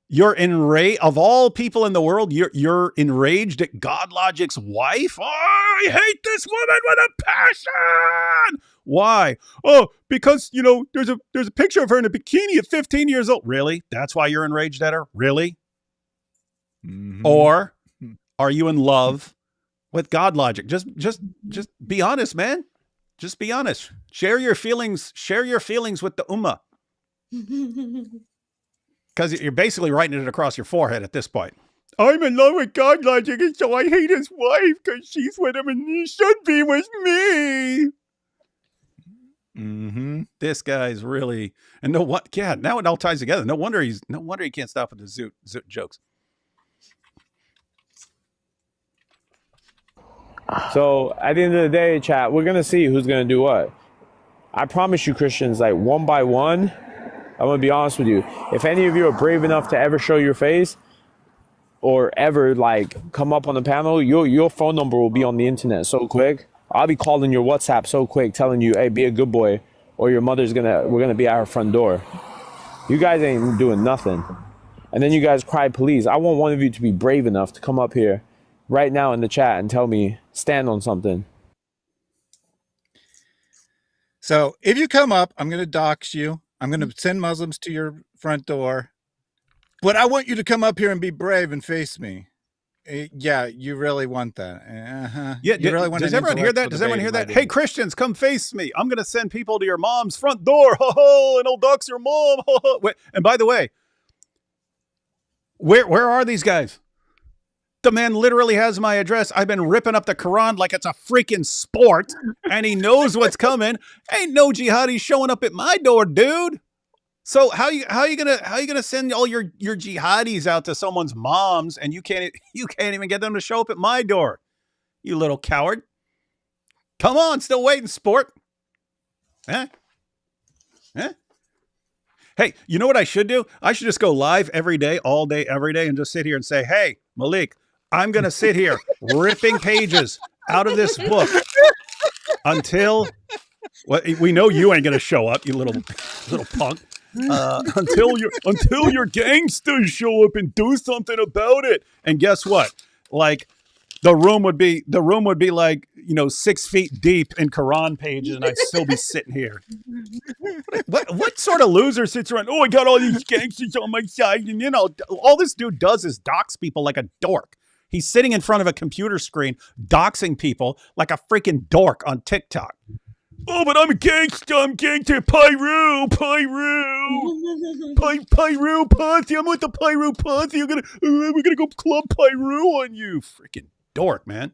A: you're enraged, of all people in the world, you're enraged at God Logic's wife. Oh, I hate this woman with a passion. Why? Oh, because, there's a picture of her in a bikini at 15 years old. Really? That's why you're enraged at her? Really? Or are you in love with God Logic? Just be honest, man. Just be honest. Share your feelings with the Ummah. Because you're basically writing it across your forehead at this point. I'm in love with God Logic, and so I hate his wife because she's with him and he should be with me. This guy's really, and now it all ties together. No wonder he can't stop with the Zoot jokes.
F: So at the end of the day, chat, we're gonna see who's gonna do what. I promise you, Christians, like one by one. I'm going to be honest with you. If any of you are brave enough to ever show your face or ever come up on the panel, your phone number will be on the internet so quick. I'll be calling your WhatsApp so quick telling you, hey, be a good boy or your mother's we're going to be at her front door. You guys ain't doing nothing. And then you guys cry police. I want one of you to be brave enough to come up here right now in the chat and tell me, stand on something.
C: So if you come up, I'm going to dox you. I'm going to send Muslims to your front door, but I want you to come up here and be brave and face me. Yeah, you really want that.
A: Yeah,
C: you really want.
A: Does everyone hear that? Does everyone hear that? Hey, Christians, come face me. I'm going to send people to your mom's front door. And I'll dox your mom. And by the way, where are these guys? The man literally has my address. I've been ripping up the Quran like it's a freaking sport, and he knows what's coming. Ain't no jihadi showing up at my door, dude. So how you gonna send all your jihadis out to someone's mom's and you can't even get them to show up at my door? You little coward. Come on, still waiting, sport. Huh? Hey, you know what I should do? I should just go live every day, all day, every day, and just sit here and say, hey, Malik, I'm going to sit here ripping pages out of this book until we know you ain't going to show up, you little punk. Until your gangsters show up and do something about it. And guess what? Like the room would be like, 6 feet deep in Quran pages, and I'd still be sitting here. What sort of loser sits around? Oh, I got all these gangsters on my side, and all this dude does is dox people like a dork. He's sitting in front of a computer screen doxing people like a freaking dork on TikTok. Oh, but I'm a gangster. I'm gangster. Pyru Posse. I'm with the Pyru Posse. We're gonna go club Pyru on you, freaking dork, man.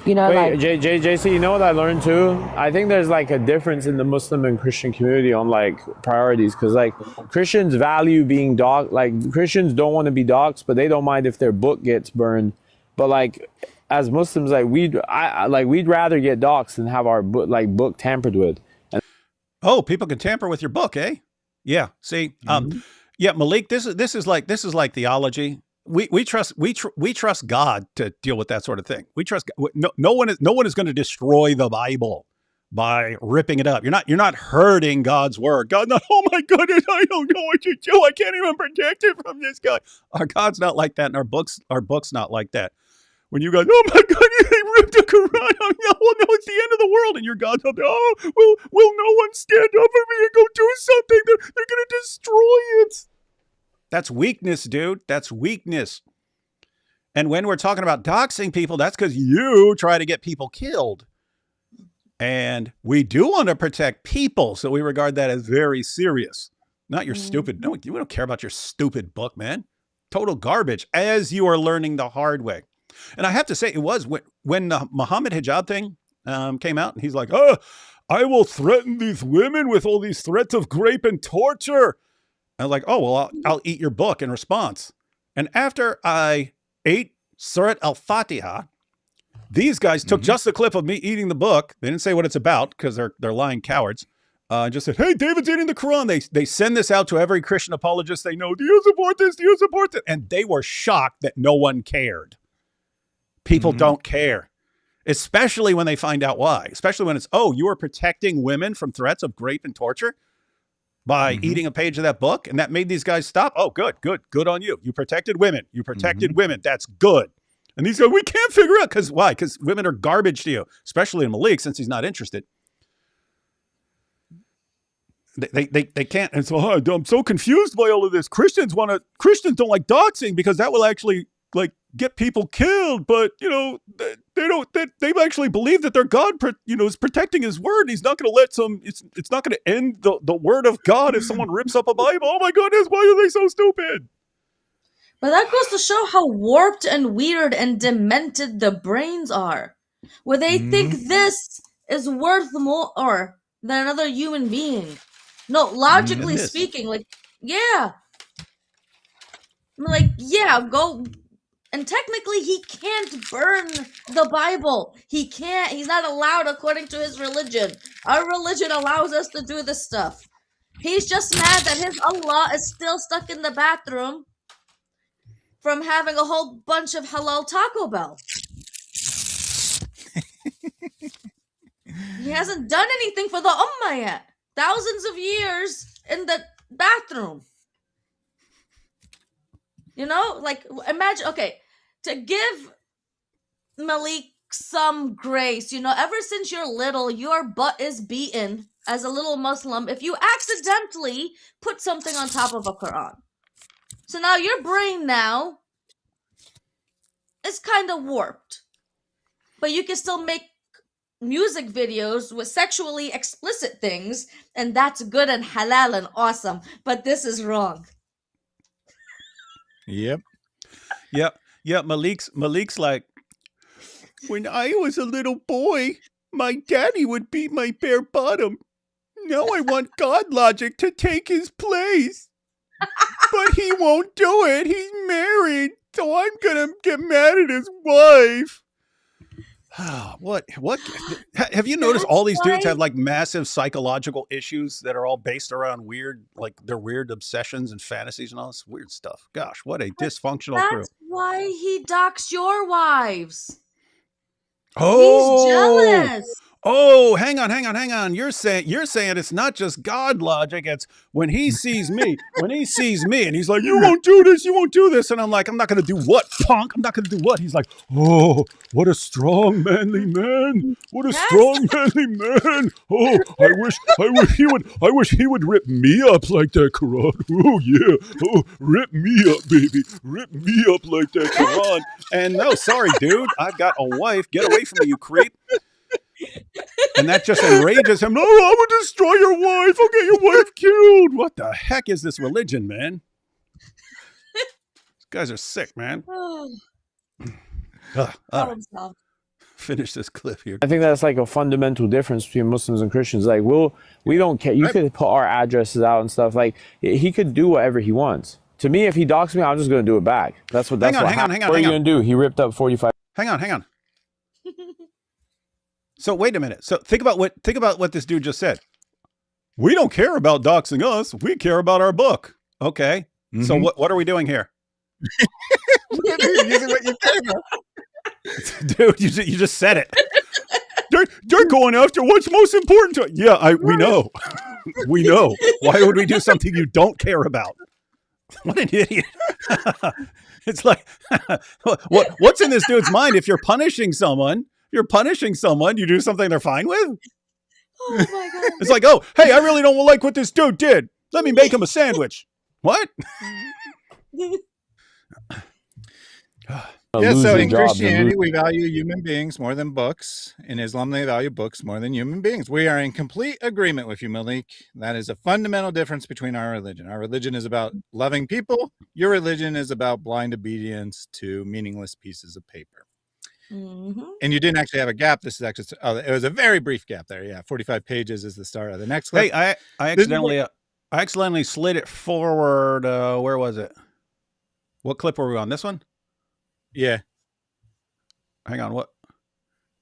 G: You know,
F: Wait,
G: like
F: JC, you know what I learned too? I think there's like a difference in the Muslim and Christian community on like priorities, because like Christians value being doxxed. Like Christians don't want to be doxxed, but they don't mind if their book gets burned. But like as Muslims, like we'd rather get doxxed than have our book tampered with.
A: Oh, people can tamper with your book, eh? Yeah. See, yeah, Malik, this is like theology. We trust God to deal with that sort of thing. We trust no one is going to destroy the Bible by ripping it up. You're not hurting God's word. God's not, oh my goodness, I don't know what to do. I can't even protect it from this guy. Our God's not like that, and our book's not like that. When you go, oh my goodness, they ripped the Quran. Oh no, it's the end of the world, and your God's up there. Oh, will no one stand up for me and go do something? They're going to destroy it. That's weakness, dude. That's weakness. And when we're talking about doxing people, that's because you try to get people killed. And we do want to protect people, so we regard that as very serious. Not your stupid, no, we don't care about your stupid book, man. Total garbage, as you are learning the hard way. And I have to say, it was when the Muhammad hijab thing came out, and he's like, oh, I will threaten these women with all these threats of rape and torture. I was like, oh, well, I'll eat your book in response. And after I ate Surat al-Fatiha, these guys took just a clip of me eating the book. They didn't say what it's about because they're lying cowards. Just said, hey, David's eating the Quran. They send this out to every Christian apologist they know. Do you support this? Do you support it? And they were shocked that no one cared. People don't care, especially when they find out why. Especially when it's, oh, you are protecting women from threats of rape and torture by eating a page of that book, and that made these guys stop. Oh, good on you. You protected women. Women. That's good. And these guys, we can't figure out because why? Because women are garbage to you, especially in Malik since he's not interested. They can't. And so I'm so confused by all of this. Christians don't like doxing because that will actually like get people killed. But they actually believe that their God is protecting his word. He's not going to let it's not going to end the word of God if someone rips up a Bible. Oh my goodness, why are they so stupid?
D: But that goes to show how warped and weird and demented the brains are, where they think this is worth more than another human being. No, logically speaking, go. And technically, he can't burn the Bible. He can't. He's not allowed according to his religion. Our religion allows us to do this stuff. He's just mad that his Allah is still stuck in the bathroom from having a whole bunch of halal Taco Bell. He hasn't done anything for the Ummah yet. Thousands of years in the bathroom. Imagine, to give Malik some grace, ever since you're little, your butt is beaten as a little Muslim if you accidentally put something on top of a Quran. So now your brain now is kind of warped. But you can still make music videos with sexually explicit things, and that's good and halal and awesome. But this is wrong.
C: Yep.
A: Malik's like, when I was a little boy, my daddy would beat my bare bottom. Now I want God logic to take his place. But he won't do it. He's married. So I'm going to get mad at his wife. What have you noticed?
D: That's
A: All these dudes
D: why
A: have like massive psychological issues that are all based around weird, like their weird obsessions and fantasies and all this weird stuff. Gosh, what a dysfunctional crew.
D: that's why he docks your wives. He's
A: Oh,
D: jealous.
A: oh, hang on. You're saying it's not just God logic. It's when he sees me, and he's like, you won't do this. And I'm like, I'm not gonna do what, punk? I'm not gonna do what? He's like, oh, what a strong, manly man. What a
D: Yes.
A: strong, manly man. Oh, I wish he would rip me up like that, Quran. Oh yeah. Oh, rip me up, baby. Rip me up like that, Quran. And no, sorry, dude. I've got a wife. Get away from me, you creep. And that just enrages him. No, I will destroy your wife. I'll get your wife killed. What the heck is this religion, man? These guys are sick, man.
D: Oh,
A: All right,
D: himself.
A: finish this clip here.
F: I think that's like a fundamental difference between Muslims and Christians. Like, we don't care. You could put our addresses out and stuff. Like, he could do whatever he wants. To me, if he docks me, I'm just going to do it back. That's what.
A: Hang on.
F: What are you going to do? He ripped up 45.
A: Hang on. So wait a minute. So think about what this dude just said. We don't care about doxing us. We care about our book. Okay. Mm-hmm. So what are we doing here?
C: Using what you care about.
A: Dude, you just said it. They're going after what's most important to. Yeah, we know. We know. Why would we do something you don't care about? What an idiot. It's like, what's in this dude's mind? If you're punishing someone, you do something they're fine with?
D: Oh my God.
A: It's like, oh, hey, I really don't like what this dude did. Let me make him a sandwich. What?
C: Yeah, so in Christianity, we value human beings more than books. In Islam, they value books more than human beings. We are in complete agreement with you, Malik. That is a fundamental difference between our religion. Our religion is about loving people. Your religion is about blind obedience to meaningless pieces of paper. Mm-hmm. And you didn't actually have a gap. This is actually, it was a very brief gap there. Yeah, 45 pages is the start of the next clip.
A: Hey, I accidentally slid it forward. Where was it? What clip were we on? This one?
C: Yeah.
A: Hang on. What?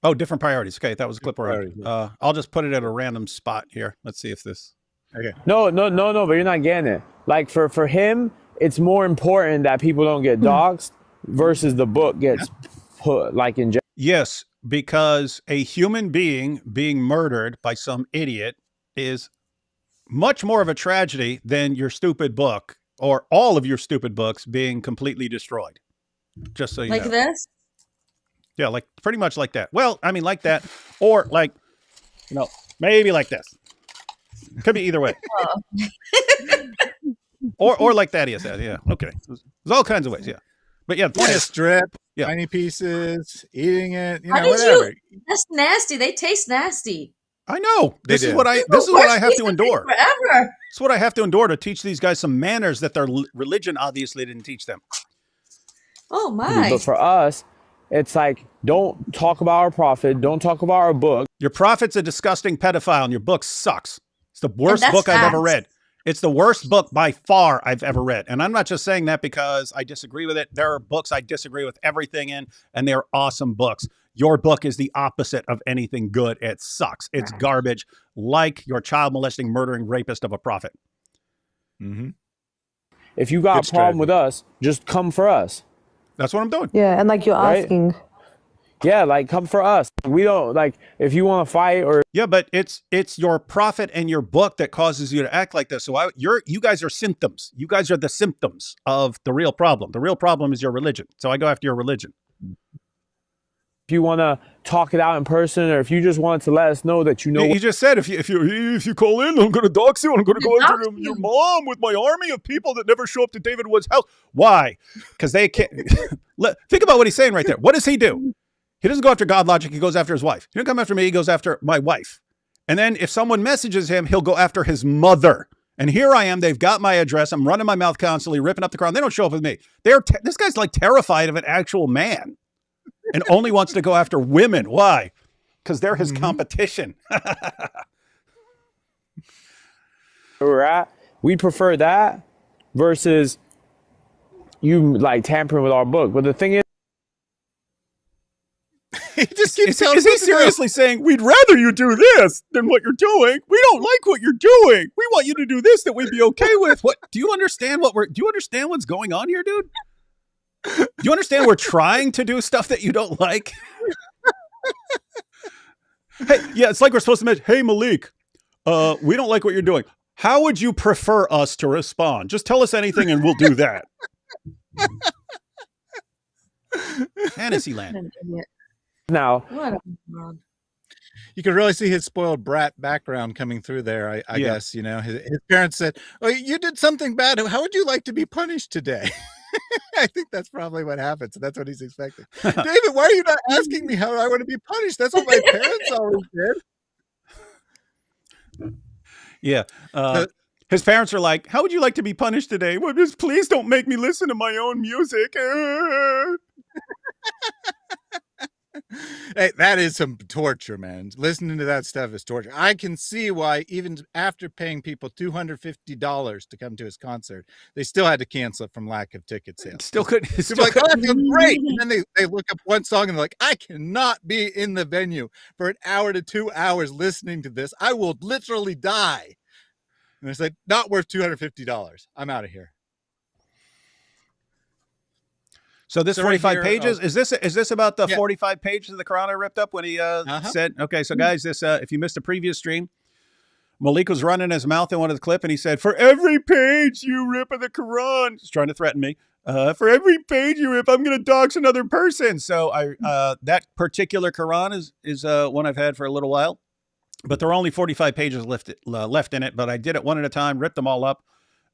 A: Oh, different priorities. Okay, that was a clip where I'll just put it at a random spot here. Let's see if this.
C: Okay.
F: No, but you're not getting it. Like for him, it's more important that people don't get doxxed versus the book gets put like in jail.
A: Yes, because a human being murdered by some idiot is much more of a tragedy than your stupid book or all of your stupid books being completely destroyed. Just so you know.
D: Like this?
A: Yeah, like pretty much like that. Well, I mean, like that, or like, maybe like this. Could be either way. or like that. Yes, yeah. Okay. There's all kinds of ways. Yeah, but yeah, the point is
C: strip, tiny pieces, eating it. Whatever.
D: That's nasty. They taste nasty.
A: I know. This is what I have to endure.
D: Forever.
A: It's what I have to endure to teach these guys some manners that their religion obviously didn't teach them.
D: Oh my.
F: But for us, it's like, don't talk about our prophet. Don't talk about our book.
A: Your prophet's a disgusting pedophile and your book sucks. It's the worst book I've ever read. It's the worst book by far I've ever read. And I'm not just saying that because I disagree with it. There are books I disagree with everything in, and they're awesome books. Your book is the opposite of anything good. It sucks. It's garbage, like your child molesting, murdering rapist of a prophet.
C: Mm-hmm.
F: If you got a problem with us, just come for us.
A: That's what I'm doing.
G: Yeah, and like you're asking.
F: Yeah, like come for us. We don't like if you want to fight or.
A: Yeah, but it's your prophet and your book that causes you to act like this. So you guys are symptoms. You guys are the symptoms of the real problem. The real problem is your religion. So I go after your religion.
F: If you want to talk it out in person, or if you just want to let us know that you know.
A: You just said if you call in, I'm going to dox you. I'm going to go after your mom with my army of people that never show up to David Wood's house. Why? Because they can't. Think about what he's saying right there. What does he do? He doesn't go after God logic. He goes after his wife. He doesn't come after me. He goes after my wife. And then if someone messages him, he'll go after his mother. And here I am. They've got my address. I'm running my mouth constantly, ripping up the Quran. They don't show up with me. This guy's like terrified of an actual man. And only wants to go after women. Why? Because they're his competition.
F: We're at. We prefer that versus you like tampering with our book. But the thing is,
C: He just keeps
A: Is
C: telling
A: he
C: us what to do.
A: seriously saying, we'd rather you do this than what you're doing? We don't like what you're doing. We want you to do this that we'd be okay with. What do you understand do you understand what's going on here, dude? Do you understand we're trying to do stuff that you don't like? Hey, yeah, it's like we're supposed to mention, hey Malik, we don't like what you're doing. How would you prefer us to respond? Just tell us anything and we'll do that. Fantasyland.
D: What an idiot.
F: Now,
D: What a moron.
C: You could really see his spoiled brat background coming through there. I
A: Yeah.
C: guess, you know, his parents said, "Oh, you did something bad. How would you like to be punished today?" I think that's probably what happens. And that's what he's expecting. David, why are you not asking me how I want to be punished? That's what my parents always did.
A: Yeah. His parents are like, how would you like to be punished today? Well, just please don't make me listen to my own music.
C: Hey, that is some torture, man. Listening to that stuff is torture. I can see why, even after paying people $250 to come to his concert, they still had to cancel it from lack of ticket sales.
A: Still could.
C: People
A: Still
C: are like,
A: could.
C: oh, that sounds great. And then they look up one song and they're like, I cannot be in the venue for an hour to 2 hours listening to this. I will literally die. And it's like, not worth $250. I'm out of here.
A: So this
C: So right
A: 45
C: here,
A: pages, is this about the
C: Yeah.
A: 45 pages of the Quran I ripped up when he said, okay, so guys, this if you missed a previous stream, Malik was running his mouth in one of the clip and he said, for every page you rip of the Quran, he's trying to threaten me. For every page you rip, I'm going to dox another person. So that particular Quran is one I've had for a little while, but there are only 45 pages left in it, but I did it one at a time, ripped them all up.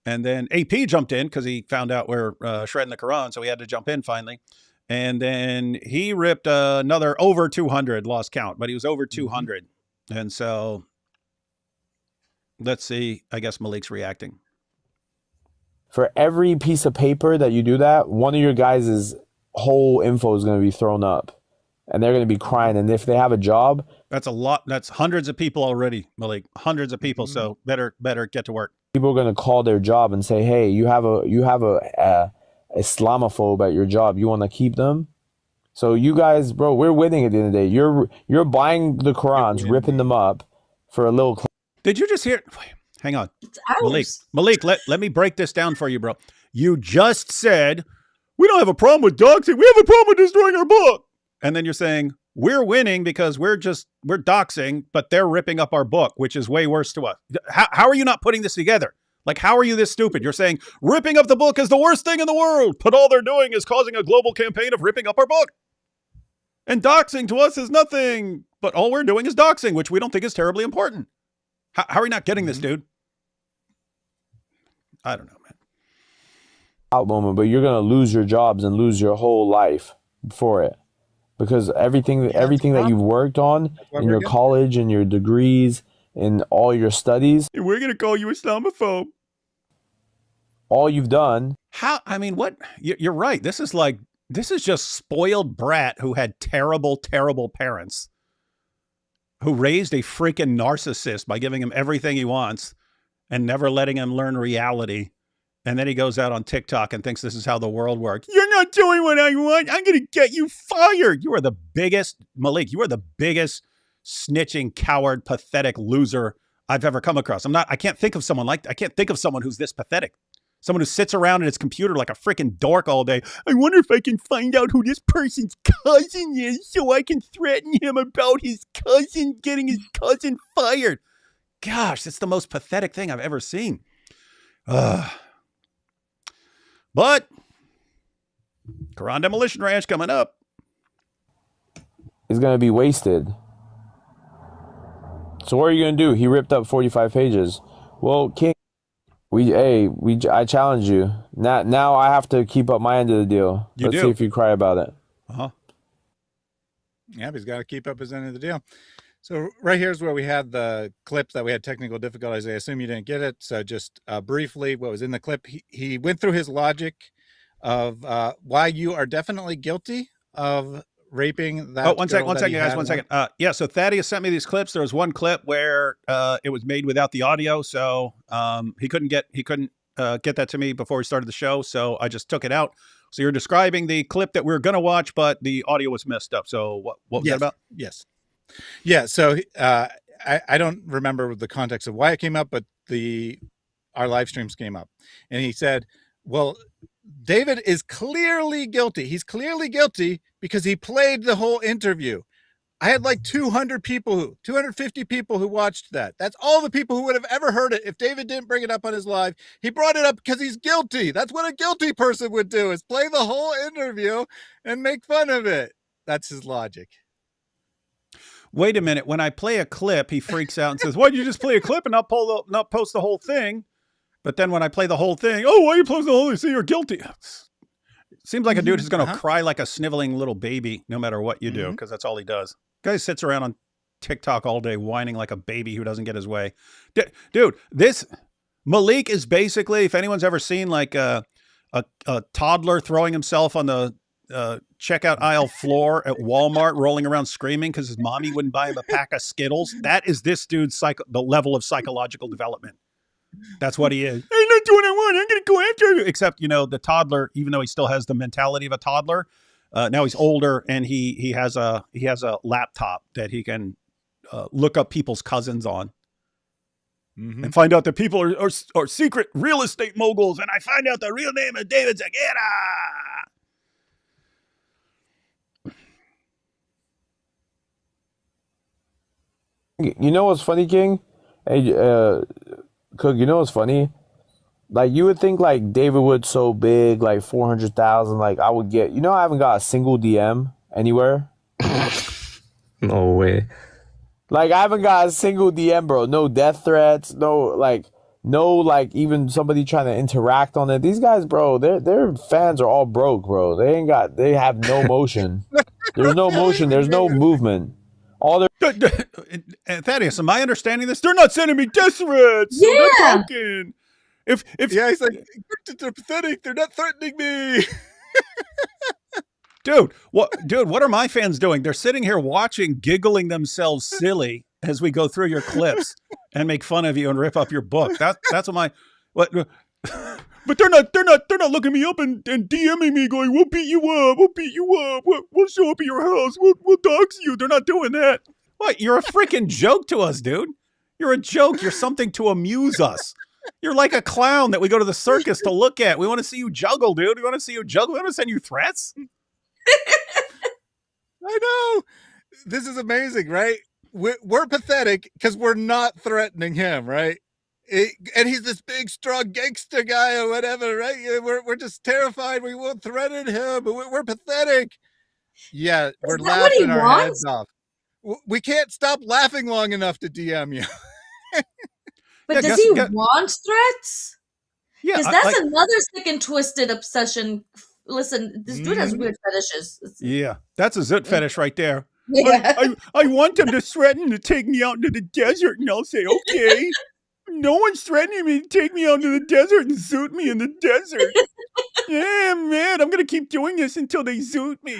A: And then AP jumped in because he found out we're shredding the Quran, so he had to jump in finally. And then he ripped another over 200, lost count, but he was over 200. And so let's see. I guess Malik's reacting.
F: for every piece of paper that you do that, one of your guys' whole info is going to be thrown up. And they're going to be crying. And if they have a job,
A: That's a lot. That's hundreds of people already, Malik. Hundreds of people. So better get to work.
F: people are going to call their job and say, "Hey, you have a Islamophobe at your job. You want to keep them?" So you guys, bro, we're winning at the end of the day. You're buying the Qurans, ripping them up for a little.
A: Did you just hear? Wait, hang on,
D: It's
A: Malik.
D: ours.
A: Malik, let me break this down for you, bro. You just said we don't have a problem with doxing. We have a problem with destroying our book. And then you're saying we're winning because we're doxing, but they're ripping up our book, which is way worse to us. How are you not putting this together? Like, how are you this stupid? You're saying ripping up the book is the worst thing in the world, but all they're doing is causing a global campaign of ripping up our book. And doxing to us is nothing, but all we're doing is doxing, which we don't think is terribly important. How are you not getting this, dude? I don't know, man.
F: Out moment, but you're going to lose your jobs and lose your whole life for it. Because everything that you've worked on in your college and your degrees and all your studies,
A: And we're going to call you Islamophobe.
F: all you've done,
A: I mean, what? You're right. This is just spoiled brat who had terrible, terrible parents who raised a freaking narcissist by giving him everything he wants and never letting him learn reality. And then he goes out on TikTok and thinks this is how the world works. You're not doing what I want. I'm going to get you fired. You are the biggest, Malik, you are the biggest snitching, coward, pathetic loser I've ever come across. I can't think of someone who's this pathetic. Someone who sits around at his computer like a freaking dork all day. I wonder if I can find out who this person's cousin is so I can threaten him about his cousin getting his cousin fired. Gosh, that's the most pathetic thing I've ever seen. But Quran Demolition Ranch coming up.
F: is going to be wasted. So what are you going to do? He ripped up 45 pages. Well, King, I challenge you. Now I have to keep up my end of the deal. Let's see if you cry about it.
A: Uh-huh.
C: Yeah, but he's got to keep up his end of the deal. So right here's where we had the clip that we had technical difficulties. I assume you didn't get it. So just briefly, what was in the clip, he went through his logic of why you are definitely guilty of raping that.
A: Oh, one second, guys, 1 second. Yeah, so Thaddeus sent me these clips. There was one clip where it was made without the audio, so he couldn't get that to me before we started the show, so I just took it out. So you're describing the clip that we were going to watch, but the audio was messed up. So what was that about?
C: Yes. Yeah. So I don't remember the context of why it came up, but our live streams came up, and he said, well, David is clearly guilty. He's clearly guilty because he played the whole interview. I had like 250 people who watched that. That's all the people who would have ever heard it if David didn't bring it up on his live. He brought it up because he's guilty. That's what a guilty person would do, is play the whole interview and make fun of it. That's his logic.
A: Wait a minute. When I play a clip, he freaks out and says, why'd you just play a clip and not post the whole thing? But then when I play the whole thing, oh, why you post the whole thing? So you're guilty. Seems like a dude who's going to cry like a sniveling little baby no matter what you do, because that's all he does. Guy sits around on TikTok all day whining like a baby who doesn't get his way. Dude, this Malik is basically, if anyone's ever seen like a toddler throwing himself on the checkout aisle floor at Walmart, rolling around screaming because his mommy wouldn't buy him a pack of Skittles, that is this dude's the level of psychological development. That's what he is. I'm not doing what I want. I'm going to go after you. Except, the toddler, even though he still has the mentality of a toddler, now he's older and he has a laptop that he can look up people's cousins on and find out that people are secret real estate moguls. And I find out the real name of David
F: You know what's funny, King? Hey, Cook, you know what's funny? Like, you would think, like, David Wood's so big, like, 400,000, like, I would get... I haven't got a single DM anywhere.
H: No way.
F: Like, I haven't got a single DM, bro. No death threats, no, even somebody trying to interact on it. These guys, bro, their fans are all broke, bro. They have no motion. There's no motion. There's no movement. All their...
A: Thaddeus, am I understanding this? They're not sending me death threats. So they're talking. If
C: he's like, they're pathetic. They're not threatening me.
A: Dude, what are my fans doing? They're sitting here watching, giggling themselves silly as we go through your clips and make fun of you and rip up your book. That's what. But they're not looking me up and DMing me going, we'll beat you up, we'll show up at your house, we'll dox you. They're not doing that. What? You're a freaking joke to us, dude. You're a joke. You're something to amuse us. You're like a clown that we go to the circus to look at. We want to see you juggle, dude. We want to see you juggle. We want to send you threats.
C: I know. This is amazing, right? We're pathetic because we're not threatening him, right? And he's this big, strong gangster guy or whatever, right? We're just terrified. We won't threaten him, but we're pathetic. Yeah, we're laughing our heads off. We can't stop laughing long enough to DM you.
D: But does he want threats? Yeah, because that's another sick and twisted obsession. Listen, this dude has weird fetishes.
A: Yeah, that's a zoot fetish right there.
D: Yeah.
A: I want them to threaten to take me out into the desert, and I'll say, okay. No one's threatening me to take me out into the desert and zoot me in the desert. Yeah, man, I'm gonna keep doing this until they zoot me.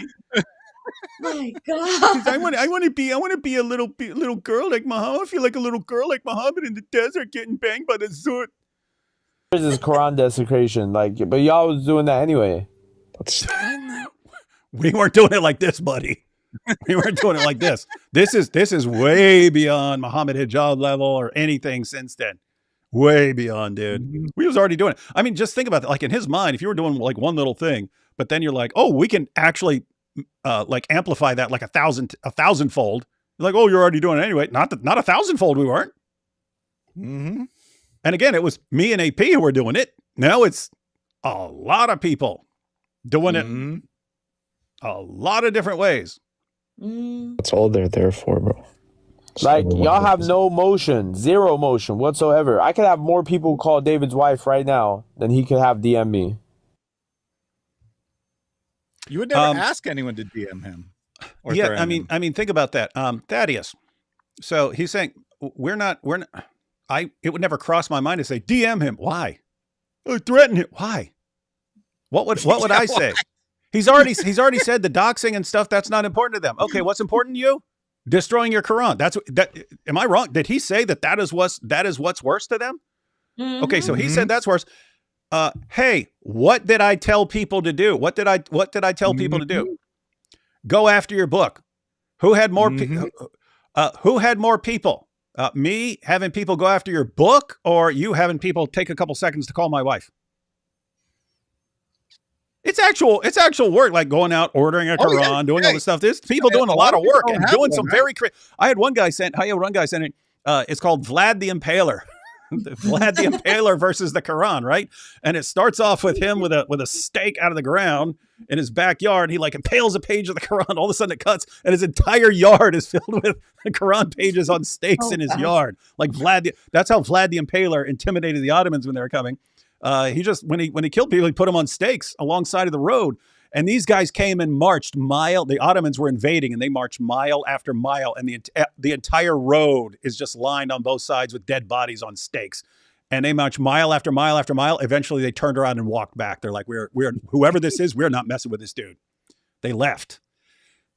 D: My God!
A: I want to be a little girl like Muhammad. I feel like a little girl like Muhammad in the desert getting banged by the zoot.
F: There's this Quran desecration, but y'all was doing that anyway.
A: We weren't doing it like this, buddy. We weren't doing it like this. This is way beyond Muhammad hijab level or anything since then. Way beyond, dude. We was already doing it. I mean, just think about that. Like in his mind, if you were doing like one little thing, but then you're like, oh, we can actually like amplify that like a thousandfold. You're like, oh, you're already doing it anyway. Not a thousandfold. We weren't. And again, it was me and AP who were doing it. Now it's a lot of people doing it a lot of different ways.
H: That's all they're there for, bro.
F: Like, y'all have no motion, zero motion whatsoever. I could have more people call David's wife right now than he could have DM me.
C: You would never ask anyone to DM him. Or
A: yeah, I mean, think about that. Thaddeus. So he's saying it would never cross my mind to say DM him. Why? Or threaten him. Why? What would I say? He's already said the doxing and stuff, that's not important to them. Okay, what's important to you? Destroying your Quran. Am I wrong? Did he say that is what's worse to them? Okay, so he said that's worse. Hey, what did I tell people to do? What did I tell people to do? Go after your book. Who had more who had more people? Me having people go after your book, or you having people take a couple seconds to call my wife? It's actual work, like going out, ordering a Quran, doing all this stuff. There's people doing a lot of work and doing some very I had one guy sent it. It's called Vlad the Impaler. Vlad the Impaler versus the Quran, right? And it starts off with him with a stake out of the ground in his backyard. He like impales a page of the Quran. All of a sudden it cuts, and his entire yard is filled with Quran pages on stakes in his yard. Like that's how Vlad the Impaler intimidated the Ottomans when they were coming. He just when he killed people, he put them on stakes alongside of the road. And these guys came and marched mile. The Ottomans were invading, and they marched mile after mile, and the entire road is just lined on both sides with dead bodies on stakes. And they marched mile after mile after mile. Eventually, they turned around and walked back. They're like, "We're whoever this is, we're not messing with this dude." They left.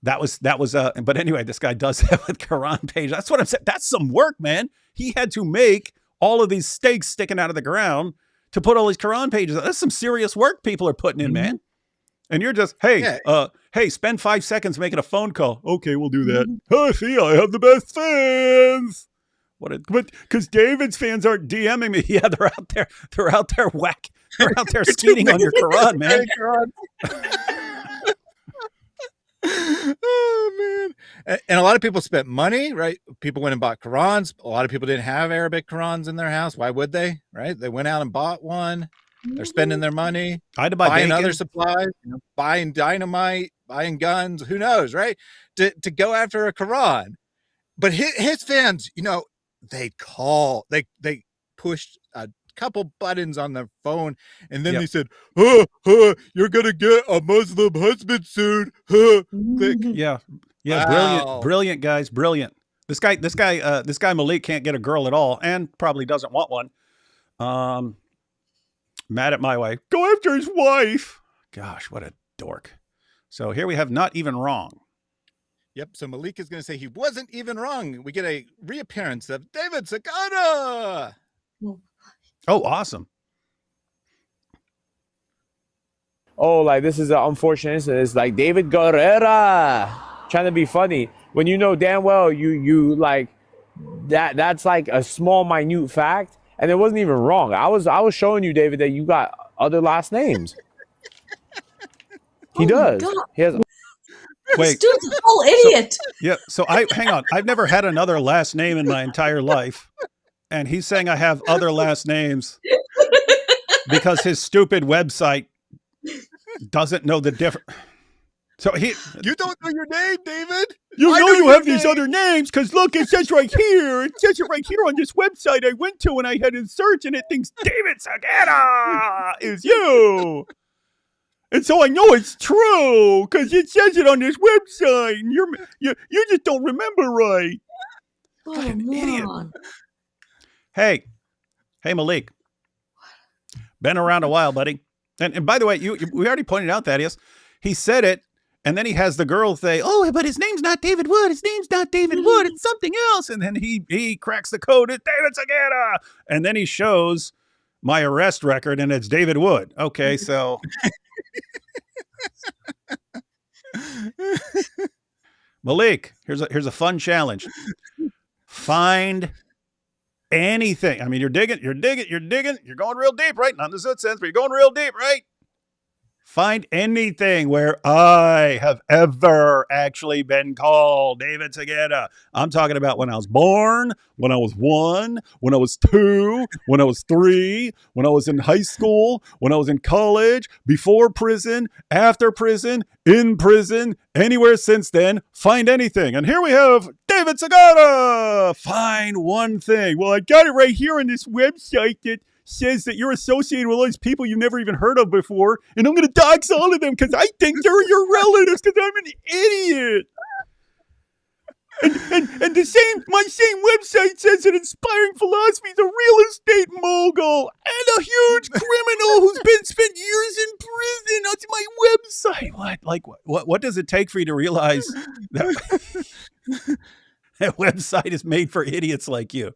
A: That was. But anyway, this guy does have a Quran page. That's what I'm saying. That's some work, man. He had to make all of these stakes sticking out of the ground to put all these Quran pages. That's some serious work people are putting in, man. And you're just, hey, spend 5 seconds making a phone call. Okay, we'll do that. Oh, see, I have the best fans. But because David's fans aren't DMing me. Yeah, they're out there. They're out there They're out there skating on your Quran, man.
C: Oh man! And a lot of people spent money, right? People went and bought Qurans. A lot of people didn't have Arabic Qurans in their house. Why would they? Right? They went out and bought one. They're spending their money.
A: I had to buy
C: buying
A: bacon.
C: Other supplies, buying dynamite, buying guns. Who knows, right? To go after a Quran. But his fans, they pushed a couple buttons on their phone, and then they said, you're gonna get a Muslim husband soon. Click.
A: Yeah, wow. Brilliant guys, brilliant. This guy Malik can't get a girl at all, and probably doesn't want one. Mad at my wife. Go after his wife. Gosh, what a dork. So here we have not even wrong.
C: Yep. So Malik is going to say he wasn't even wrong. We get a reappearance of David Sagana.
A: Oh, awesome.
F: Oh, like this is an unfortunate incident. It's like David Guerrera trying to be funny when you know damn well you like that's like a small minute fact. And it wasn't even wrong. I was showing you, David, that you got other last names. He does. He has.
A: Wait,
D: this dude's a whole idiot.
A: So hang on. I've never had another last name in my entire life, and he's saying I have other last names because his stupid website doesn't know the difference. So you
C: don't know your name, David.
A: You know you have these other names because look, it says right here. It says it right here on this website I went to, and I had to search, and it thinks David Sagana is you. And so I know it's true because it says it on this website, and you just don't remember right.
D: Oh, idiot.
A: Hey, Malik. Been around a while, buddy. And by the way, we already pointed out that he said it. And then he has the girl say, "Oh, but his name's not David Wood. His name's not David Wood. It's something else." And then he cracks the code. It's David Sagana. And then he shows my arrest record, and it's David Wood. Okay, so Malik, here's a fun challenge. Find anything. I mean, you're digging. You're going real deep, right? Not in the Zoot sense, but you're going real deep, right? Find anything where I have ever actually been called David Sagana. I'm talking about when I was born, when I was 1, when I was 2, when I was 3, when I was in high school, when I was in college, before prison, after prison, in prison, anywhere since then. Find anything. And here we have David Sagana. Find one thing. Well, I got it right here on this website that says that you're associated with all these people you've never even heard of before, and I'm going to dox all of them because I think they're your relatives because I'm an idiot. And my same website says that inspiring philosophy is a real estate mogul and a huge criminal who's spent years in prison. That's my website. What does it take for you to realize that that website is made for idiots like you?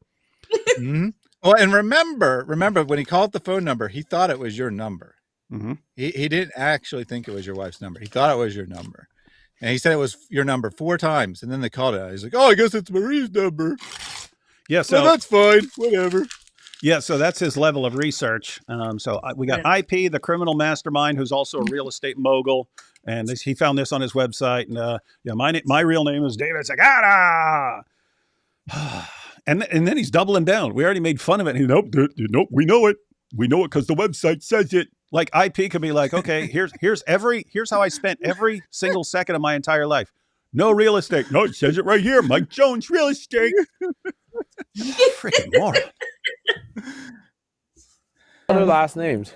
C: Mm-hmm. Well, and remember when he called the phone number, he thought it was your number.
A: Mm-hmm.
C: He didn't actually think it was your wife's number. He thought it was your number. And he said it was your number 4 times. And then they called it. He's like, oh, I guess it's Marie's number.
A: Yeah, so
C: well, that's fine. Whatever.
A: Yeah, so that's his level of research. We got IP, the criminal mastermind, who's also a real estate mogul, and he found this on his website. And my real name is David Sagara. and then he's doubling down. We already made fun of it. And nope, we know it. We know it because the website says it. Like IP could be like, okay, here's how I spent every single second of my entire life. No real estate. No, it says it right here. Mike Jones Real Estate. Freaking moron.
F: Other last names.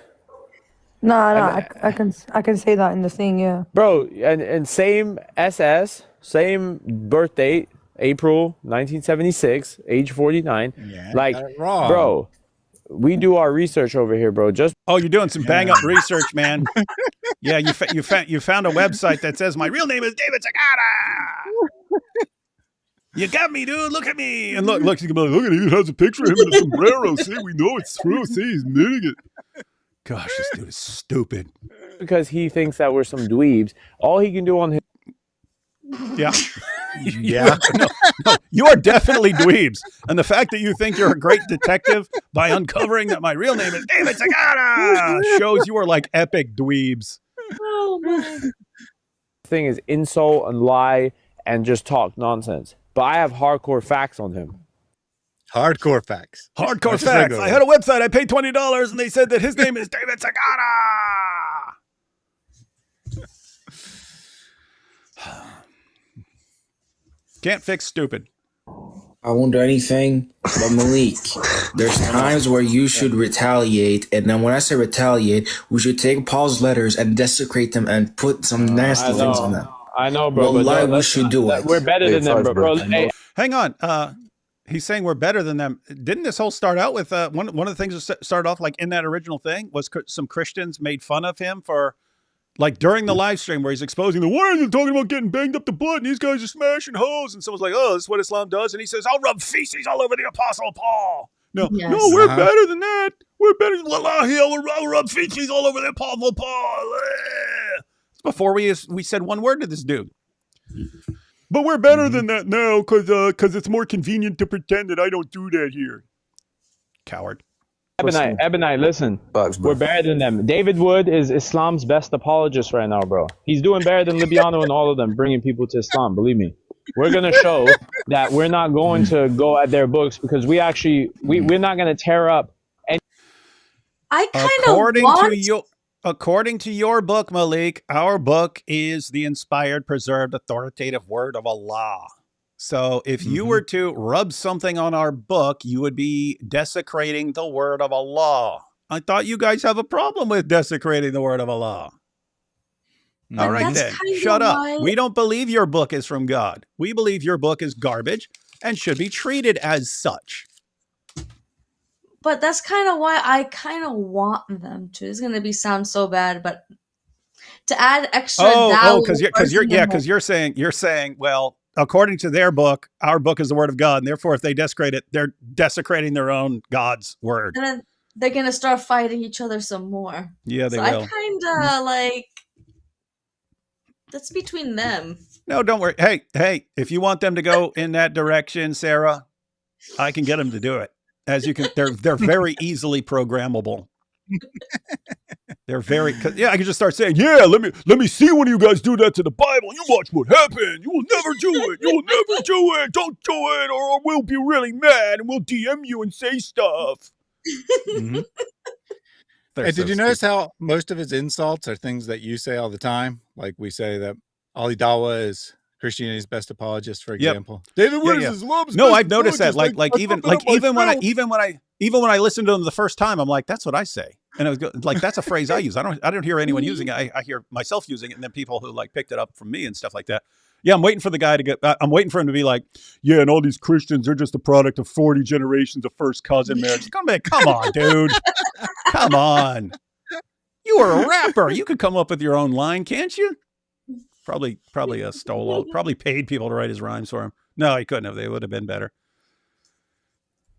G: No, I can say that in the thing, yeah.
F: Bro, and same SS, same birth date, April 1976, age 49.
C: Yeah,
F: like,
C: wrong.
F: Bro, we do our research over here, bro.
A: You're doing some bang up research, man. Yeah, you found a website that says my real name is David Sagara. You got me, dude. Look at me. And look at him. Look at him. He has a picture of him in a sombrero. See, we know it's true. See, he's knitting it. Gosh, this dude is stupid.
F: Because he thinks that we're some dweebs. All he can do on his...
A: Yeah. Yeah. No, you are definitely dweebs. And the fact that you think you're a great detective by uncovering that my real name is David Sagara shows you are like epic dweebs.
D: Oh, my.
F: Thing is insult and lie and just talk nonsense. But I have hardcore facts on him.
C: Hardcore facts.
A: Hardcore facts. I had a website. I paid $20 and they said that his name is David Sagara. Can't fix stupid.
I: I won't do anything, but Malik, there's times where you should retaliate, and then when I say retaliate, we should take Paul's letters and desecrate them and put some nasty things on them.
F: I know, bro.
I: Well, we should do it.
F: We're better than them, bro. Hey.
A: Hang on. He's saying we're better than them. Didn't this whole start out with one of the things that started off like in that original thing was some Christians made fun of him for like during the live stream where he's exposing the why are you talking about getting banged up the butt and these guys are smashing hoes and someone's like, oh, this is what Islam does, and he says, I'll rub feces all over the Apostle Paul. No, we're better than that. We're better than Wallahi, I'll rub feces all over the Apostle Paul. Before we said one word to this dude. But we're better than that now because it's more convenient to pretend that I don't do that here. Coward.
F: Ebonite, listen. We're better than them. David Wood is Islam's best apologist right now, bro. He's doing better than Libiano and all of them, bringing people to Islam. Believe me. We're going to show that we're not going to go at their books because we're not going to tear up.
D: I kind of want...
A: According to your book, Malik, our book is the inspired, preserved, authoritative word of Allah. So if you were to rub something on our book, you would be desecrating the word of Allah. I thought you guys have a problem with desecrating the word of Allah. All right, then. Shut up. We don't believe your book is from God. We believe your book is garbage and should be treated as such.
D: But that's kind of why I kind of want them to. It's gonna sound so bad, but to add extra.
A: Because you're saying, well, according to their book, our book is the word of God, and therefore, if they desecrate it, they're desecrating their own God's word.
D: And then they're gonna start fighting each other some more.
A: Yeah, they will.
D: I kind of like. That's between them.
A: No, don't worry. Hey, if you want them to go in that direction, Sarah, I can get them to do it. As you can, they're very easily programmable. They're very, I can just start saying, yeah, let me see when you guys do that to the Bible. You watch what happened. You will never do it. You will never do it. Don't do it, or we'll be really mad and we'll DM you and say stuff.
C: And did you notice how most of his insults are things that you say all the time? Like we say that Ali Dawah is Christianity's best apologist, for example. Yep. David Wood is Islam's
A: No, I've noticed that. Even when I listen to them the first time, I'm like, that's what I say. And I was like, that's a phrase I use. I don't hear anyone using it. I hear myself using it, and then people who like picked it up from me and stuff like that. Yeah, I'm waiting for the guy to I'm waiting for him to be like, yeah, and all these Christians, they're just a product of 40 generations of first cousin marriage. Come on, dude. Come on. You are a rapper. You could come up with your own line, can't you? Probably stole, probably paid people to write his rhymes for him. No, he couldn't have. They would have been better.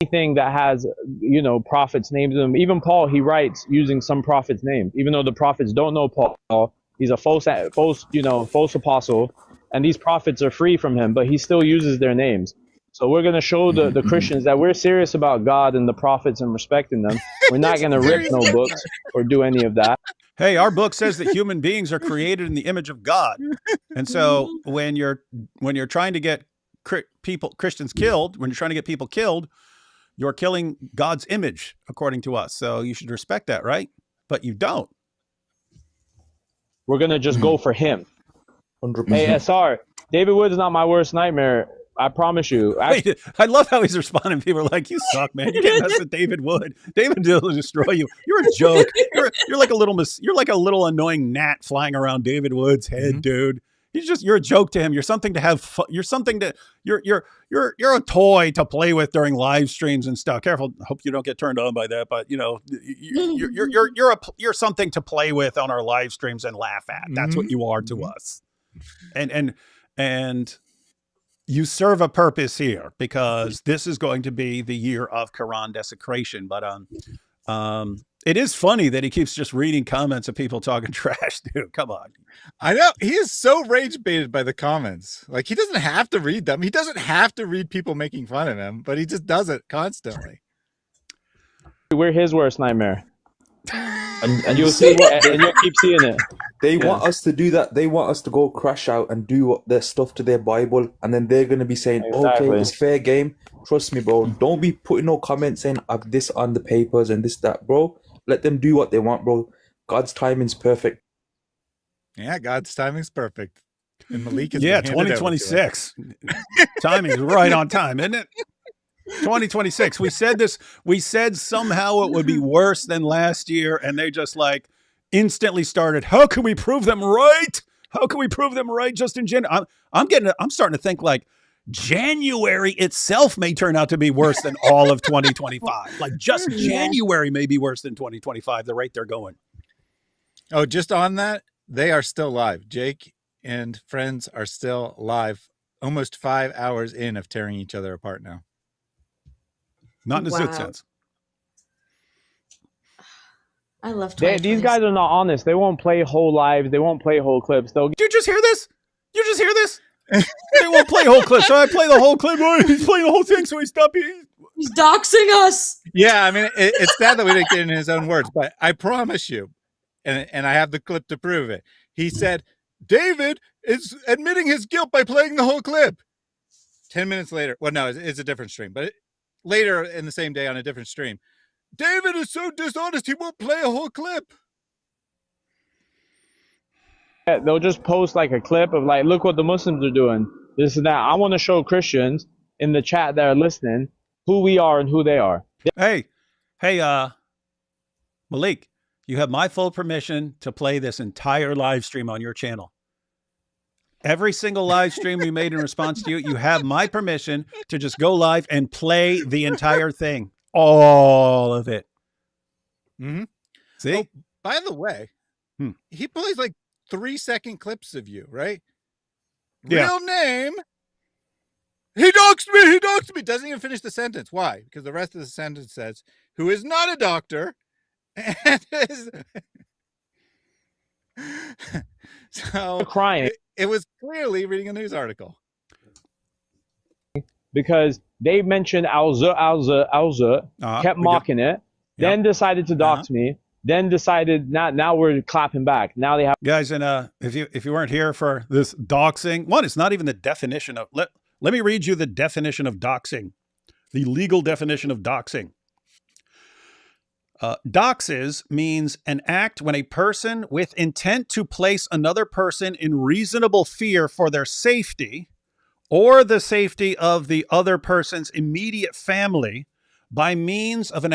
F: anything that has, you know, prophets' names in them. Even Paul, he writes using some prophets' names, even though the prophets don't know Paul. He's a false apostle, and these prophets are free from him, but he still uses their names. So we're going to show the Christians that we're serious about God and the prophets and respecting them. We're not going to rip no books or do any of that.
A: Hey, our book says that human beings are created in the image of God. And so when you're trying to get Christians killed, when you're trying to get people killed, you're killing God's image, according to us. So you should respect that, right? But you don't.
F: We're going to just go for him.
H: 100%.
F: Hey, SR, David Wood's not my worst nightmare. I promise you.
A: Wait, I love how he's responding. People are like, "You suck, man. You can't mess with David Wood. David will destroy you. You're a joke. You're like a little annoying gnat flying around David Wood's head, dude. You're a joke to him. You're something to have fun. You're a toy to play with during live streams and stuff. Careful. Hope you don't get turned on by that. But you know, you're something to play with on our live streams and laugh at. That's what you are to us. And you serve a purpose here because this is going to be the year of Quran desecration. But it is funny that he keeps just reading comments of people talking trash, dude. Come on.
C: I know. He is so rage baited by the comments. Like, he doesn't have to read them. He doesn't have to read people making fun of him, but he just does it constantly.
F: We're his worst nightmare.
H: And
F: you'll see and you'll keep seeing it.
H: They want us to do that. They want us to go crash out and do their stuff to their Bible, and then they're going to be saying,
F: Exactly.
H: okay, it's fair game. Trust me, bro. Don't be putting no comments saying, I've this on the papers and this, that, bro. Let them do what they want, bro. God's timing's perfect.
C: Yeah, God's timing's perfect. And Malik is
A: 2026. Timing's right on time, isn't it? 2026. We said this. We said somehow it would be worse than last year, and they just like instantly started. How can we prove them right? How can we prove them right? Just in general, I'm starting to think like January itself may turn out to be worse than all of 2025. Like just January may be worse than 2025. The rate they're going.
C: Oh, just on that, they are still live. Jake and friends are still live. Almost 5 hours in of tearing each other apart now.
A: Not in a Zoot sense.
D: I love
F: these guys are not honest. They won't play whole lives. They won't play whole clips. Did
A: you just hear this? You just hear this? They won't play whole clips. So I play the whole clip. Oh, he's playing the whole thing, so he's stopping.
D: He's doxing us.
C: Yeah, I mean, it's sad that we didn't get in his own words, but I promise you, and I have the clip to prove it. He said, David is admitting his guilt by playing the whole clip. 10 minutes later. Well, no, it's a different stream, but later in the same day on a different stream. David is so dishonest, he won't play a whole clip.
F: Yeah, they'll just post like a clip of like, look what the Muslims are doing. This and that. I want to show Christians in the chat that are listening who we are and who they are.
A: Hey, Malik, you have my full permission to play this entire live stream on your channel. Every single live stream we made in response to you, you have my permission to just go live and play the entire thing. All of it.
C: Mm-hmm.
A: See?
C: Oh, by the way, he plays like 3-second clips of you, right?
A: Yeah.
C: Real name. He doxed me. He doxed me. Doesn't even finish the sentence. Why? Because the rest of the sentence says, who is not a doctor. And is... So
F: crying.
C: It was clearly reading a news article.
F: Because they mentioned Alza, kept mocking it, then decided to dox me, then decided now we're clapping back. Now they have
A: guys, and if you weren't here for this doxing, one, it's not even the definition of let me read you the definition of doxing, the legal definition of doxing. Doxes means an act when a person with intent to place another person in reasonable fear for their safety or the safety of the other person's immediate family by means of an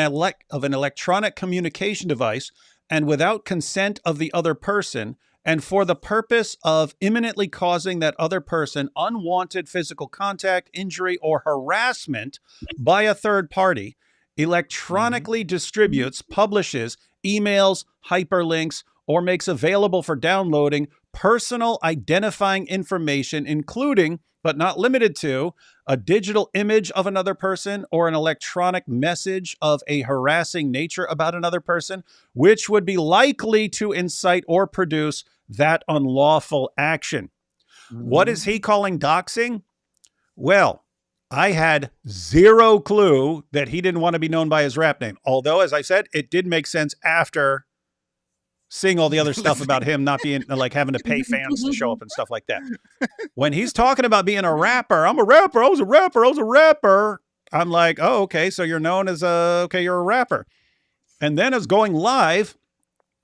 A: electronic communication device and without consent of the other person and for the purpose of imminently causing that other person unwanted physical contact, injury, or harassment by a third party, electronically distributes, publishes, emails, hyperlinks, or makes available for downloading personal identifying information, including but not limited to, a digital image of another person or an electronic message of a harassing nature about another person, which would be likely to incite or produce that unlawful action. What is he calling doxing? Well, I had zero clue that he didn't want to be known by his rap name. Although, as I said, it did make sense after seeing all the other stuff about him not being like having to pay fans to show up and stuff like that. When he's talking about being a rapper, I'm a rapper, I was a rapper, I was a rapper. I'm like, oh, okay, so you're known as you're a rapper. And then it's going live,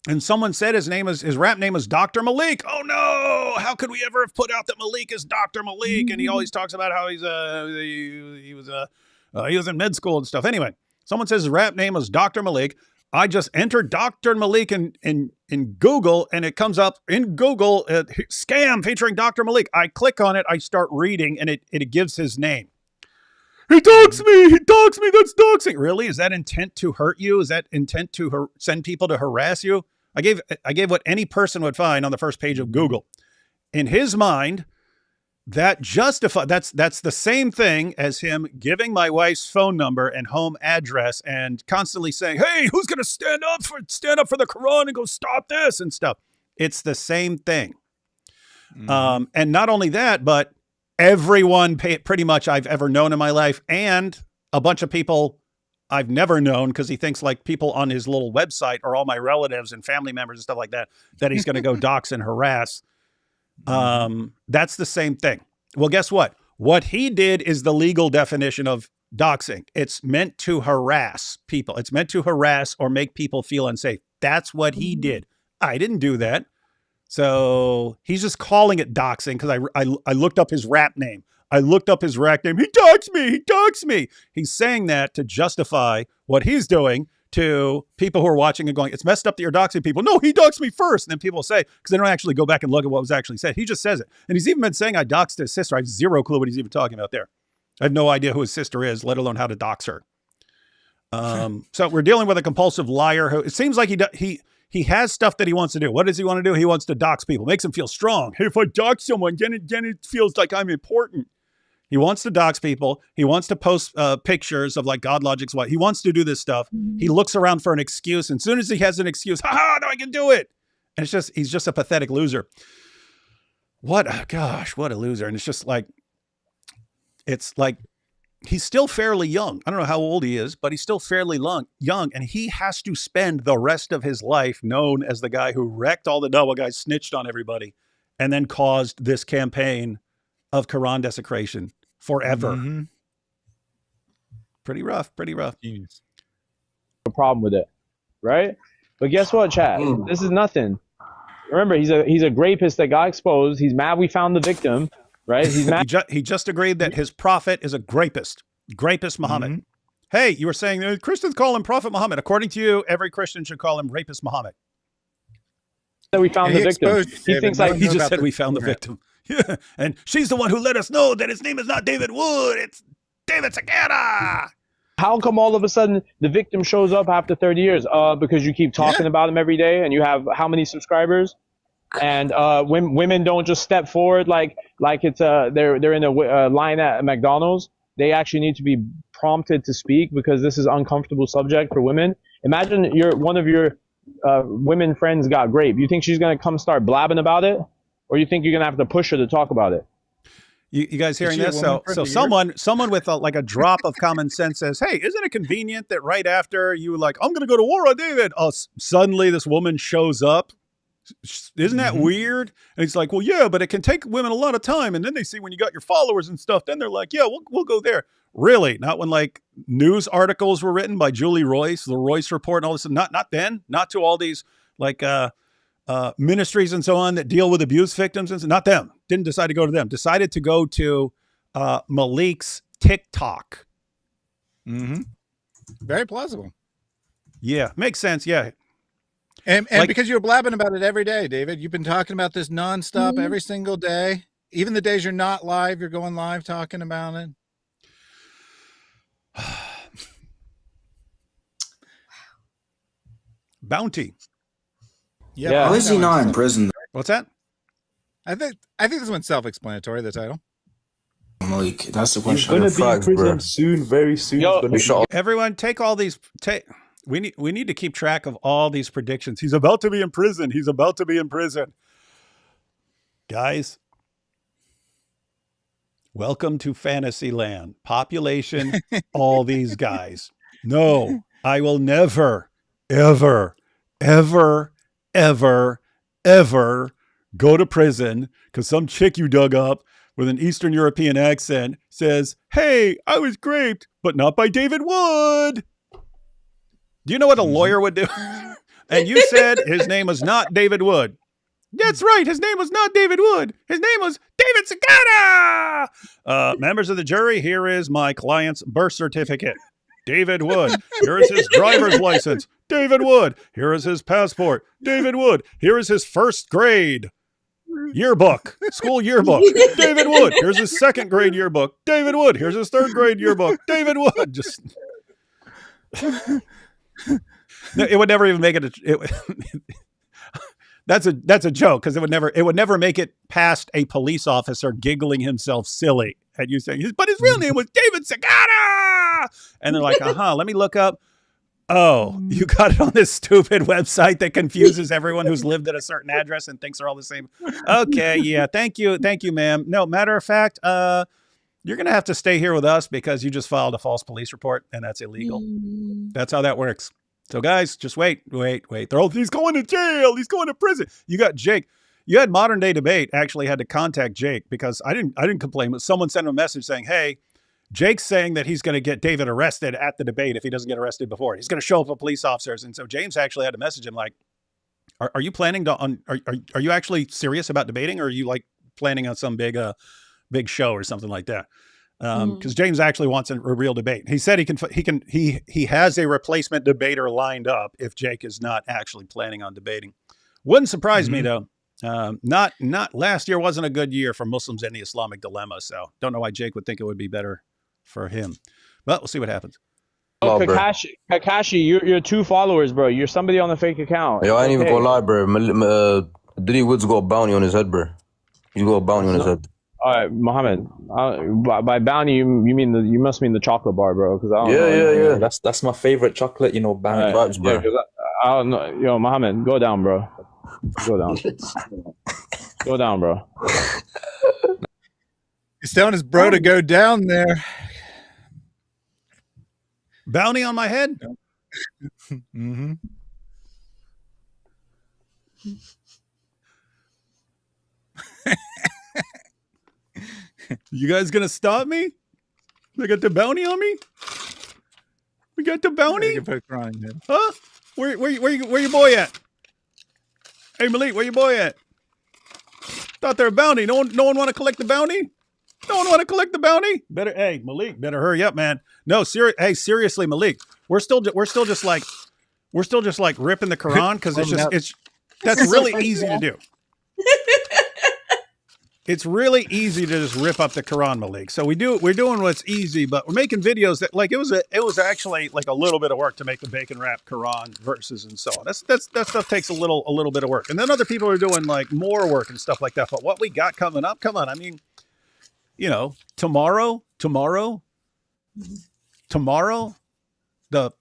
A: and someone said his rap name is Dr. Malik. Oh no, how could we ever have put out that Malik is Dr. Malik? And he always talks about how he was in med school and stuff. Anyway, someone says his rap name is Dr. Malik. I just entered Dr. Malik in Google, and it comes up in Google, scam featuring Dr. Malik. I click on it, I start reading, and it gives his name. He doxed me, that's doxing. Really? Is that intent to hurt you? Is that intent to send people to harass you? I gave what any person would find on the first page of Google. In his mind, that's the same thing as him giving my wife's phone number and home address and constantly saying, hey, who's going to stand up for the Quran and go stop this and stuff. It's the same thing. And not only that, but everyone pretty much I've ever known in my life, and a bunch of people I've never known, because he thinks like people on his little website are all my relatives and family members and stuff like that he's going to go dox and harass. That's the same thing. Well, guess what? What he did is the legal definition of doxing. It's meant to harass people. It's meant to harass or make people feel unsafe. That's what he did. I didn't do that. So he's just calling it doxing because I looked up his rap name. I looked up his rap name. He doxed me. He doxed me. He's saying that to justify what he's doing to people who are watching and going, it's messed up that you're doxing people. No, he doxed me first. And then people say, because they don't actually go back and look at what was actually said. He just says it. And he's even been saying I doxed his sister. I have zero clue what he's even talking about there. I have no idea who his sister is, let alone how to dox her. So we're dealing with a compulsive liar who, it seems like he has stuff that he wants to do. What does he want to do? He wants to dox people. Makes him feel strong. Hey, if I dox someone, then it feels like I'm important. He wants to dox people. He wants to post pictures of like God Logic's wife. He wants to do this stuff. He looks around for an excuse. And as soon as he has an excuse, no, I can do it. And he's just a pathetic loser. What a loser. And it's like, he's still fairly young. I don't know how old he is, but he's still fairly young. And he has to spend the rest of his life known as the guy who wrecked all the double guys, snitched on everybody, and then caused this campaign of Quran desecration forever. Mm-hmm. Pretty rough.
F: Genius. No problem with it, right? But guess what, chat? This is nothing. Remember, he's a rapist that got exposed. He's mad we found the victim, right? He's mad.
A: He just agreed that his prophet is a grapist Muhammad. Mm-hmm. Hey, you were saying Christians call him Prophet Muhammad. According to you, every Christian should call him rapist Muhammad.
F: That we found the victim.
A: He thinks he just said we found the victim. Yeah. And she's the one who let us know that his name is not David Wood, it's David Segura.
F: How come all of a sudden the victim shows up after 30 years? Because you keep talking about him every day, and you have how many subscribers? And women don't just step forward like it's they're in a line at McDonald's. They actually need to be prompted to speak because this is an uncomfortable subject for women. Imagine one of your women friends got raped. You think she's gonna come start blabbing about it? Or you think you're going to have to push her to talk about it?
A: You guys hearing this? So someone with a drop of common sense says, hey, isn't it convenient that right after you I'm going to go to war on David, suddenly this woman shows up? Isn't that weird? And he's like, well, yeah, but it can take women a lot of time. And then they see when you got your followers and stuff, then they're like, yeah, we'll go there. Really? Not when like news articles were written by Julie Royce, the Royce Report and all this. Not then, not to all these like, ministries and so on that deal with abuse victims, and not them. Didn't decide to go to them. Decided to go to Malik's TikTok.
C: Mm-hmm. Very plausible.
A: Yeah, makes sense. Yeah,
C: and because you're blabbing about it every day, David, you've been talking about this nonstop every single day. Even the days you're not live, you're going live talking about it.
A: Bounty.
I: Yeah. Why is he not in prison?
A: What's that?
C: I think this one's self-explanatory, the title.
I: Malik, that's the
H: He's
I: question.
H: gonna be in prison soon, very soon.
F: Yo,
H: He's gonna be
A: Everyone, take all these. We need to keep track of all these predictions. He's about to be in prison. He's about to be in prison. Guys, welcome to Fantasyland. Population, all these guys. No, I will never, ever, ever, ever, ever go to prison because some chick you dug up with an Eastern European accent says, "Hey, I was raped, but not by David Wood." Do you know what a lawyer would do? And you said his name was not David Wood. That's right. His name was not David Wood. His name was David Sagata. Members of the jury, here is my client's birth certificate. David Wood. Here is his driver's license. David Wood. Here is his passport. David Wood. Here is his first grade yearbook, school yearbook. David Wood. Here's his second grade yearbook. David Wood. Here's his third grade yearbook. David Wood. Just no, it would never even make it. That's a joke because it would never make it past a police officer giggling himself silly at you saying, but his real name was David Sagata. And they're like, let me look up. Oh, you got it on this stupid website that confuses everyone who's lived at a certain address and thinks they're all the same. Okay, yeah, thank you, ma'am. No, matter of fact, you're going to have to stay here with us because you just filed a false police report and that's illegal. That's how that works. So guys, just wait. He's going to jail. He's going to prison. You got Jake. You had Modern Day Debate actually had to contact Jake because I didn't complain, but someone sent him a message saying, hey, Jake's saying that he's going to get David arrested at the debate if he doesn't get arrested before. He's going to show up with police officers. And so James actually had to message him like, are you planning to, are you actually serious about debating or are you like planning on some big show or something like that? Because James actually wants a real debate. He said he has a replacement debater lined up if Jake is not actually planning on debating. Wouldn't surprise me though. Not last year wasn't a good year for Muslims in the Islamic dilemma. So don't know why Jake would think it would be better for him, but we'll see what happens.
F: Oh, Kakashi, you're 2 followers, bro. You're somebody on the fake account.
J: Yo, I ain't even gonna lie, bro. Diddy Woods got a bounty on his head, bro. He's got a bounty on his head.
F: All right, Mohammed. By bounty, you must mean the chocolate bar, bro. Because I don't know.
H: Yeah. That's my favorite chocolate, bounty
J: vibes, bro.
F: I don't know. Yo, Mohammed, go down, bro. Go down. Go down, bro.
C: He's telling his bro to go down there.
A: Bounty on my head.
C: Mm-hmm.
A: You guys gonna stop me? They got the bounty on me. We got the bounty. Huh? Where your boy at? Hey Malik, where your boy at? Thought they're a bounty. No one want to collect the bounty. No one want to collect the bounty. Hey Malik, better hurry up, man. No, seriously, Malik. We're still just like ripping the Quran because that's really easy to do. It's really easy to just rip up the Quran, Malik. So we're doing what's easy, but we're making videos that like it was actually like a little bit of work to make the bacon wrap Quran verses and so on. That stuff takes a little bit of work. And then other people are doing like more work and stuff like that. But what we got coming up, come on. I mean, tomorrow, the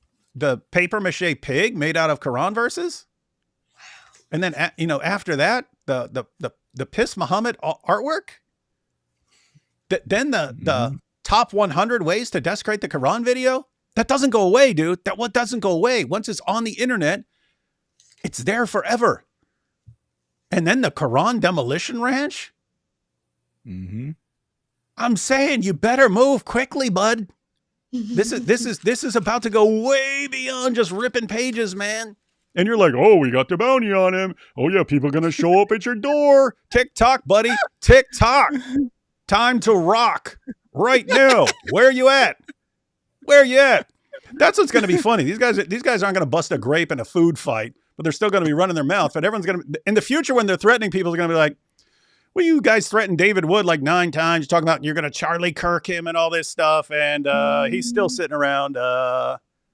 A: paper mache pig made out of Quran verses. And then, after that, the Piss Muhammad artwork. Then the top 100 ways to desecrate the Quran video. That doesn't go away, dude. What doesn't go away? Once it's on the internet, it's there forever. And then the Quran demolition ranch.
C: Mm-hmm.
A: I'm saying you better move quickly, bud. This is about to go way beyond just ripping pages, man. And you're like, oh, we got the bounty on him. Oh, yeah, people going to show up at your door. TikTok, buddy. TikTok. Time to rock right now. Where you at? Where you at? That's what's going to be funny. These guys aren't going to bust a grape in a food fight, but they're still going to be running their mouth. But everyone's going to, in the future, when they're threatening people, they're going to be like, well, you guys threatened David Wood like 9 times. You're talking about you're going to Charlie Kirk him and all this stuff. And he's still sitting around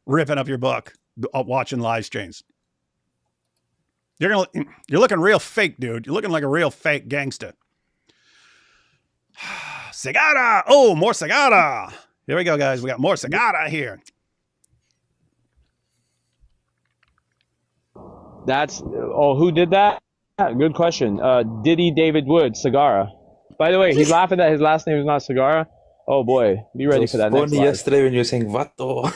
A: ripping up your book, watching live streams. You're looking real fake, dude. You're looking like a real fake gangster. Segara. Oh, more Segara. Here we go, guys. We got more Segara here.
F: Who did that? Good question. Diddy David Wood, Sagara. By the way, he's laughing that his last name is not Sagara. Oh boy, be ready for that next
H: funny
F: live.
H: yesterday when you were saying Vato.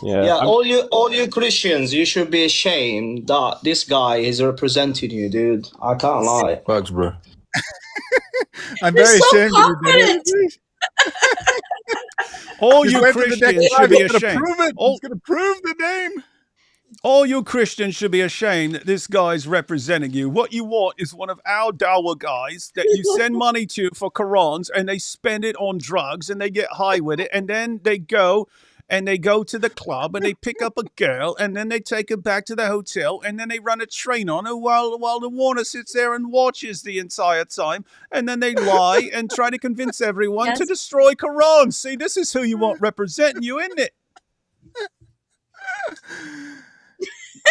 F: Yeah,
K: all you Christians, you should be ashamed that this guy is representing you, dude. I can't lie.
J: Facts, bro.
C: I'm
D: You're
C: very
D: so
C: ashamed of you,
D: confident.
C: Dennis.
A: All
C: Just
A: you
C: went to the next
A: Christians
C: slide.
A: should be
C: He's gonna
A: ashamed.
C: prove it. He's gonna prove the name.
A: All you Christians should be ashamed that this guy's representing you. What you want is one of our Dawa guys that you send money to for Qurans, and they spend it on drugs and they get high with it, and then they go to the club and they pick up a girl, and then they take her back to the hotel, and then they run a train on her while the Warner sits there and watches the entire time, and then they lie and try to convince everyone to
D: Yes.
A: destroy Quran. See, this is who you want representing you, isn't it?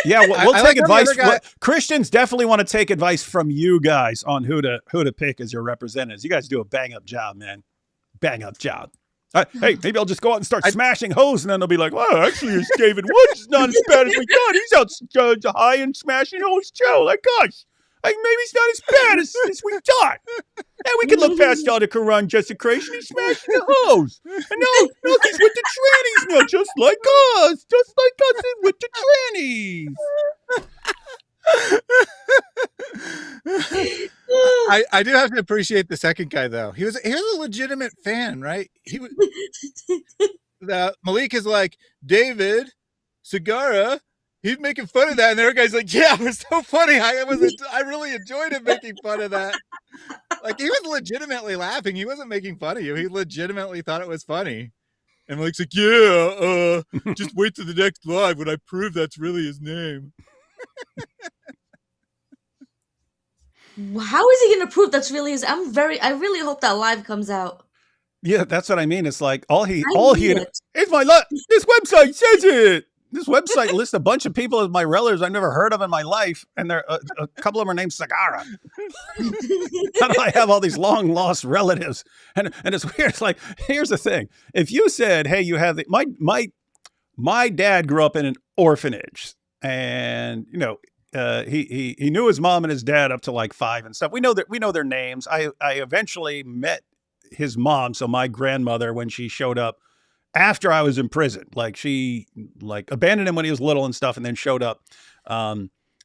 A: Yeah, we'll
C: I
A: take
C: like how the
A: advice.
C: other guy-
A: Christians definitely want to take advice from you guys on who to pick as your representatives. You guys do a bang up job, man. Bang up job. Hey, maybe I'll just go out and start smashing hoes, and then they'll be like, "Well, actually, it's David Woods. It's not as bad as we thought. He's out high and smashing hoes too. Like, gosh, maybe it's not as bad as we thought. And we can look past all the Quran desecration. He's smashing the hoes. And now he's with the trannies now, just like us with the trannies."
C: I do have to appreciate the second guy though. He was a legitimate fan, right? He was. Malik is like, David Segara. He's making fun of that, and the other guy's like, "Yeah, it was so funny. I really enjoyed him making fun of that." Like, he was legitimately laughing. He wasn't making fun of you. He legitimately thought it was funny. And Malik's like, "Yeah, just wait till the next live when I prove that's really his name."
D: How is he going to prove that's really his? I really hope that live comes out.
A: Yeah, that's what I mean. It's like
D: need it.
A: it's my this website says it. This website lists a bunch of people as my relatives I've never heard of in my life, and they're a couple of them are named Sagara. How do I have all these long lost relatives? And it's weird. It's like, here's the thing: if you said, "Hey, you have my dad grew up in an orphanage, and he knew his mom and his dad up to like 5 and stuff. We know their names. I eventually met his mom, so my grandmother, when she showed up after I was in prison. Like, she abandoned him when he was little and stuff, and then showed up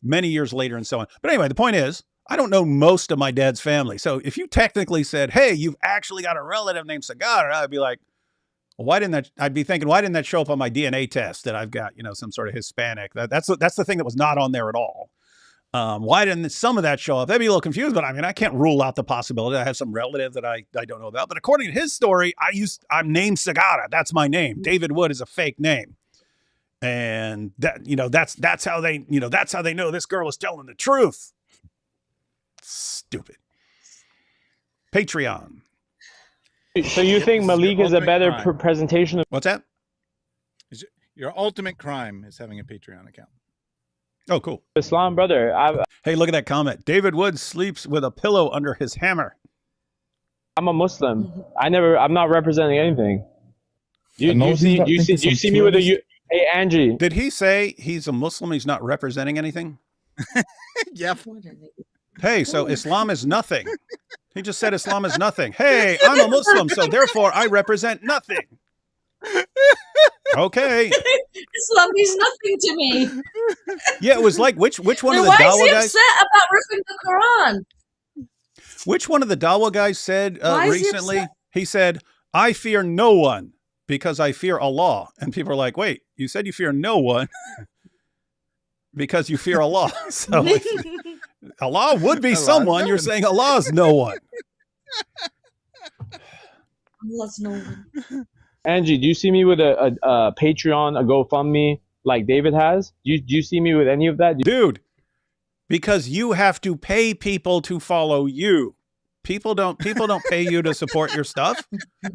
A: many years later and so on. But anyway, the point is, I don't know most of my dad's family. So if you technically said, "Hey, you've actually got a relative named Sagara," I'd be like, well, I'd be thinking, why didn't that show up on my DNA test that I've got, some sort of Hispanic? That's the thing that was not on there at all. Why didn't some of that show up? That'd be a little confused, but I mean, I can't rule out the possibility I have some relative that I don't know about. But according to his story, I'm named Sagara. That's my name. David Wood is a fake name. And that's how they know this girl is telling the truth. Stupid. Patreon.
F: So you think Malik is a better
C: crime.
F: presentation of...
A: What's that?
C: Your ultimate crime is having a Patreon account.
A: Oh, cool.
F: Islam, brother?
A: Hey, look at that comment. David Wood sleeps with a pillow under his hammer.
F: I'm a Muslim. I'm not representing anything. Do you see me with a... Hey, Angie.
A: Did he say he's a Muslim? He's not representing anything?
C: Yep.
A: Hey, so Islam is nothing. He just said Islam is nothing. Hey, I'm a Muslim, so therefore I represent nothing. Okay.
D: Islam means nothing to me.
A: Yeah, it was like which one of
D: Then
A: the
D: why is
A: Dawa
D: he
A: guys?
D: upset about ripping the Quran?
A: Which one of the Dawa guys said
D: Why is he
A: recently?
D: upset?
A: He said, "I fear no one because I fear Allah." And people are like, "Wait, you said you fear no one because you fear Allah." So Allah would be someone. You're saying Allah is no one.
D: Allah's no one.
F: Angie, do you see me with a Patreon, a GoFundMe like David has? Do you see me with any of that?
A: Dude, because you have to pay people to follow you. People don't pay you to support your stuff.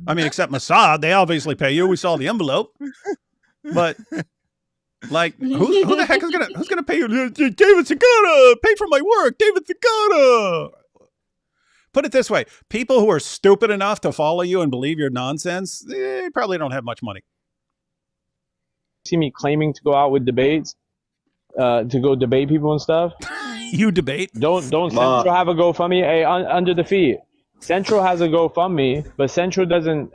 A: I mean, except Mossad, they obviously pay you. We saw the envelope. But like, who the heck who's gonna pay you? David Segara, pay for my work. David Segara. put it this way: people who are stupid enough to follow you and believe your nonsense, they probably don't have much money.
F: See me claiming to go out with debates, to go debate people and stuff.
A: You debate?
F: Don't Central have a GoFundMe? Hey, under the feet. Central has a GoFundMe, but Central doesn't,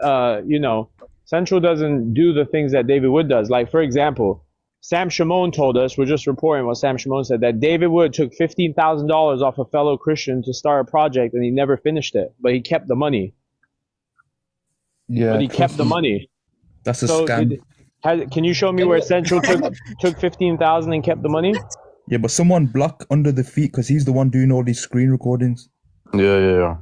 F: Central doesn't do the things that David Wood does. Like, for example, Sam Shimon told us, we're just reporting what Sam Shimon said, that David Wood took $15,000 off a fellow Christian to start a project and he never finished it, but he kept the money.
H: Yeah,
F: But he kept the money.
H: That's a scam.
F: Can you show me where Central took $15,000 and kept the money?
H: Yeah, but someone block under the feet because he's the one doing all these screen recordings.
J: Yeah.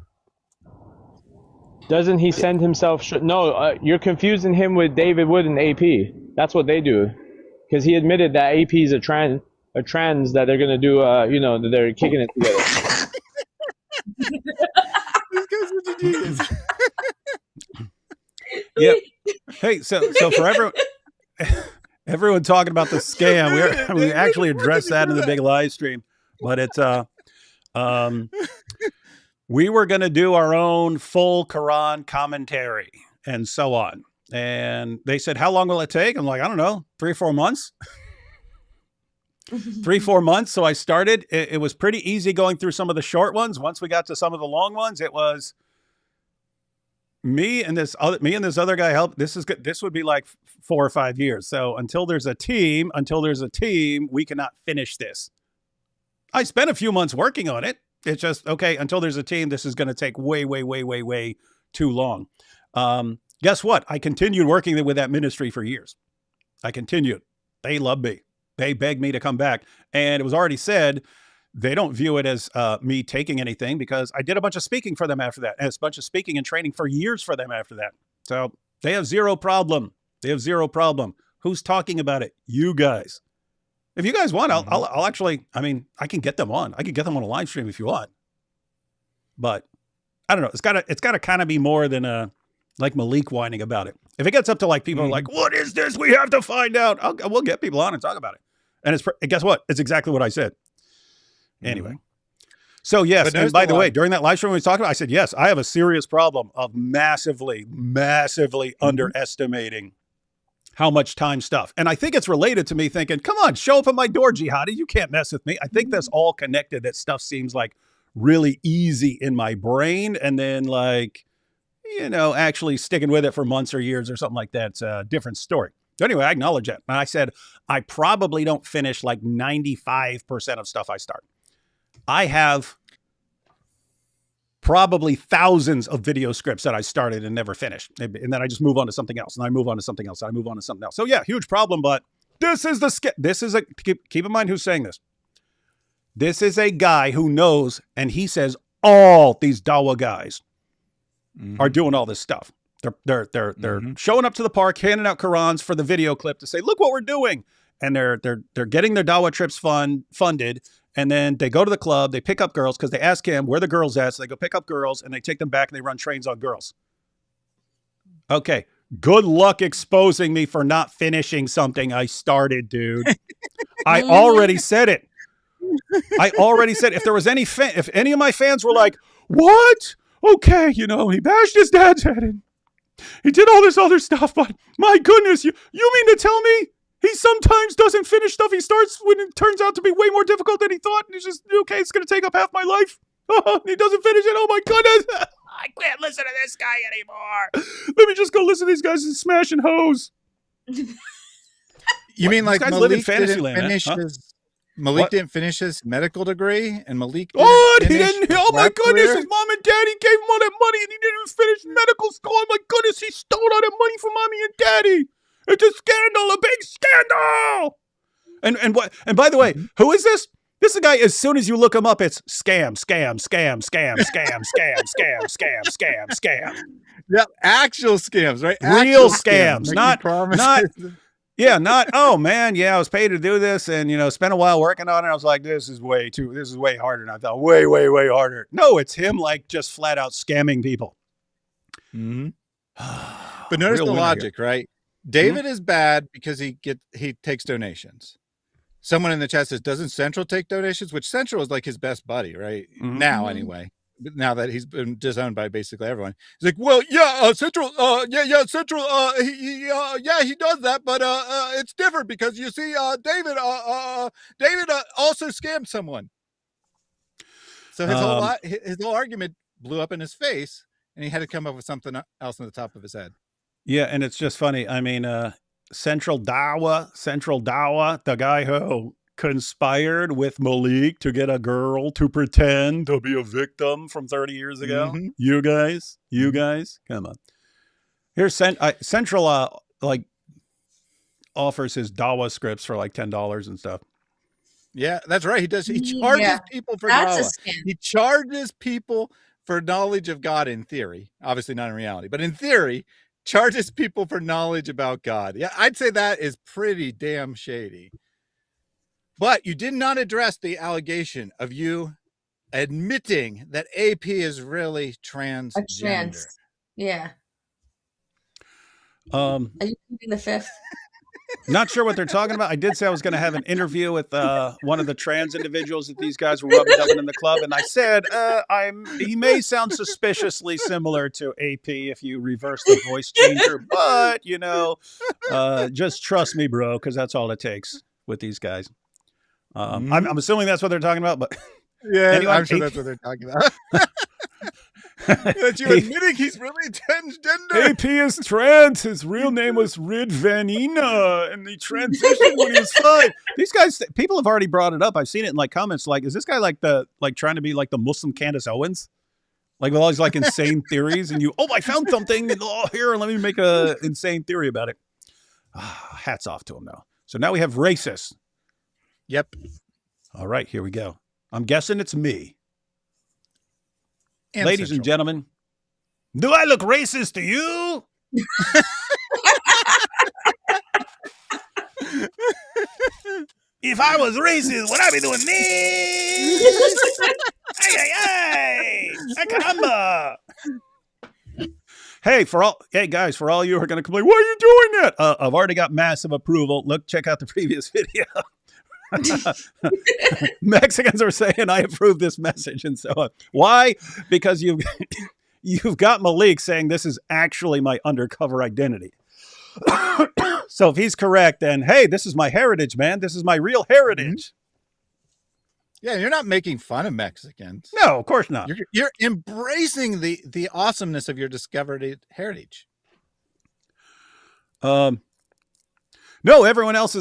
F: Doesn't he send himself? No, you're confusing him with David Wood and AP. That's what they do, because he admitted that AP is a trans that they're gonna do. That they're kicking it together.
C: This guy's such a genius.
A: Yep. Hey, so for everyone talking about the scam, we actually addressed that in the big live stream, but it's we were going to do our own full Quran commentary and so on. And they said, how long will it take? I'm like, I don't know, 3 or 4 months. 3 or 4 months. So I started. It was pretty easy going through some of the short ones. Once we got to some of the long ones, it was me and this other guy helped. This would be like 4 or 5 years. So until there's a team, we cannot finish this. I spent a few months working on it. It's just, okay, until there's a team, this is going to take way too long. Guess what? I continued working with that ministry for years. I continued. They love me. They begged me to come back. And it was already said, they don't view it as me taking anything, because I did a bunch of speaking for them after that. And it's a bunch of speaking and training for years for them after that. So they have zero problem. Who's talking about it? You guys. If you guys want, I'll actually, I can get them on. I can get them on a live stream if you want. But I don't know. It's gotta kind of be more than like Malik whining about it. If it gets up to like people are like, what is this? We have to find out. We'll get people on and talk about it. And guess what? It's exactly what I said. Anyway. So yes, and by the way, during that live stream we was talking about, I said, yes, I have a serious problem of massively underestimating how much time stuff. And I think it's related to me thinking, come on, show up at my door, jihadi. You can't mess with me. I think that's all connected. That stuff seems like really easy in my brain. And then actually sticking with it for months or years or something like that. It's a different story. So anyway, I acknowledge that. And I said, I probably don't finish like 95% of stuff I start. I have probably thousands of video scripts that I started and never finished. And then I just move on to something else, and I move on to something else, and I move on to something else. So yeah, huge problem, but this is keep in mind who's saying this. This is a guy who knows, and he says all these Dawa guys are doing all this stuff. They're showing up to the park, handing out Qurans for the video clip to say, look what we're doing. And they're getting their Dawa trips funded. And then they go to the club, they pick up girls because they ask him where the girls at. So they go pick up girls and they take them back and they run trains on girls. Okay. Good luck exposing me for not finishing something I started, dude. I already said it. If there was if any of my fans were like, what? Okay. He bashed his dad's head in. He did all this other stuff, but my goodness, you mean to tell me he sometimes doesn't finish stuff he starts when it turns out to be way more difficult than he thought, and he's just, okay, it's going to take up half my life. He doesn't finish it. Oh my goodness. I can't listen to this guy anymore. Let me just go listen to these guys and smashing hoes.
C: You mean like Malik
A: Malik
C: didn't finish his medical degree, and Malik
A: he didn't. Oh my goodness, his mom and daddy gave him all that money, and he didn't even finish medical school. Oh my goodness, he stole all that money from mommy and daddy. It's a scandal, a big scandal. And by the way, who is this? This is a guy, as soon as you look him up, it's scam.
C: Yeah, actual scams, right?
A: Real scams, not oh man, yeah, I was paid to do this and spent a while working on it. I was like, this is way harder than I thought. Way harder. No, it's him just flat out scamming people.
C: But notice the logic, right? David is bad because he takes donations. Someone in the chat says, doesn't Central take donations? Which Central is like his best buddy, right? Now, anyway. now that he's been disowned by basically everyone. He's like, well, yeah, Central, Central, he does that, but it's different because you see, David also scammed someone. So his whole argument blew up in his face, and he had to come up with something else on the top of his head.
A: Yeah, and it's just funny. I mean, Central Dawa, the guy who conspired with Malik to get a girl to pretend to be a victim from 30 years ago.
C: Mhm.
A: You guys, come on. Here's Central, like offers his Dawa scripts for like $10 and stuff.
C: Yeah, that's right. He does. He charges people for
D: That's a
C: Dawa.
D: scam.
C: He charges people for knowledge of God in theory. Obviously not in reality, but in theory, charges people for knowledge about God. Yeah, I'd say that is pretty damn shady. But you did not address the allegation of you admitting that AP is really transgender.
D: Yeah. Are you pleading the fifth?
A: Not sure what they're talking about. I did say I was going to have an interview with one of the trans individuals that these guys were rubbing in the club, and I said he may sound suspiciously similar to AP if you reverse the voice changer, but just trust me, bro, because that's all it takes with these guys. I'm assuming that's what they're talking about, but
C: yeah,
A: anyway,
C: I'm sure that's what they're talking about. That you're admitting he's really transgender.
A: AP is trans. His real name was Ridvanina, and he transitioned when he was 5. These guys, people have already brought it up. I've seen it in like comments. Like, is this guy like trying to be like the Muslim Candace Owens? Like with all these like insane theories, and I found something, and here, let me make a insane theory about it. Hats off to him though. So now we have racist.
C: Yep.
A: All right, here we go. I'm guessing it's me.
C: And
A: Ladies and gentlemen, do I look racist to you? If I was racist, would I be doing this? Ay, caramba. Hey guys, for all you who are going to complain, why are you doing that? I've already got massive approval. Look, check out the previous video. Mexicans are saying I approve this message and so on. Why? Because you've got Malik saying this is actually my undercover identity. So if he's correct, then hey, this is my heritage, man. This is my real heritage.
C: Yeah, you're not making fun of Mexicans.
A: No, of course not.
C: You're embracing the awesomeness of your discovered heritage.
A: No, everyone else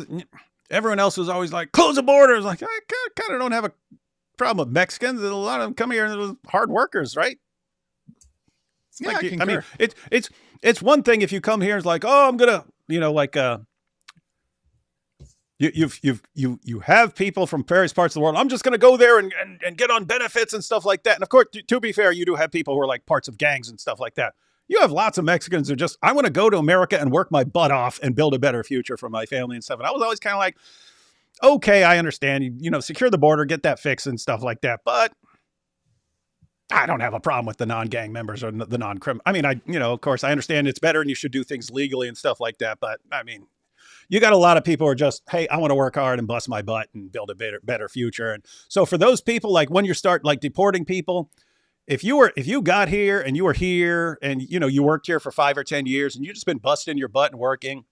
A: was always like, close the borders. Like, I kind of don't have a problem with Mexicans. A lot of them come here and they're hard workers, right?
C: Yeah,
A: I mean, it's one thing if you come here and it's like, oh, I'm gonna, you have people from various parts of the world. I'm just gonna go there and get on benefits and stuff like that. And of course, to be fair, you do have people who are like parts of gangs and stuff like that. You have lots of Mexicans who just, I want to go to America and work my butt off and build a better future for my family and stuff. And I was always kind of like, okay, I understand, secure the border, get that fixed and stuff like that. But I don't have a problem with the non-gang members or the non-criminal. I mean, of course I understand it's better and you should do things legally and stuff like that. But I mean, you got a lot of people who are just, hey, I want to work hard and bust my butt and build a better future. And so for those people, like when you start like deporting people, if you got here and you were here and, you worked here for 5 or 10 years and you just been busting your butt and working,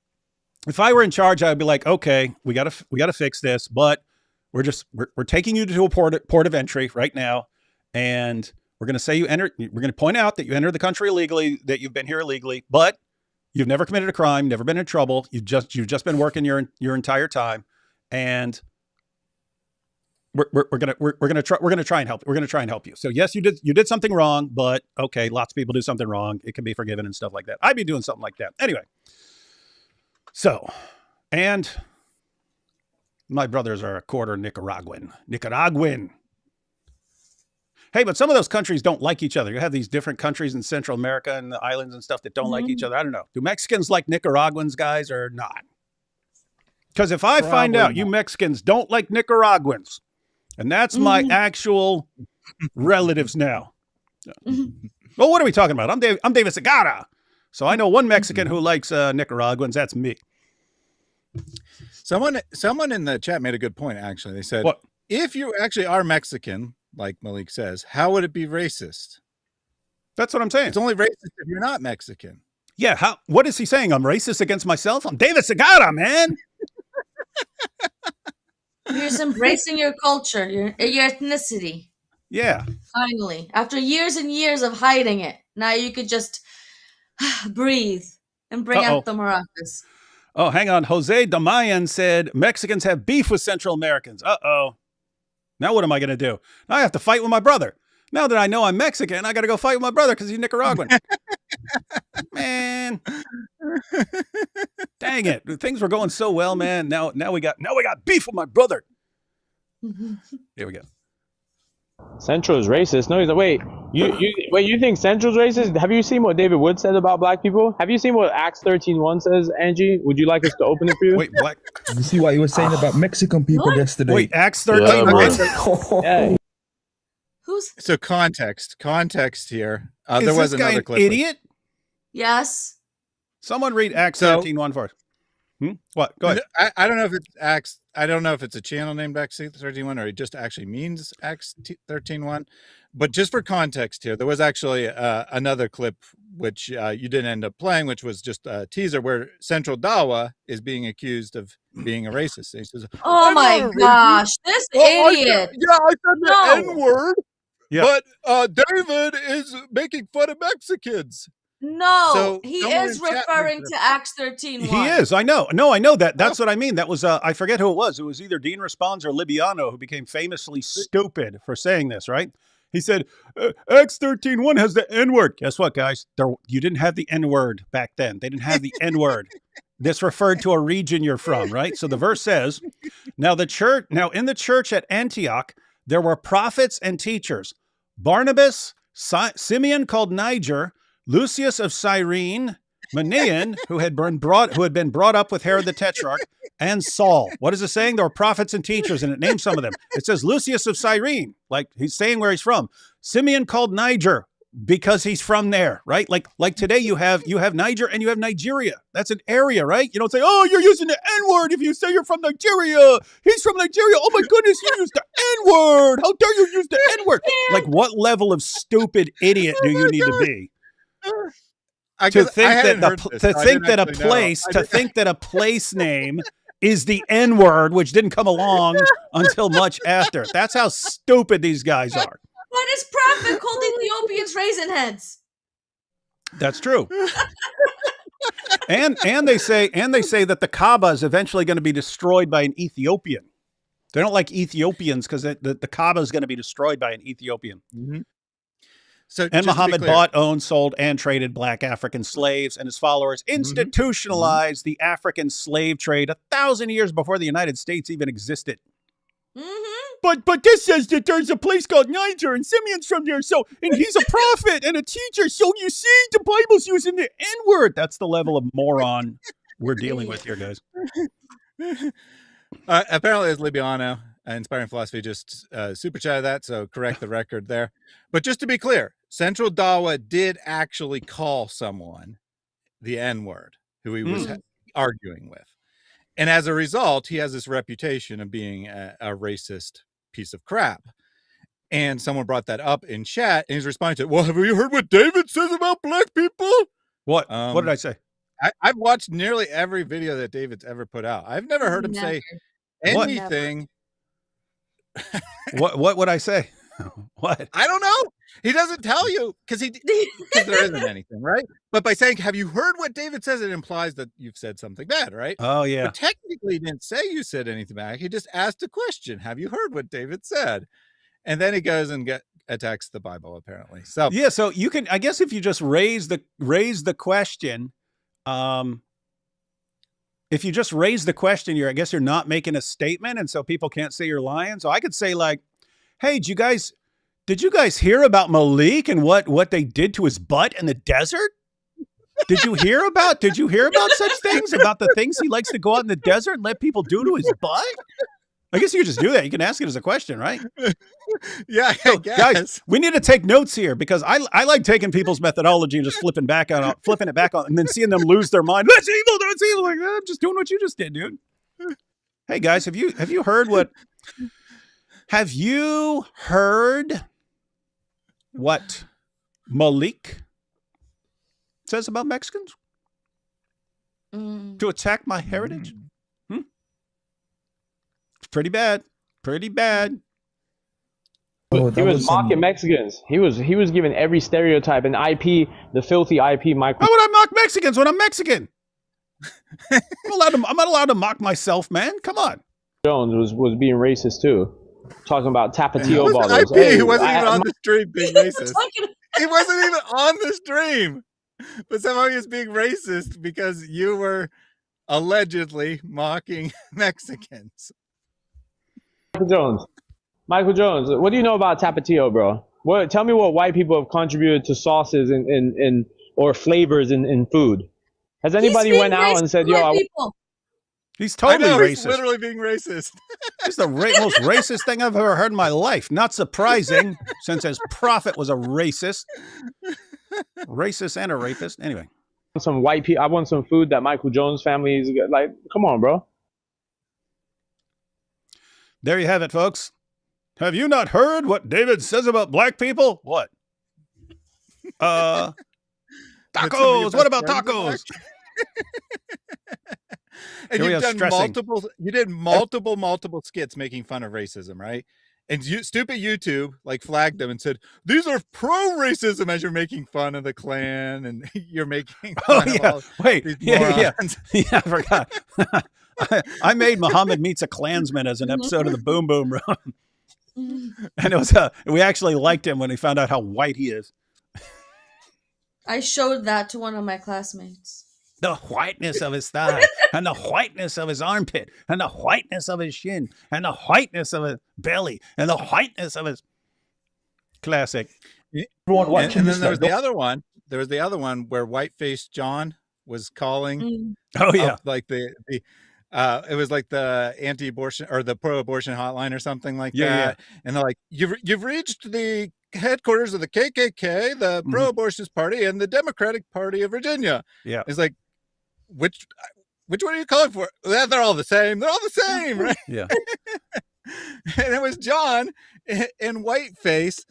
A: if I were in charge, I'd be like, okay, we got to fix this, but we're taking you to a port of entry right now. And we're going to say we're going to point out that you entered the country illegally, that you've been here illegally, but you've never committed a crime, never been in trouble. You've just been working your entire time. And we're gonna try and help. We're gonna try and help you. So yes, you did something wrong, but okay, lots of people do something wrong. It can be forgiven and stuff like that. I'd be doing something like that anyway. So, and my brothers are a quarter Nicaraguan. Hey, but some of those countries don't like each other. You have these different countries in Central America and the islands and stuff that don't like each other. I don't know. Do Mexicans like Nicaraguans, guys, or not? Because if I find out you Mexicans don't like Nicaraguans, and that's my actual relatives now. Well, what are we talking about? I'm David Segara. So I know one Mexican who likes Nicaraguans. That's me.
C: Someone in the chat made a good point, actually. They said,
A: what?
C: If you actually are Mexican, like Malik says, how would it be racist?
A: That's what I'm saying.
C: It's only racist if you're not Mexican.
A: Yeah. What is he saying? I'm racist against myself? I'm David Segura, man.
D: You're just embracing your culture, your ethnicity.
A: Yeah.
D: Finally, after years and years of hiding it, now you could just breathe and bring out the maracas.
A: Oh, hang on. Jose Damayan said Mexicans have beef with Central Americans. Uh-oh. Now what am I going to do? Now I have to fight with my brother. Now that I know I'm Mexican, I got to go fight with my brother because he's Nicaraguan. Man. Dang it. Things were going so well, man. Now we got beef with my brother. Here we go.
F: Central is racist. No, he's wait. You think Central's racist? Have you seen what David Wood said about black people? Have you seen what Acts 13:1 says, Angie? Would you like us to open it for you?
A: Wait, black.
H: You see what he was saying about Mexican people yesterday?
A: Wait, Acts 13:1.
F: Yeah.
D: Who's
C: So context here.
A: Is
C: There was
A: this guy
C: another
A: an
C: clip.
A: idiot?
D: yes?
A: Someone read Acts 13:1 for us. What? Go ahead.
C: I don't know if it's Acts. I don't know if it's a channel named Acts 13:1 or it just actually means Acts 13:1. But just for context here, there was actually another clip which you didn't end up playing, which was just a teaser where Central Dawa is being accused of being a racist. And he says,
D: Oh my gosh, this idiot!
C: I said the
D: No.
C: N-word,
A: Yeah.
C: but David is making fun of Mexicans.
D: No,
C: So
D: he
C: someone
D: is
C: in chat
D: referring
C: mentioned
D: to Acts 13:1.
A: He is. I know. No, I know that. That's what I mean. That was, I forget who it was. It was either Dean Responds or Libiano, who became famously stupid for saying this, right? He said, Acts 13:1 has the N-word. Guess what, guys? You didn't have the N-word back then. They didn't have the N-word. This referred to a region you're from, right? So the verse says, now in the church at Antioch, there were prophets and teachers. Barnabas, Simeon called Niger, Lucius of Cyrene, Manaen, who had been brought up with Herod the Tetrarch, and Saul. What is it saying? There were prophets and teachers, and it names some of them. It says Lucius of Cyrene, like he's saying where he's from. Simeon called Niger because he's from there, right? Like today you have Niger and you have Nigeria. That's an area, right? You don't say, oh, you're using the N-word if you say you're from Nigeria. He's from Nigeria. Oh my goodness, you used the N-word. How dare you use the N-word? Like, what level of stupid idiot do you need to be? To think that a place name is the N-word, which didn't come along until much after. That's how stupid these guys are.
D: But his prophet called Ethiopians raisin heads.
A: That's true. and they say that the Kaaba is eventually going to be destroyed by an Ethiopian. They don't like Ethiopians because the Kaaba is going to be destroyed by an Ethiopian.
C: Mm-hmm. So,
A: and Muhammad bought, owned, sold, and traded black African slaves, and his followers institutionalized the African slave trade 1,000 years before the United States even existed.
D: Mm-hmm.
A: But this says that there's a place called Niger, and Simeon's from there, and he's a prophet and a teacher. So you see, the Bible's using the N-word. That's the level of moron we're dealing with here, guys.
C: Apparently, it's Libiano. Inspiring Philosophy just super chatted that, so correct the record there. But just to be clear, Central Dawa did actually call someone the N-word who he was arguing with. And as a result, he has this reputation of being a racist piece of crap. And someone brought that up in chat, and he's responding to it. Well, have you heard what David says about black people?
A: What? What did I say?
C: I've watched nearly every video that David's ever put out. I've never heard him say anything.
A: What would I say? What?
C: I don't know. He doesn't tell you because there isn't anything, right? But by saying, have you heard what David says? It implies that you've said something bad, right?
A: Oh, yeah.
C: But technically he didn't say you said anything bad. He just asked a question. Have you heard what David said? And then he goes and attacks the Bible, apparently. So
A: yeah, so you can, I guess if you just raise the question, if you just raise the question, I guess you're not making a statement, and so people can't say you're lying. So I could say like, hey, did you guys hear about Malik and what they did to his butt in the desert? Did you hear about such things, about the things he likes to go out in the desert and let people do to his butt? I guess you could just do that. You can ask it as a question, right?
C: Yeah,
A: so, guys, we need to take notes here because I like taking people's methodology and just flipping it back on, and then seeing them lose their mind. That's evil. That's evil. Like, I'm just doing what you just did, dude. Hey, guys, have you heard what Have you heard what Malik says about Mexicans? To attack my heritage? It's pretty bad. Pretty bad.
H: Oh,
F: He was mocking Mexicans. He was giving every stereotype and IP, the filthy IP. Michael.
A: Why would I mock Mexicans when I'm Mexican? I'm not allowed to mock myself, man. Come on.
F: Jones was being racist too, talking about Tapatio bottles.
C: IP,
F: Hey,
C: he wasn't even on the stream being racist. He wasn't even on the stream, but somehow he was being racist because you were allegedly mocking Mexicans.
F: Michael Jones, what do you know about Tapatio, bro? Tell me what white people have contributed to sauces and or flavors in food. Has anybody went out and said, "Yo"?
A: He's totally
C: I know,
A: racist.
C: He's literally being racist.
A: It's the most racist thing I've ever heard in my life. Not surprising, since his prophet was a racist and a rapist. Anyway,
F: some white people. I want some food that Michael Jones family is like. Come on, bro.
A: There you have it, folks. Have you not heard what David says about black people? What? Tacos. What about tacos?
C: And you've done multiple skits making fun of racism, right? And stupid YouTube like flagged them and said, these are pro-racism as you're making fun of the Klan and you're making fun of all
A: yeah, I forgot. I made Muhammad Meets a Klansman as an episode of the Boom Boom Room. And it was we actually liked him when he found out how white he is.
D: I showed that to one of my classmates.
A: The whiteness of his thigh, and the whiteness of his armpit, and the whiteness of his shin, and the whiteness of his belly, and the whiteness of his classic.
C: And then there was the other one. There was the other one where Whiteface John was calling.
A: Oh yeah,
C: like it was like the anti-abortion or the pro-abortion hotline or something like that.
A: Yeah.
C: And they're like, you've reached the headquarters of the KKK, the pro-abortionist party, and the Democratic Party of Virginia.
A: Yeah,
C: it's like, which one are you calling for? They're all the same. They're all the same, right?
A: Yeah.
C: And it was John in Whiteface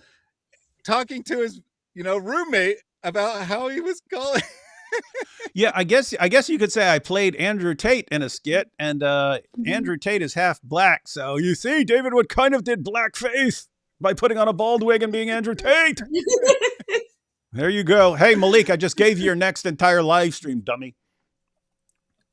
C: talking to his, roommate about how he was calling.
A: Yeah, I guess you could say I played Andrew Tate in a skit, and Andrew Tate is half black, so you see, David Wood kind of did blackface by putting on a bald wig and being Andrew Tate. There you go. Hey, Malik, I just gave you your next entire live stream, dummy.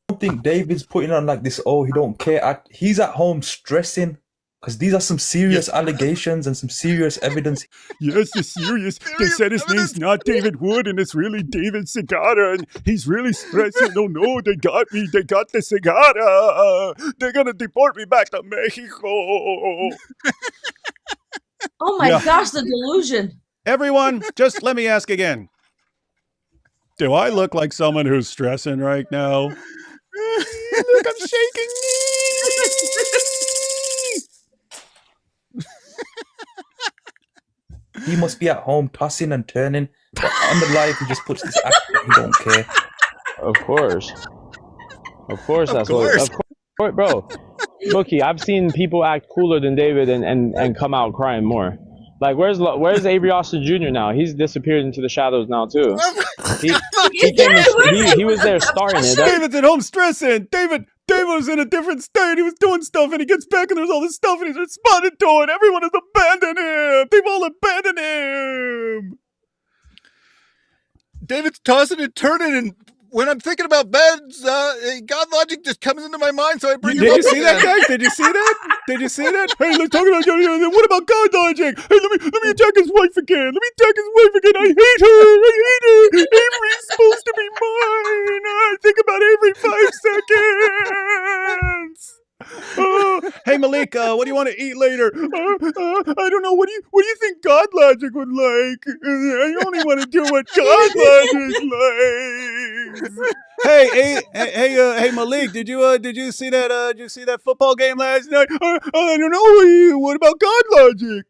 H: I don't think David's putting on like this, he don't care. He's at home stressing because these are some serious allegations and some serious evidence.
A: Yes, it's serious. They said his name's not David Wood and it's really David Segata, and he's really stressing. No, they got me. They got the Segata. They're going to deport me back to Mexico.
D: Oh my gosh, the delusion.
A: Everyone, just let me ask again. Do I look like someone who's stressing right now? Look, I'm shaking.
H: He must be at home tossing and turning, but on the live he just puts this act that he don't care.
F: Of course, that's what. Of course, bro. Bookie, I've seen people act cooler than David and come out crying more. Like, where's Avery Austin Jr. now? He's disappeared into the shadows now too. He was there starting it.
A: David's at home stressing. David was in a different state. He was doing stuff, and he gets back, and there's all this stuff, and he's responding to it. Everyone has abandoned him. They've all abandoned him.
C: David's tossing and turning, and when I'm thinking about beds, God logic just comes into my mind, so I bring it up.
A: Did you see that, guys? Did you see that? Hey, let's talk about what about God logic? Hey, let me attack his wife again. I hate her. Avery's supposed to be mine. I think about Avery 5 seconds. Hey Malik, what do you want to eat later? I don't know. What do you think God logic would like? I only want to do what God logic likes. Hey Malik, did you see that football game last night? I don't know. What about God logic?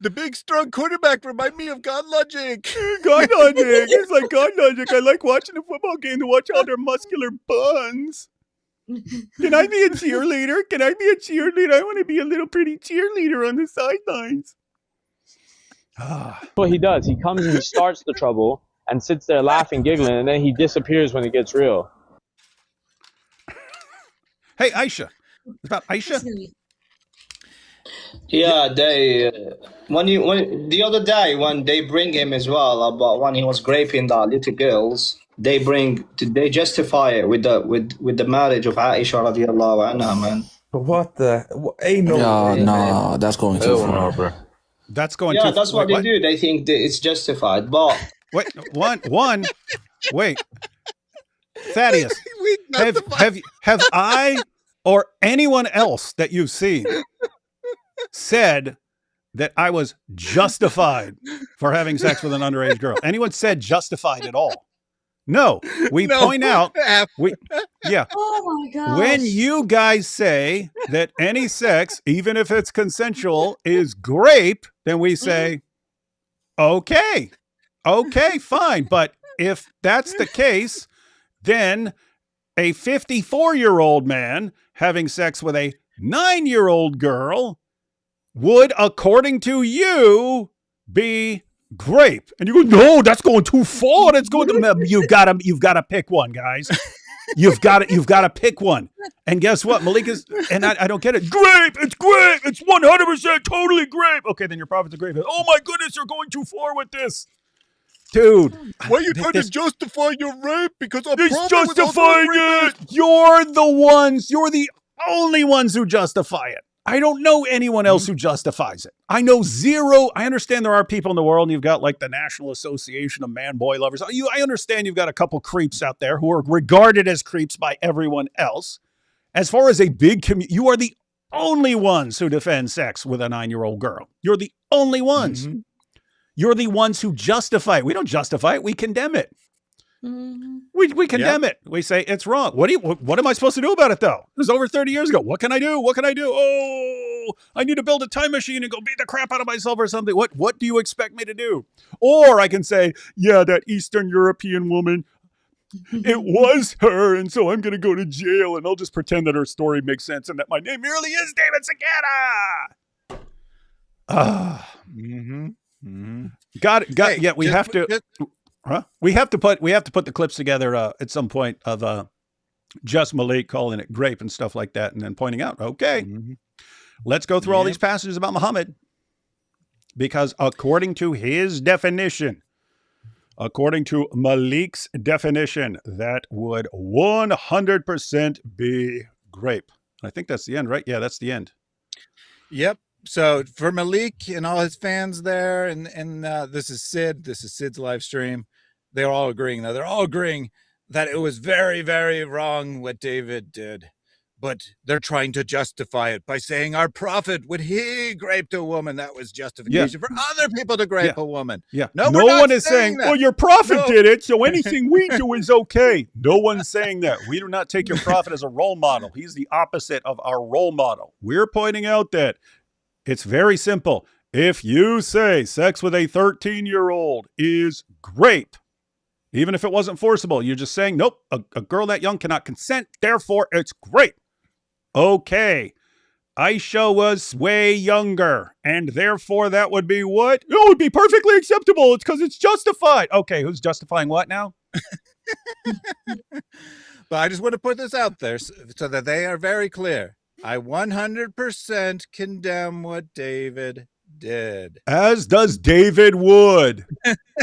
C: The big strong quarterback remind me of God logic.
A: God logic. It's like God logic. I like watching the football game to watch all their muscular buns. Can I be a cheerleader? Can I be a cheerleader? I want to be a little pretty cheerleader on the sidelines.
F: That's what he does. He comes and he starts the trouble and sits there laughing, giggling, and then he disappears when it gets real.
A: Hey, Aisha. It's about Aisha?
K: Yeah, they when the other day when they bring him as well about when he was raping the little girls, they justify it with the marriage of Aisha radiallahu anha, man.
H: What the? Ain't no
I: Yeah,
H: way, man.
I: no, that's going too
J: Hell
I: far.
J: no, bro.
A: That's going
K: Yeah,
A: too
K: that's what they do. They think that it's justified, but
A: Wait, wait. Thaddeus, have I or anyone else that you've seen said that I was justified for having sex with an underage girl? Anyone said justified at all? No. We point out yeah.
D: Oh my gosh.
A: When you guys say that any sex, even if it's consensual, is grape, then we say, okay, fine. But if that's the case, then a 54-year-old man having sex with a 9-year-old girl would, according to you, be grape. And you go, no, that's going too far. That's going to, you've got to pick one, guys. You've got to pick one. And guess what? Malik is, and I don't get it. Grape. It's grape. It's 100% totally grape. Okay, then your prophet's a grape. Oh my goodness, you're going too far with this. Dude.
C: Why are you trying to justify your rape? Because
A: it's justifying it. You're the only ones who justify it. I don't know anyone else who justifies it. I know zero. I understand there are people in the world, and you've got like the National Association of Man-Boy Lovers. I understand you've got a couple creeps out there who are regarded as creeps by everyone else. As far as a big community, you are the only ones who defend sex with a 9-year-old girl. You're the only ones. Mm-hmm. You're the ones who justify it. We don't justify it. We condemn it. Mm-hmm. We condemn it. We say it's wrong. What am I supposed to do about it though? It was over 30 years ago. What can I do? Oh, I need to build a time machine and go beat the crap out of myself or something. What do you expect me to do? Or I can say, yeah, that Eastern European woman, it was her, and so I'm going to go to jail and I'll just pretend that her story makes sense and that my name merely is David Sagata. Got it.
C: Hey,
A: yeah, we have to. Huh? We have to put the clips together at some point of just Malik calling it grape and stuff like that, and then pointing out, okay, let's go through all these passages about Muhammad, because according to his definition, according to Malik's definition, that would 100% be grape. I think that's the end, right? Yeah, that's the end.
C: Yep. So for Malik and all his fans there, and this is Sid's live stream. They're all agreeing though. They're all agreeing that it was very, very wrong what David did, but they're trying to justify it by saying our prophet, when he raped a woman, that was justification for other people to rape a woman.
A: Yeah.
C: No
A: one is saying, well, your prophet did it, so anything we do is okay. No one's saying that. We do not take your prophet as a role model. He's the opposite of our role model. We're pointing out that it's very simple. If you say sex with a 13-year-old is grape, even if it wasn't forcible, you're just saying, nope, a girl that young cannot consent, therefore it's grape. Okay. Aisha was way younger, and therefore that would be what? It would be perfectly acceptable. It's because it's justified. Okay, who's justifying what now?
C: But I just want to put this out there so that they are very clear. I 100% condemn what David did.
A: As does David Wood.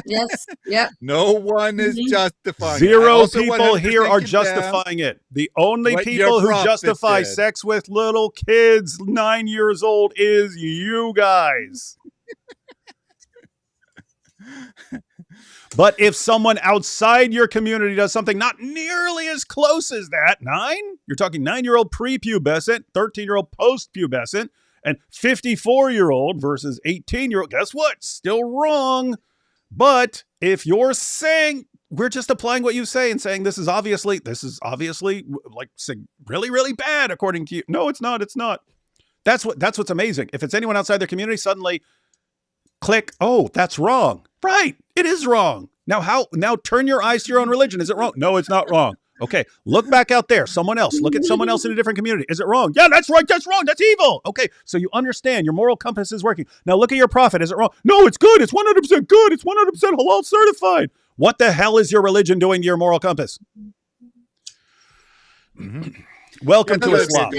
D: Yes. Yep.
C: No one is justifying it.
A: Zero people here are justifying it. The only people who justify sex with little kids 9 years old is you guys. But if someone outside your community does something not nearly as close as that, you're talking 9-year-old prepubescent, 13-year-old postpubescent, and 54-year-old versus 18-year-old, guess what? Still wrong. But if you're saying, we're just applying what you say and saying this is obviously like really, really bad according to you. No, it's not. It's not. That's what's amazing. If it's anyone outside their community, suddenly click, oh, that's wrong. Right. It is wrong. Now turn your eyes to your own religion. Is it wrong? No, it's not wrong. Okay, look back out there. Someone else. Look at someone else in a different community. Is it wrong? Yeah, that's right. That's wrong. That's evil. Okay, so you understand your moral compass is working. Now look at your prophet. Is it wrong? No, it's good. It's 100% good. It's 100% halal certified. What the hell is your religion doing to your moral compass? Welcome to Islam.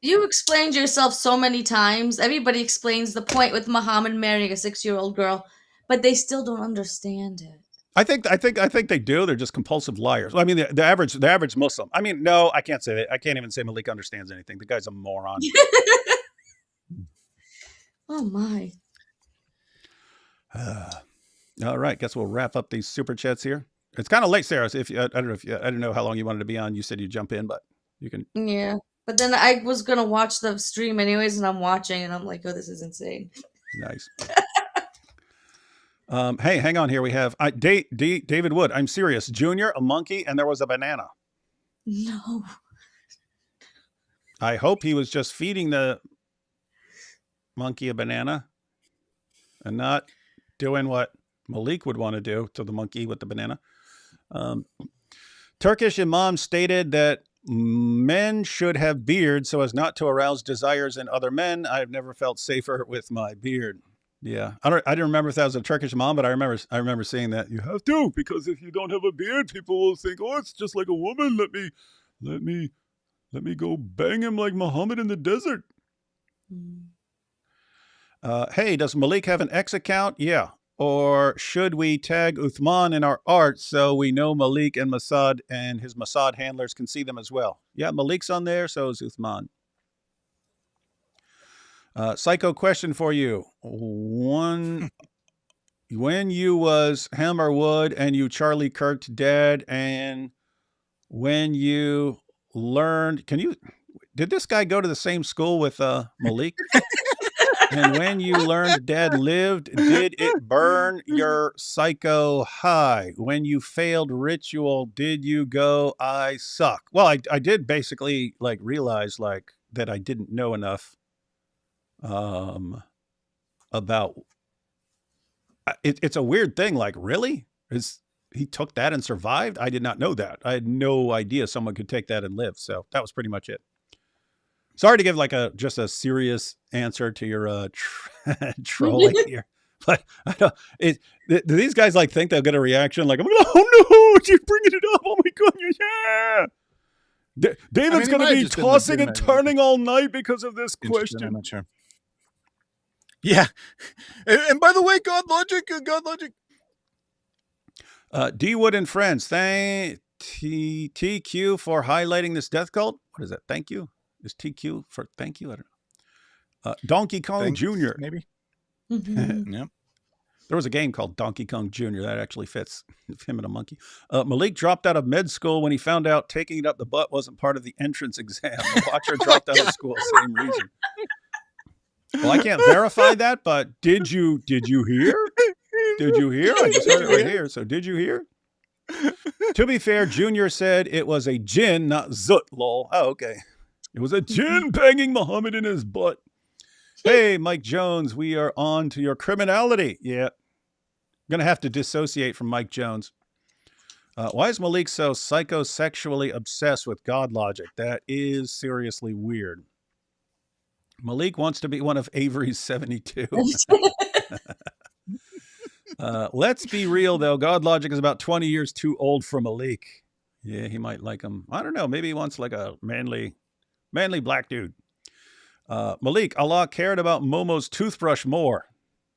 D: You explained yourself so many times. Everybody explains the point with Muhammad marrying a 6-year-old girl, but they still don't understand it.
A: I think they do. They're just compulsive liars. I mean, the average Muslim. I mean, no, I can't say that. I can't even say Malik understands anything. The guy's a moron.
D: Oh my.
A: All right, guess we'll wrap up these super chats here. It's kind of late, Sarah. So I don't know how long you wanted to be on. You said you jump in, but you can.
D: Yeah, but then I was gonna watch the stream anyways, and I'm watching, and I'm like, oh, this is insane.
A: Nice. Hey, hang on here. We have David Wood. I'm serious. Junior, a monkey, and there was a banana.
D: No.
A: I hope he was just feeding the monkey a banana and not doing what Malik would want to do to the monkey with the banana. Turkish imam stated that men should have beards so as not to arouse desires in other men. I've never felt safer with my beard. Yeah, I didn't remember if that was a Turkish imam, but I remember seeing that. You have to, because if you don't have a beard, people will think, oh, it's just like a woman. Let me go bang him like Muhammad in the desert. Hey, does Malik have an X account? Yeah. Or should we tag Uthman in our art so we know Malik and Mossad and his Mossad handlers can see them as well? Yeah, Malik's on there, so is Uthman. Psycho question for you. When you was Hammer Wood and you Charlie Kirk's dad, and when you learned, did this guy go to the same school with Malik? And when you learned dad lived, did it burn your psycho high? When you failed ritual, did you go, I suck? Well, I did basically like realize like that I didn't know enough about it's a weird thing. Like, really? He took that and survived? I did not know that. I had no idea someone could take that and live. So that was pretty much it. Sorry to give like just a serious answer to your trolling here, but I don't. Do these guys like think they'll get a reaction? Like, I'm like, oh no, you're bringing it up. Oh my goodness, yeah. David's going to be tossing and turning all night because of this question.
C: I'm not sure. Yeah, and by the way, God logic.
A: D Wood and friends, thank TQ for highlighting this death cult. What is that? Thank you. Is TQ for thank you? I don't know. Donkey Kong Jr.
C: Maybe.
A: Yep. There was a game called Donkey Kong Jr. that actually fits him and a monkey. Malik dropped out of med school when he found out taking it up the butt wasn't part of the entrance exam. The watcher dropped out of school, same reason. Well, I can't verify that, but did you hear? Did you hear? I just heard it right here. So did you hear? To be fair, Junior said it was a jinn, not zut, lol. Oh, okay. It was a jinn banging Muhammad in his butt. Hey, Mike Jones, we are on to your criminality. Yeah. I'm going to have to dissociate from Mike Jones. Why is Malik so psychosexually obsessed with God logic? That is seriously weird. Malik wants to be one of Avery's 72. Let's be real, though. God logic is about 20 years too old for Malik. Yeah, he might like him. I don't know. Maybe he wants like a manly black dude. Malik, Allah cared about Momo's toothbrush more.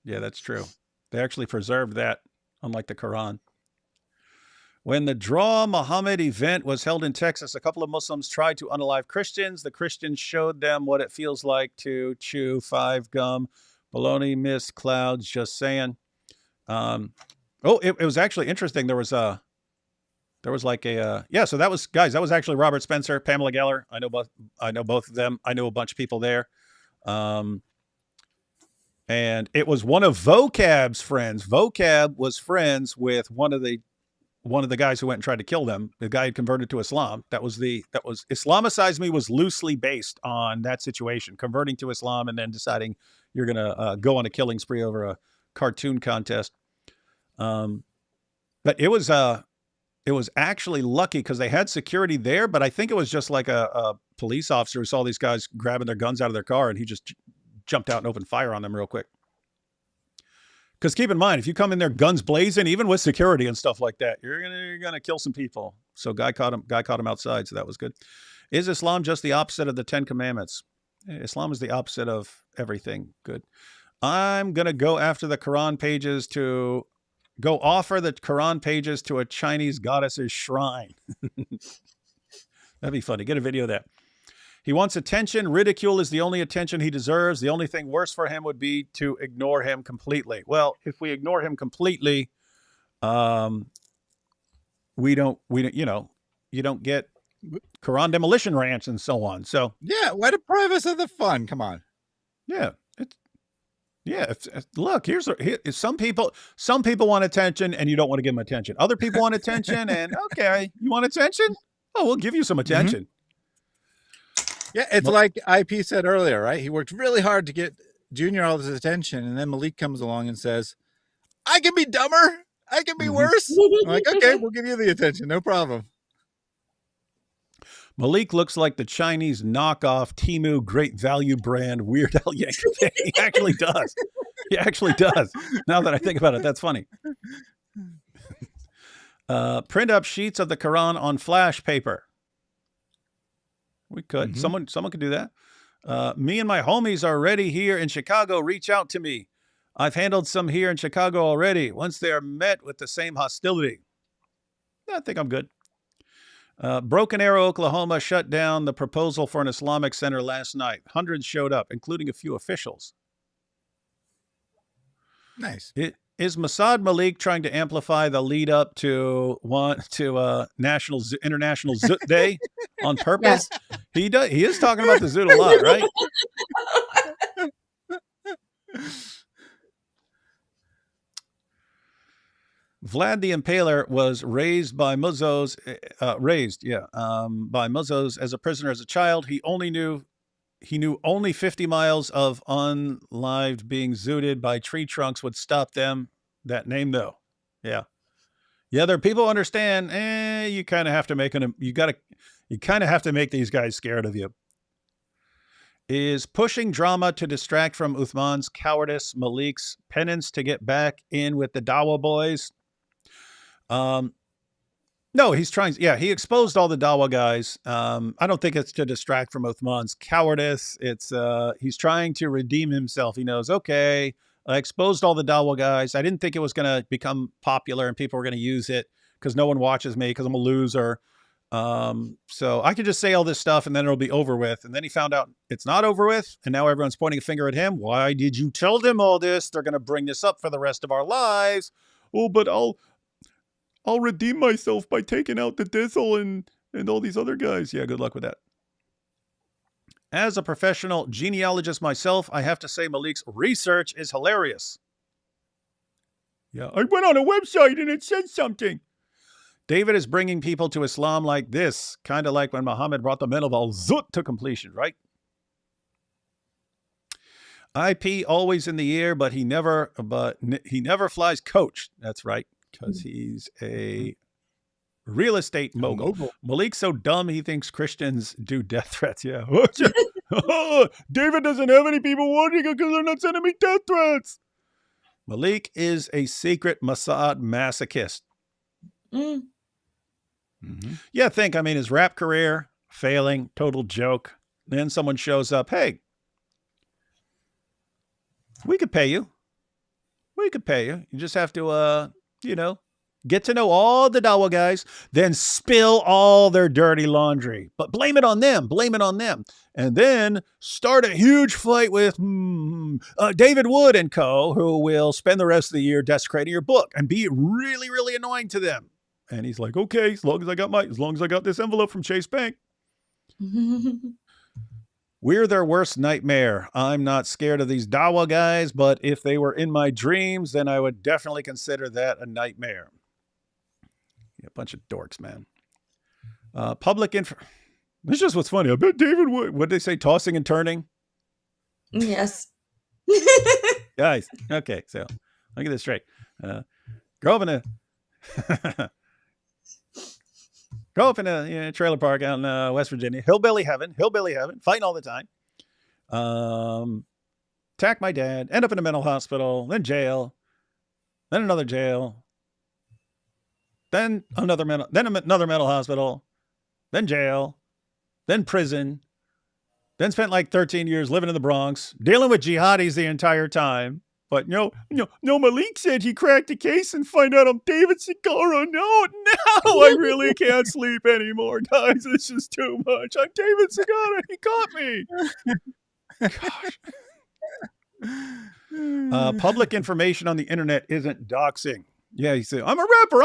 A: Yeah, that's true. They actually preserved that, unlike the Quran. When the Draw Muhammad event was held in Texas, a couple of Muslims tried to unalive Christians. The Christians showed them what it feels like to chew 5 gum. Baloney, mist, clouds, just saying. It was actually interesting. There was like a so that was, guys, that was actually Robert Spencer, Pamela Geller. I know both of them. I know a bunch of people there. And it was one of Vocab's friends. Vocab was friends with one of the guys who went and tried to kill them. The guy had converted to Islam. That was Islamicize Me was loosely based on that situation, converting to Islam and then deciding you're going to go on a killing spree over a cartoon contest. But it was it was actually lucky because they had security there, but I think it was just like a police officer who saw these guys grabbing their guns out of their car, and he just jumped out and opened fire on them real quick. Because keep in mind, if you come in there guns blazing, even with security and stuff like that, you're gonna kill some people. So guy caught him outside, so that was good. Is Islam just the opposite of the 10 Commandments? Islam is the opposite of everything. Good. I'm gonna go after the Quran pages to go offer the Quran pages to a Chinese goddess's shrine. That'd be funny. Get a video of that. He wants attention. Ridicule is the only attention he deserves. The only thing worse for him would be to ignore him completely. Well, if we ignore him completely, we don't, you don't get Quran demolition ranch and so on. So
C: yeah, why deprive us of the fun? Come on.
A: Yeah. Look, here, some people want attention and you don't want to give them attention. Other people want attention and okay, you want attention? Oh, we'll give you some attention.
C: Yeah, it's like IP said earlier, right? He worked really hard to get Junior all his attention, and then Malik comes along and says, I can be dumber. I can be worse. I'm like, okay, we'll give you the attention. No problem.
A: Malik looks like the Chinese knockoff Temu Great Value brand Weird Al Yankovic. He actually does. He actually does. Now that I think about it, that's funny. Print up sheets of the Quran on flash paper. We could. Someone could do that. Me and my homies are already here in Chicago. Reach out to me. I've handled some here in Chicago already. Once they are met with the same hostility. I think I'm good. Broken Arrow, Oklahoma shut down the proposal for an Islamic center last night. Hundreds showed up, including a few officials.
C: Nice.
A: Is Mossad Malik trying to amplify the lead up to International Zoot Day on purpose? Yes. He does. He is talking about the Zoot a lot, right? Vlad the Impaler was raised by Muzzos, by Muzzos as a prisoner as a child. He knew only 50 miles of unlived being zooted by tree trunks would stop them. That name though. Yeah. Yeah, there are people who understand, you kind of have to make you kind of have to make these guys scared of you. Is pushing drama to distract from Uthman's cowardice Malik's penance to get back in with the Dawa boys? No, he's trying. Yeah, he exposed all the Dawa guys. I don't think it's to distract from Uthman's cowardice. It's he's trying to redeem himself. He knows, okay, I exposed all the Dawa guys. I didn't think it was going to become popular and people were going to use it because no one watches me because I'm a loser. So I could just say all this stuff and then it'll be over with. And then he found out it's not over with. And now everyone's pointing a finger at him. Why did you tell them all this? They're going to bring this up for the rest of our lives. Oh, but I'll redeem myself by taking out the Dizzle and all these other guys. Yeah, good luck with that. As a professional genealogist myself, I have to say Malik's research is hilarious. Yeah, I went on a website and it said something. David is bringing people to Islam like this, kind of like when Muhammad brought the men of al-Zut to completion, right? IP always in the air, but he never flies coach. That's right. Because he's a real estate mogul. Malik's so dumb he thinks Christians do death threats. Yeah. David doesn't have any people watching him because they're not sending me death threats. Malik is a secret Mossad masochist. Yeah, his rap career, failing, total joke. Then someone shows up, hey, we could pay you. We could pay you. You just have to get to know all the Dawa guys, then spill all their dirty laundry. But blame it on them. And then start a huge fight with David Wood and co, who will spend the rest of the year desecrating your book and be really, really annoying to them. And he's like, okay, as long as I got this envelope from Chase Bank. We're their worst nightmare. I'm not scared of these Dawa guys, but if they were in my dreams, then I would definitely consider that a nightmare. Yeah, a bunch of dorks, man. Public info. This is just what's funny. I bet David would. What did they say? Tossing and turning?
D: Yes.
A: Guys, okay, so I'll get this straight. Grow up in a... Grow up in a trailer park out in West Virginia. Hillbilly heaven, fighting all the time. Attack my dad, end up in a mental hospital, then jail, then another jail, then another mental hospital, then jail, then prison, then spent like 13 years living in the Bronx, dealing with jihadis the entire time. But no, Malik said he cracked a case and find out I'm David Segura. No, I really can't sleep anymore, guys. It's just too much. I'm David Segura. He caught me. Gosh. Public information on the internet isn't doxing. Yeah, you say, I'm a rapper.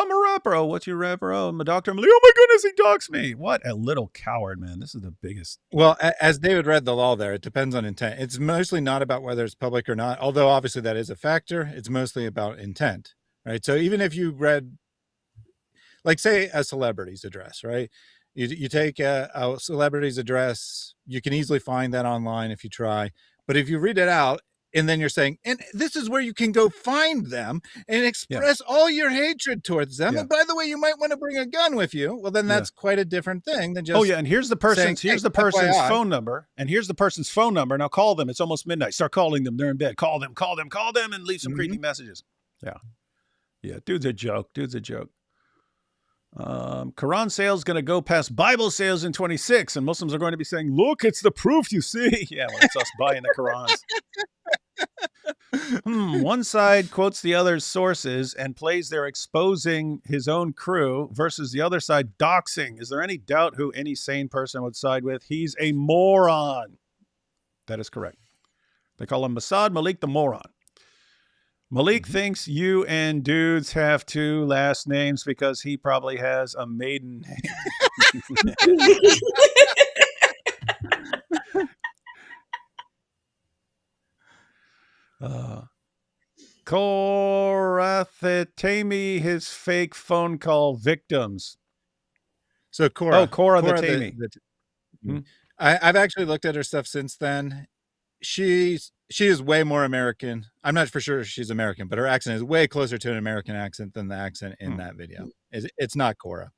A: Oh, what's your rapper? Oh, I'm a doctor. I'm like, oh my goodness, he doxed me. What a little coward, man. This is the biggest.
C: Well, as David read the law there, it depends on intent. It's mostly not about whether it's public or not, although obviously that is a factor. It's mostly about intent, right? So even if you read, like say a celebrity's address, right? You take a celebrity's address, you can easily find that online if you try. But if you read it out, and then you're saying, and this is where you can go find them and express all your hatred towards them. And by the way, you might want to bring a gun with you. Well, then that's quite a different thing than just.
A: Oh yeah, and here's the person's phone number, and here's the person's phone number. Now call them. It's almost midnight. Start calling them. They're in bed. Call them, and leave some creepy messages. Yeah. Dude's a joke. Quran sales going to go past Bible sales in 26, and Muslims are going to be saying, "Look, it's the proof you see." Yeah, well, it's us buying the Qurans. One side quotes the other's sources and plays their exposing his own crew versus the other side doxing. Is there any doubt who any sane person would side with? He's a moron. That is correct. They call him Masad Malik the moron. Malik thinks you and dudes have two last names because he probably has a maiden name. Korathatami, his fake phone call victims.
C: So Cora.
A: Oh, Cora the Tammy.
C: I've actually looked at her stuff since then. She is way more American. I'm not for sure she's American, but her accent is way closer to an American accent than the accent in that video. It's not Cora.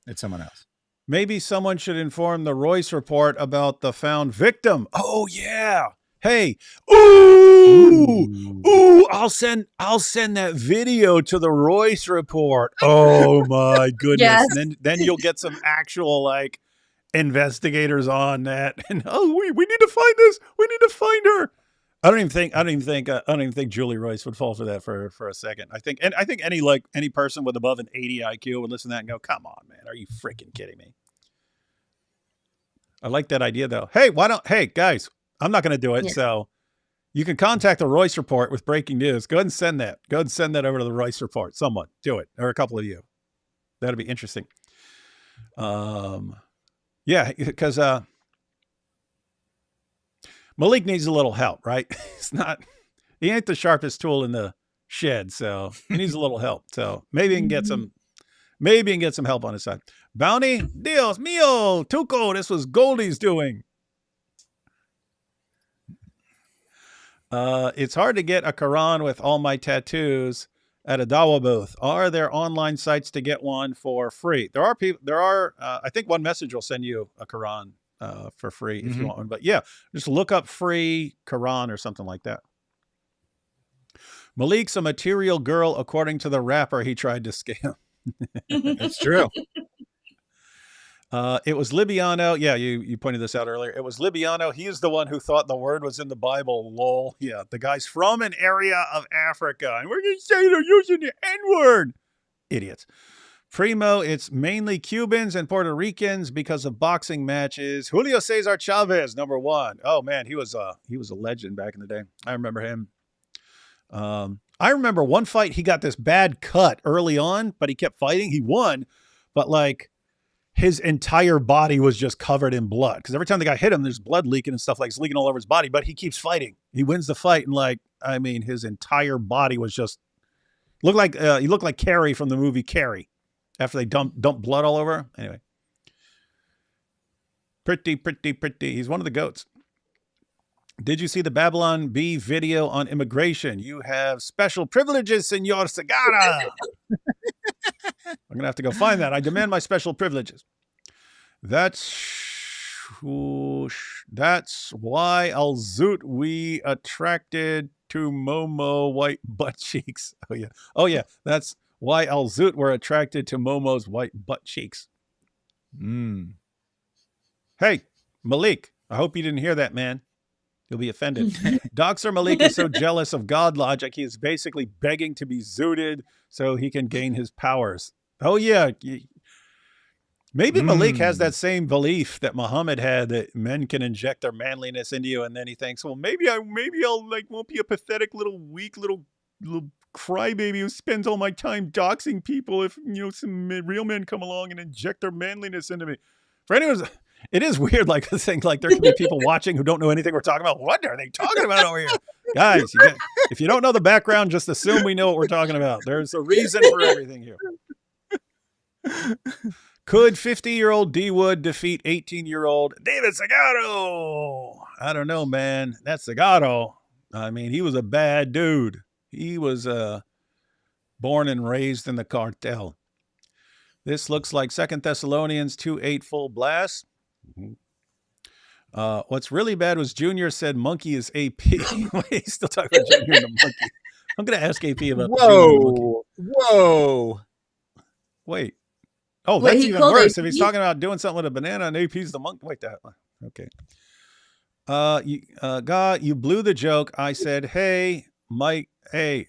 C: It's someone else.
A: Maybe someone should inform the Royce report about the found victim. Oh yeah. Hey, ooh, I'll send that video to the Royce report. Oh my goodness.
D: Yes.
A: And then you'll get some actual like investigators on that. And we need to find this. We need to find her. I don't even think Julie Royce would fall for that for a second. I think any person with above an 80 IQ would listen to that and go, "Come on, man. Are you freaking kidding me?" I like that idea though. Hey, guys, I'm not going to do it. Yeah. So you can contact the Royce report with breaking news. Go ahead and send that. Go ahead and send that over to the Royce report. Someone do it, or a couple of you. That'd be interesting. Yeah, because Malik needs a little help, right? He ain't the sharpest tool in the shed, so he needs a little help. So maybe he can get some help on his side. Bounty, Dios mío, Tuco, this was Goldie's doing. It's hard to get a Quran with all my tattoos at a Dawa booth. Are there online sites to get one for free? There are, I think One Message will send you a Quran for free if you want one. But yeah, just look up free Quran or something like that. Malik's a material girl, according to the rapper he tried to scam.
C: That's true.
A: It was Libiano. Yeah, you pointed this out earlier. It was Libiano. He is the one who thought the word was in the Bible. Lol. Yeah, the guy's from an area of Africa, and we're going to say they're using the N-word. Idiots. Primo, it's mainly Cubans and Puerto Ricans because of boxing matches. Julio Cesar Chavez, number one. Oh man, he was a legend back in the day. I remember him. I remember one fight, he got this bad cut early on, but he kept fighting. He won, but like his entire body was just covered in blood. Because every time the guy hit him, there's blood leaking and stuff, like it's leaking all over his body, but he keeps fighting. He wins the fight. And his entire body was just he looked like Carrie from the movie Carrie after they dump blood all over. Anyway. Pretty. He's one of the goats. Did you see the Babylon Bee video on immigration? You have special privileges, Senor Segara. I'm gonna have to go find that. I demand my special privileges. That's why Al-Zut we attracted to Momo white butt cheeks. Oh yeah. Oh yeah. That's why Al-Zut were attracted to Momo's white butt cheeks. Hey, Malik, I hope you didn't hear that, man. You'll be offended. Doxer Malik is so jealous of God logic, he is basically begging to be zooted so he can gain his powers. Oh yeah. Maybe Malik has that same belief that Muhammad had, that men can inject their manliness into you, and then he thinks, well, maybe I'll like won't be a pathetic little weak little crybaby who spends all my time doxing people if some real men come along and inject their manliness into me. For anyone, it is weird, like the thing, like there could be people watching who don't know anything we're talking about. What are they talking about over here, guys? If you don't know the background, just assume we know what we're talking about. There's a reason for everything here. Could 50-year-old D Wood defeat 18-year-old David Segato? I don't know, man. That Segato, I mean, he was a bad dude. He was born and raised in the cartel. This looks like 2 Thessalonians 2:8 full blast. What's really bad was Junior said monkey is AP. He's still talking about Junior and the monkey. I'm going to ask AP about Junior and the monkey.
C: Whoa.
A: Wait. Oh,
D: Wait,
A: that's
D: he
A: even
D: called
A: worse.
D: AP?
A: If he's talking about doing something with a banana and AP's the monkey. Wait, that. Okay. God, you blew the joke. I said, hey, Mike, hey,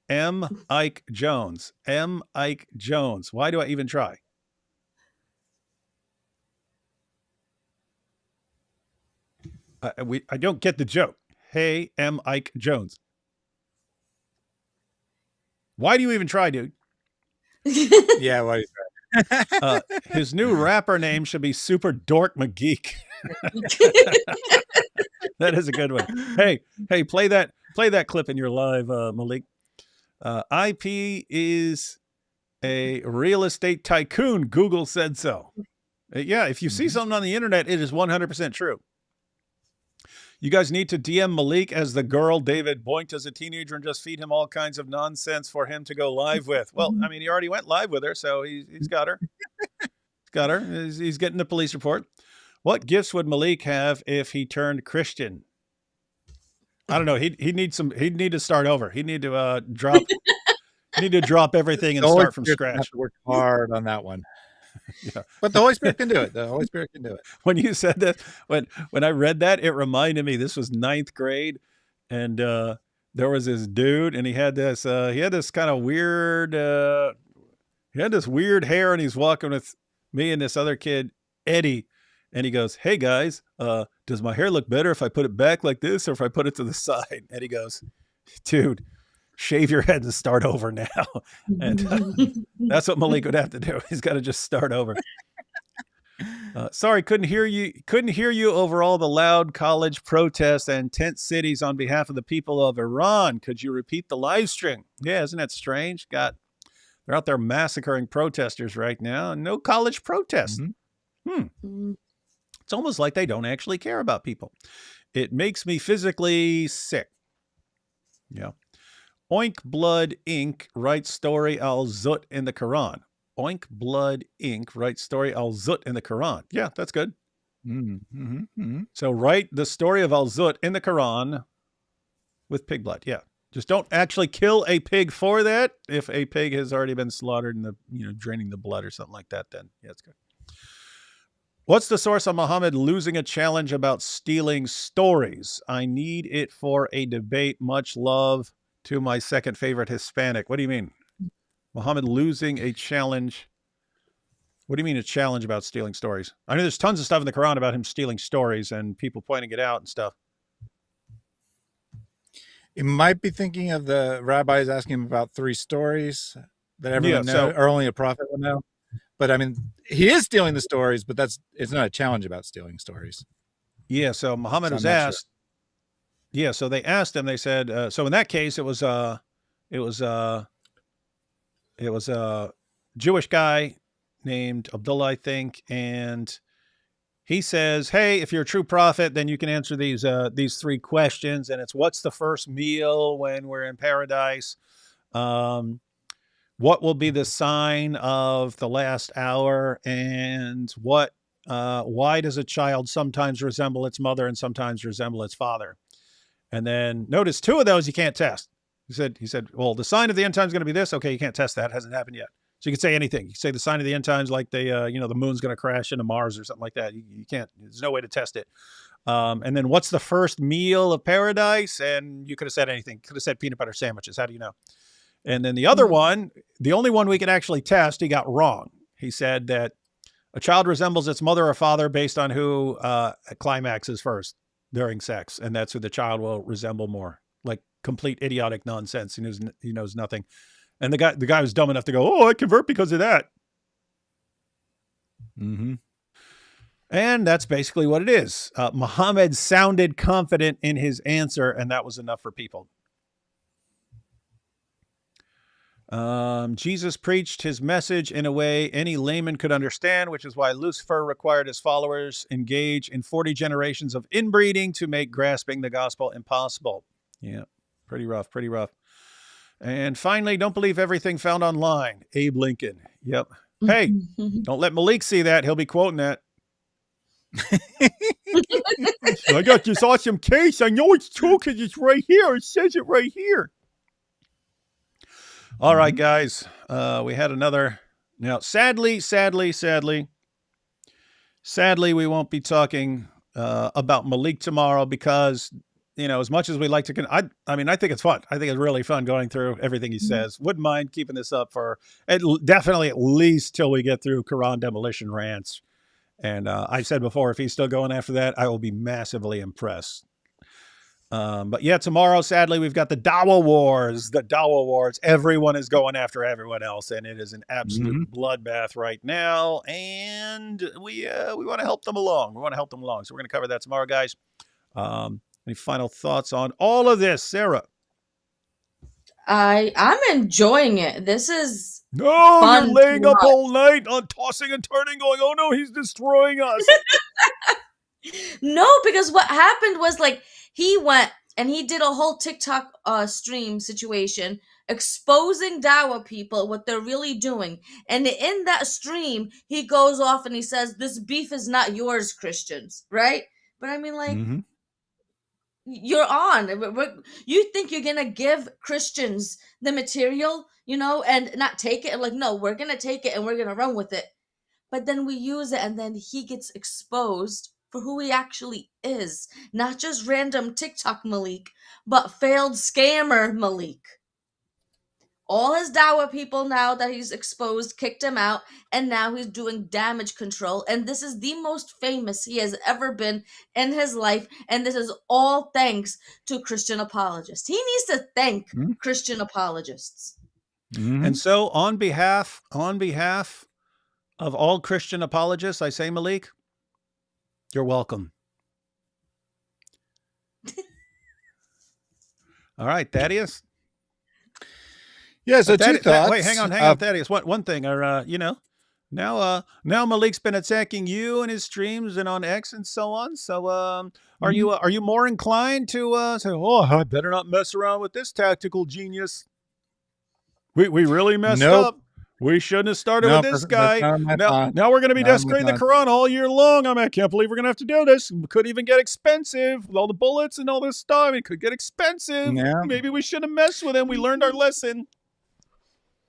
A: M. Ike Jones. M. Ike Jones. Why do I even try? I don't get the joke. Hey, M. Ike Jones. Why do you even try, dude?
C: Yeah, why do you try?
A: His new rapper name should be Super Dork McGeek. That is a good one. Hey, play that clip in your live, Malik. IP is a real estate tycoon. Google said so. Yeah, if you see something on the internet, it is 100% true. You guys need to DM Malik as the girl David boinked as a teenager and just feed him all kinds of nonsense for him to go live with. Well, I mean, he already went live with her, so he's got her. He's got her. He's getting the police report. What gifts would Malik have if he turned Christian? I don't know. He'd need to start over. He'd need to drop everything and start from scratch.
C: Have to work hard on that one.
A: Yeah.
C: But the Holy Spirit can do it. The Holy Spirit can do it.
A: When you said that, when I read that, it reminded me, this was 9th grade, and there was this dude, and he had this kind of weird, he had this weird hair, and he's walking with me and this other kid, Eddie, and he goes, hey guys, does my hair look better if I put it back like this or if I put it to the side? And he goes, dude, shave your head and start over now. And that's what Malik would have to do. He's got to just start over. Sorry, couldn't hear you over all the loud college protests and tent cities on behalf of the people of Iran. Could you repeat the live stream? Yeah, isn't that strange? They're out there massacring protesters right now, and no college protests. It's almost like they don't actually care about people. It makes me physically sick. Yeah. Oink Blood Inc. writes story Al-Zut in the Quran. Oink Blood Inc. writes story Al-Zut in the Quran. Yeah, that's good. So write the story of Al-Zut in the Quran with pig blood. Yeah. Just don't actually kill a pig for that. If a pig has already been slaughtered and draining the blood or something like that, then yeah, it's good. What's the source on Muhammad losing a challenge about stealing stories? I need it for a debate. Much love to my second favorite Hispanic. What do you mean? Muhammad losing a challenge. What do you mean a challenge about stealing stories? I know there's tons of stuff in the Quran about him stealing stories and people pointing it out and stuff.
C: You might be thinking of the rabbis asking him about 3 stories that everyone knows, or only a prophet will know. But I mean, he is stealing the stories, but it's not a challenge about stealing stories.
A: Yeah. So Muhammad was asked. Sure. Yeah. So they asked him. They said. So in that case, it was a Jewish guy named Abdullah, I think, and he says, "Hey, if you're a true prophet, then you can answer these 3 questions." And it's, what's the first meal when we're in paradise? what will be the sign of the last hour, and why does a child sometimes resemble its mother and sometimes resemble its father? And then notice 2 of those you can't test. He said, well, the sign of the end times is going to be this. Okay, you can't test that. It hasn't happened yet. So you can say anything. You can say the sign of the end times, like the moon's going to crash into Mars or something like that. You can't. There's no way to test it. And then what's the first meal of paradise? And you could have said anything. Could have said peanut butter sandwiches. How do you know? And then the other one, the only one we could actually test, he got wrong. He said that a child resembles its mother or father based on who climaxes first during sex, and that's who the child will resemble more. Like complete idiotic nonsense. He knows nothing. And the guy was dumb enough to go, "Oh, I convert because of that." Mm-hmm. And that's basically what it is. Muhammad sounded confident in his answer, and that was enough for people. Jesus preached his message in a way any layman could understand, which is why Lucifer required his followers engage in 40 generations of inbreeding to make grasping the gospel impossible. Yeah, pretty rough. And finally, don't believe everything found online. Abe Lincoln. Yep. Hey, don't let Malik see that. He'll be quoting that. I got this awesome case. I know it's true because it's right here. It says it right here. All right, guys. We had another. Now, sadly, we won't be talking about Malik tomorrow because, as much as we like to, I think it's fun. I think it's really fun going through everything he says. Wouldn't mind keeping this up for definitely at least till we get through Quran demolition rants. And I said before, if he's still going after that, I will be massively impressed. But yeah, tomorrow, sadly, we've got the Dawa Wars. Everyone is going after everyone else, and it is an absolute bloodbath right now. And we want to help them along. So we're going to cover that tomorrow, guys. Any final thoughts on all of this, Sarah?
D: I'm enjoying it. This is
A: you're laying up all night on tossing and turning, going, "Oh no, he's destroying us."
D: No, because what happened was he went and he did a whole TikTok stream situation exposing Dawa people, what they're really doing. And in that stream, he goes off and he says, "This beef is not yours, Christians," right? But I mean, you're on. You think you're going to give Christians the material, and not take it? And no, we're going to take it and we're going to run with it. But then we use it and then he gets exposed for who he actually is. Not just random TikTok Malik, but failed scammer Malik. All his Dawa people, now that he's exposed, kicked him out, and now he's doing damage control. And this is the most famous he has ever been in his life. And this is all thanks to Christian apologists. He needs to thank Christian apologists.
A: And so on behalf of all Christian apologists, I say, Malik, you're welcome. All right, Thaddeus.
C: Yeah, so two thoughts.
A: Wait, hang on, Thaddeus. One thing, now Malik's been attacking you in his streams and on X and so on. So, are you more inclined to say, "Oh, I better not mess around with this tactical genius. We really messed up. We shouldn't have started with this guy. Now we're going to be desecrating the Quran all year long. I can't believe we're going to have to do this. It could even get expensive with all the bullets and all this stuff. It could get expensive. Yeah. Maybe we shouldn't have messed with him. We learned our lesson."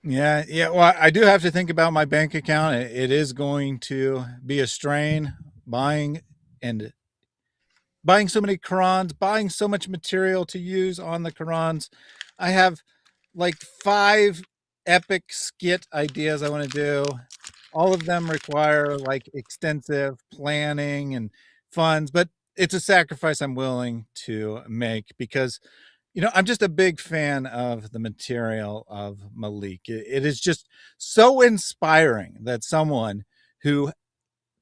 C: Yeah. Well, I do have to think about my bank account. It is going to be a strain buying so many Qurans, buying so much material to use on the Qurans. I have 5 epic skit ideas I want to do. All of them require extensive planning and funds, but it's a sacrifice I'm willing to make because I'm just a big fan of the material of Malik. It is just so inspiring that someone who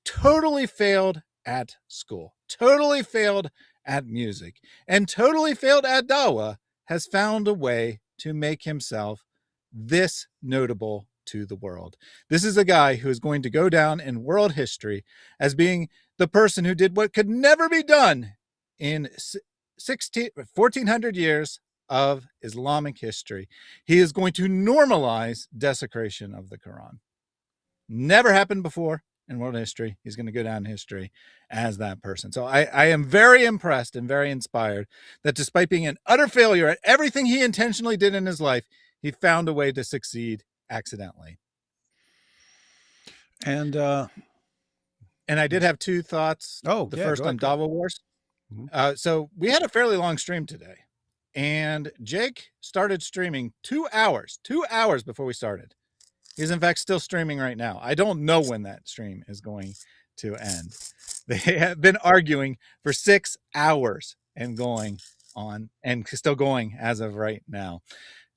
C: totally failed at school, totally failed at music, and totally failed at Dawah has found a way to make himself this notable to the world. This is a guy who is going to go down in world history as being the person who did what could never be done in 1400 years of Islamic history. He is going to normalize desecration of the Quran. Never happened before in world history. He's going to go down in history as that person. So I am very impressed and very inspired that despite being an utter failure at everything he intentionally did in his life, he found a way to succeed accidentally.
A: And
C: I did have two thoughts.
A: Oh,
C: the
A: yeah,
C: first
A: go
C: on
A: ahead, go
C: Dava Wars.
A: Mhm.
C: So we had a fairly long stream today, and Jake started streaming 2 hours before we started. He's in fact still streaming right now. I don't know when that stream is going to end. They have been arguing for 6 hours and going on and still going as of right now.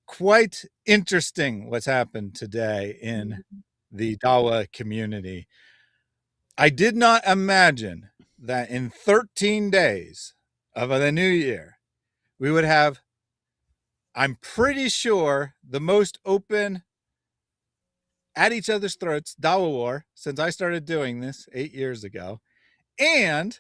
C: Quite interesting what's happened today in the Dawa community. I did not imagine that in 13 days of the new year, we would have, I'm pretty sure, the most open at each other's throats Dawa war since I started doing this 8 years ago, and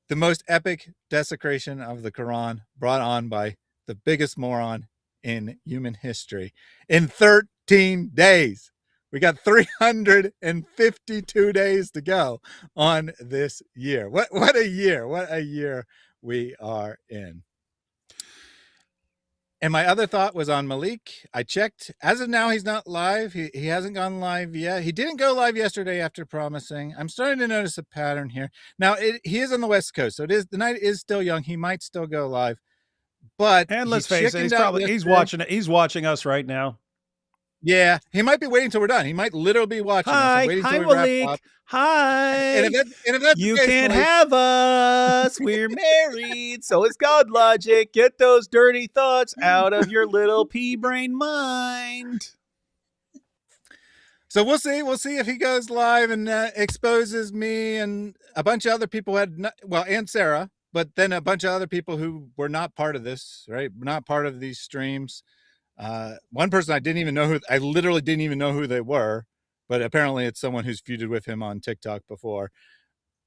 C: the most epic desecration of the Quran brought on by the biggest moron in human history in 13 days. We got 352 days to go on this year. What a year. What a year we are in. And my other thought was on Malik. I checked. As of now, he's not live. He hasn't gone live yet. He didn't go live yesterday after promising. I'm starting to notice a pattern here. Now, he is on the West Coast, so the night is still young. He might still go live. But
A: And let's
C: he
A: face it,
C: chickened out yesterday.
A: he's watching us right now.
C: Yeah, he might be waiting till we're done. He might literally be watching us and waiting till we wrap
A: Malik.
C: up.
A: Hi.
C: And if that's
A: You
C: the case,
A: can't
C: Malik,
A: have us. We're married. So it's God logic. Get those dirty thoughts out of your little pea brain mind.
C: so we'll see. We'll see if he goes live and exposes me and a bunch of other people and Sarah, but then a bunch of other people who were not part of this, right? Not part of these streams. One person I literally didn't even know who they were, but apparently it's someone who's feuded with him on TikTok before.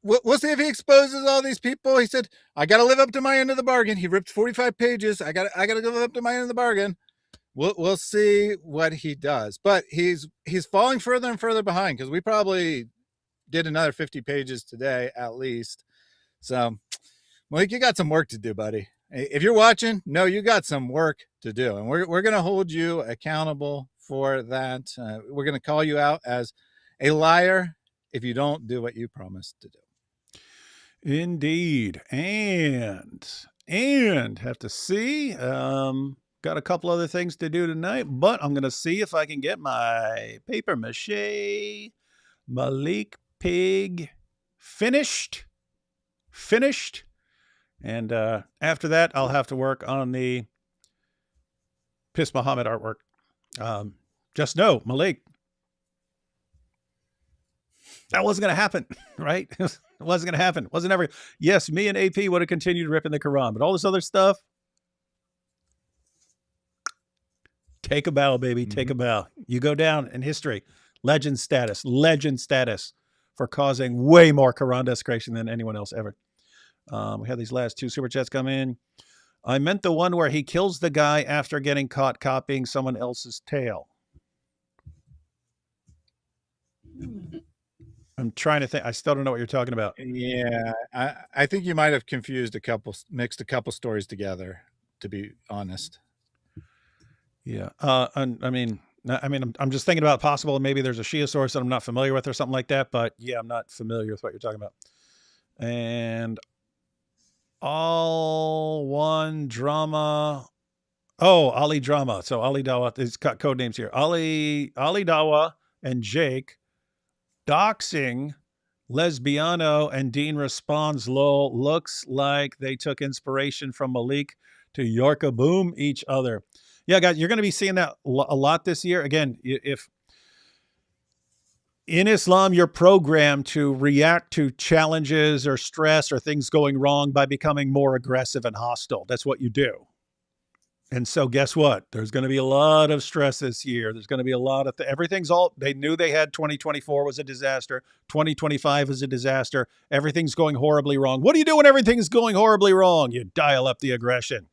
C: We'll see if he exposes all these people. He said, I got to live up to my end of the bargain. He ripped 45 pages. I got to live up to my end of the bargain. We'll see what he does, but he's falling further and further behind because we probably did another 50 pages today at least. So, Malik, you got some work to do, buddy. If you're watching, no, you got some work to do, and we're going to hold you accountable for that. We're going to call you out as a liar if you don't do what you promised to do.
A: Indeed. And have to see. Got a couple other things to do tonight, but I'm going to see if I can get my paper mache Malik pig finished. And after that, I'll have to work on the Piss Muhammad artwork. Just know, Malik, that wasn't going to happen, right? It wasn't going to happen. Wasn't ever. Yes, me and AP would have continued ripping the Quran, but all this other stuff, take a bow, baby. Take a bow. You go down in history. Legend status for causing way more Quran desecration than anyone else ever. We had these last two super chats come in. I meant the one where he kills the guy after getting caught copying someone else's tail. I'm trying to think. I still don't know what you're talking about.
C: Yeah, I think you might have mixed a couple stories together, to be honest.
A: Yeah. I'm just thinking about possible. Maybe there's a Shia source that I'm not familiar with or something like that. But yeah, I'm not familiar with what you're talking about. And all one drama. Oh, Ali Drama. So Ali Dawa, it's got code names here. Ali Dawa and Jake doxing Lesbiano, and Dean responds, lol, looks like they took inspiration from Malik to Yorka Boom each other. Yeah, guys, you're going to be seeing that a lot this year. Again, if in Islam, you're programmed to react to challenges or stress or things going wrong by becoming more aggressive and hostile. That's what you do. And so guess what? There's going to be a lot of stress this year. There's going to be a lot of they knew they had 2024 was a disaster. 2025 is a disaster. Everything's going horribly wrong. What do you do when everything's going horribly wrong? You dial up the aggression.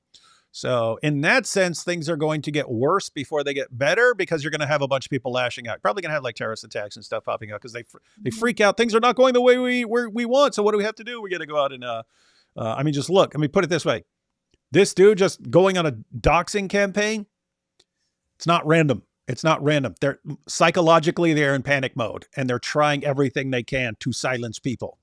A: So in that sense, things are going to get worse before they get better, because you're going to have a bunch of people lashing out. Probably going to have like terrorist attacks and stuff popping out because they freak out. Things are not going the way we want. So what do we have to do? We got to go out and I mean, just look. I mean, put it this way: this dude just going on a doxing campaign. It's not random. It's not random. They're psychologically they're in panic mode, and they're trying everything they can to silence people.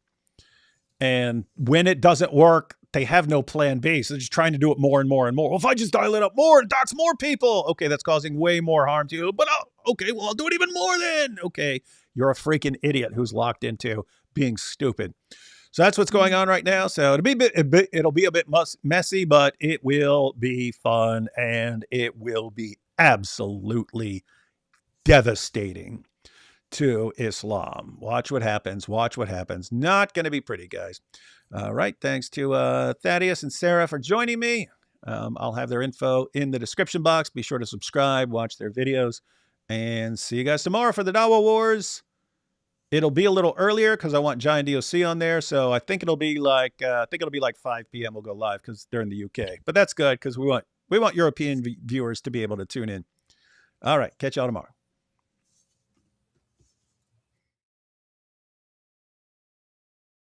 A: And when it doesn't work, they have no plan B. So they're just trying to do it more and more and more. Well, if I just dial it up more and dox more people, okay, that's causing way more harm to you. But okay, well, I'll do it even more then. Okay, you're a freaking idiot who's locked into being stupid. So that's what's going on right now. So it'll be a bit messy, but it will be fun, and it will be absolutely devastating to Islam. Watch what happens. Watch what happens. Not going to be pretty, guys. All right. Thanks to Thaddeus and Sarah for joining me. I'll have their info in the description box. Be sure to subscribe, watch their videos, and see you guys tomorrow for the Dawa Wars. It'll be a little earlier because I want Giant DOC on there. So I think it'll be like 5 p.m. We'll go live because they're in the UK. But that's good because we want European viewers to be able to tune in. All right. Catch y'all tomorrow.